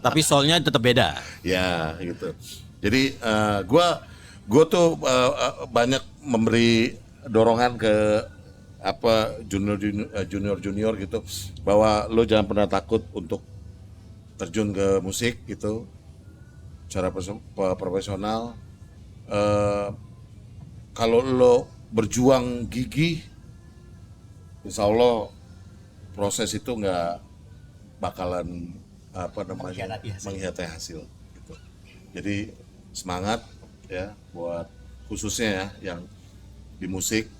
Speaker 2: Tapi soalnya tetap beda.
Speaker 1: Ya gitu. Jadi gue tuh banyak memberi dorongan ke junior gitu, bahwa lo jangan pernah takut untuk terjun ke musik gitu secara profesional. Kalau lo berjuang gigih, insya Allah proses itu nggak bakalan mengkhianati hasil gitu. Jadi semangat ya buat khususnya ya yang di musik,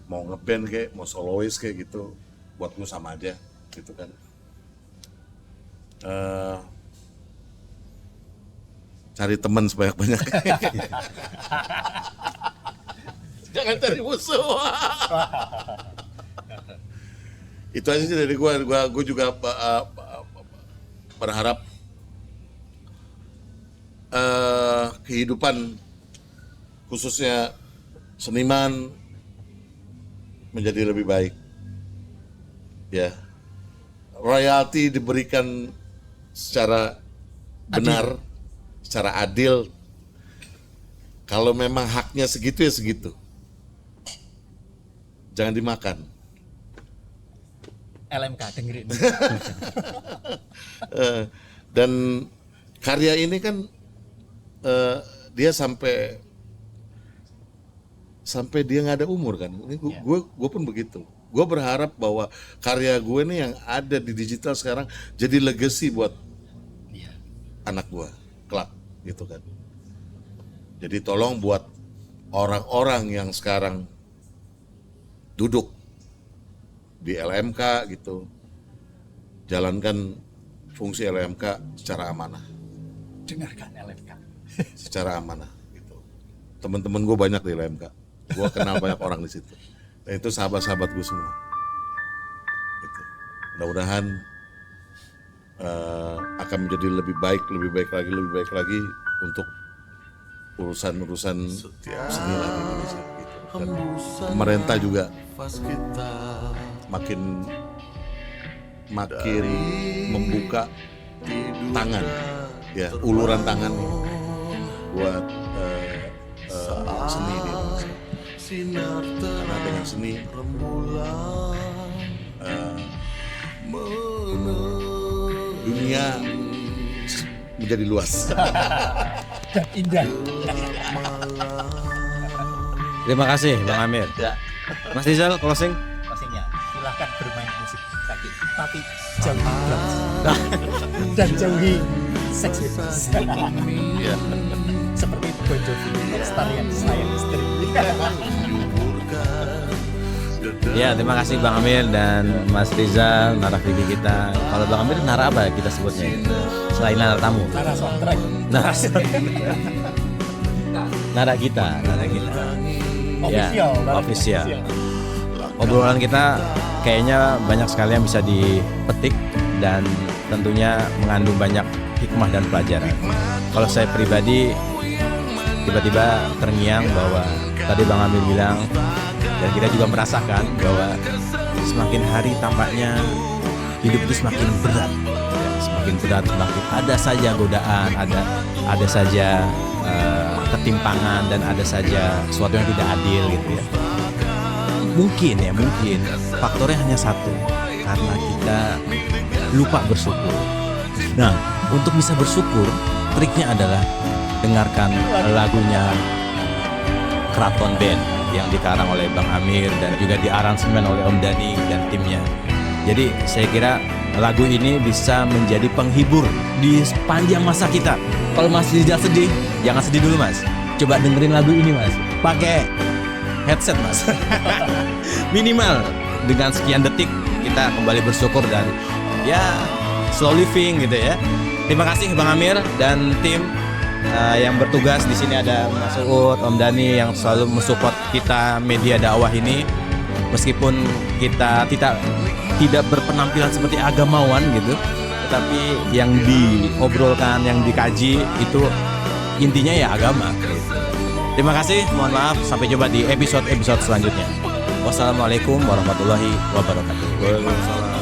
Speaker 1: mau ngeband kayak mau solois kayak gitu, buat lu sama aja gitu kan. Cari teman sebanyak-banyak. Jangan cari musuh. Itu aja sih dari gue juga berharap kehidupan khususnya seniman menjadi lebih baik, ya. Royalti diberikan secara benar, secara adil. Kalau memang haknya segitu ya segitu, jangan dimakan.
Speaker 3: LMK dengerin.
Speaker 1: Dan karya ini kan dia sampai dia nggak ada umur kan. Ini gue pun begitu. Gue berharap bahwa karya gue nih yang ada di digital sekarang jadi legacy buat anak gue kelak gitu kan. Jadi tolong buat orang-orang yang sekarang duduk di LMK gitu, jalankan fungsi LMK secara amanah.
Speaker 3: Dengarkan LMK.
Speaker 1: Secara amanah gitu. Teman-teman gue banyak di LMK. Gue kenal banyak orang di situ. Dan itu sahabat-sahabat gue semua. Gitu. Mudah-mudahan akan menjadi lebih baik lagi untuk urusan seni lah di Indonesia. Gitu. Dan pemerintah juga makin membuka tangan, ya uluran tangan buat seni di Indonesia. Karena dengan seni dunia menjadi luas
Speaker 3: Dan indah.
Speaker 2: Terima kasih Bang Amir. Mas Rizal closing.
Speaker 3: Pastinya silahkan bermain musik kaki, tapi jauhi drugs dan jauhi seks bebas.
Speaker 1: ya.
Speaker 3: Seperti Bon Jovi, rockstar yang sayang istri.
Speaker 2: Ya, terima kasih Bang Amir dan Mas Rizal, Nara Vivi kita. Kalau Bang Amir Nara apa kita sebutnya? Selain Nara tamu.
Speaker 3: Nara soundtrack.
Speaker 2: Nara kita.
Speaker 3: Official.
Speaker 2: Ya, official. Obrolan kita kayaknya banyak sekali yang bisa dipetik dan tentunya mengandung banyak hikmah dan pelajaran. Kalau saya pribadi tiba-tiba terngiang bahwa tadi Bang Amir bilang dan kita juga merasakan bahwa semakin hari tampaknya hidup itu semakin berat, ya, semakin ada saja godaan, ada saja ketimpangan dan ada saja sesuatu yang tidak adil gitu ya. Mungkin faktornya hanya satu, karena kita lupa bersyukur. Nah, untuk bisa bersyukur, triknya adalah dengarkan lagunya Kraton Band yang dikarang oleh Bang Amir dan juga diaransemen oleh Om Dani dan timnya. Jadi saya kira lagu ini bisa menjadi penghibur di sepanjang masa kita. Kalau masih sedih, jangan sedih dulu Mas. Coba dengerin lagu ini Mas. Pakai headset Mas. Minimal dengan sekian detik kita kembali bersyukur dan ya slow living gitu ya. Terima kasih Bang Amir dan tim yang bertugas di sini, ada Mas Uut, Om Dani yang selalu mensupport kita media dakwah ini. Meskipun kita tidak berpenampilan seperti agamawan gitu, tetapi yang diobrolkan, yang dikaji itu intinya ya agama. Terima kasih, mohon maaf, sampai jumpa di episode selanjutnya. Wassalamualaikum warahmatullahi wabarakatuh.
Speaker 1: Waalaikumsalam.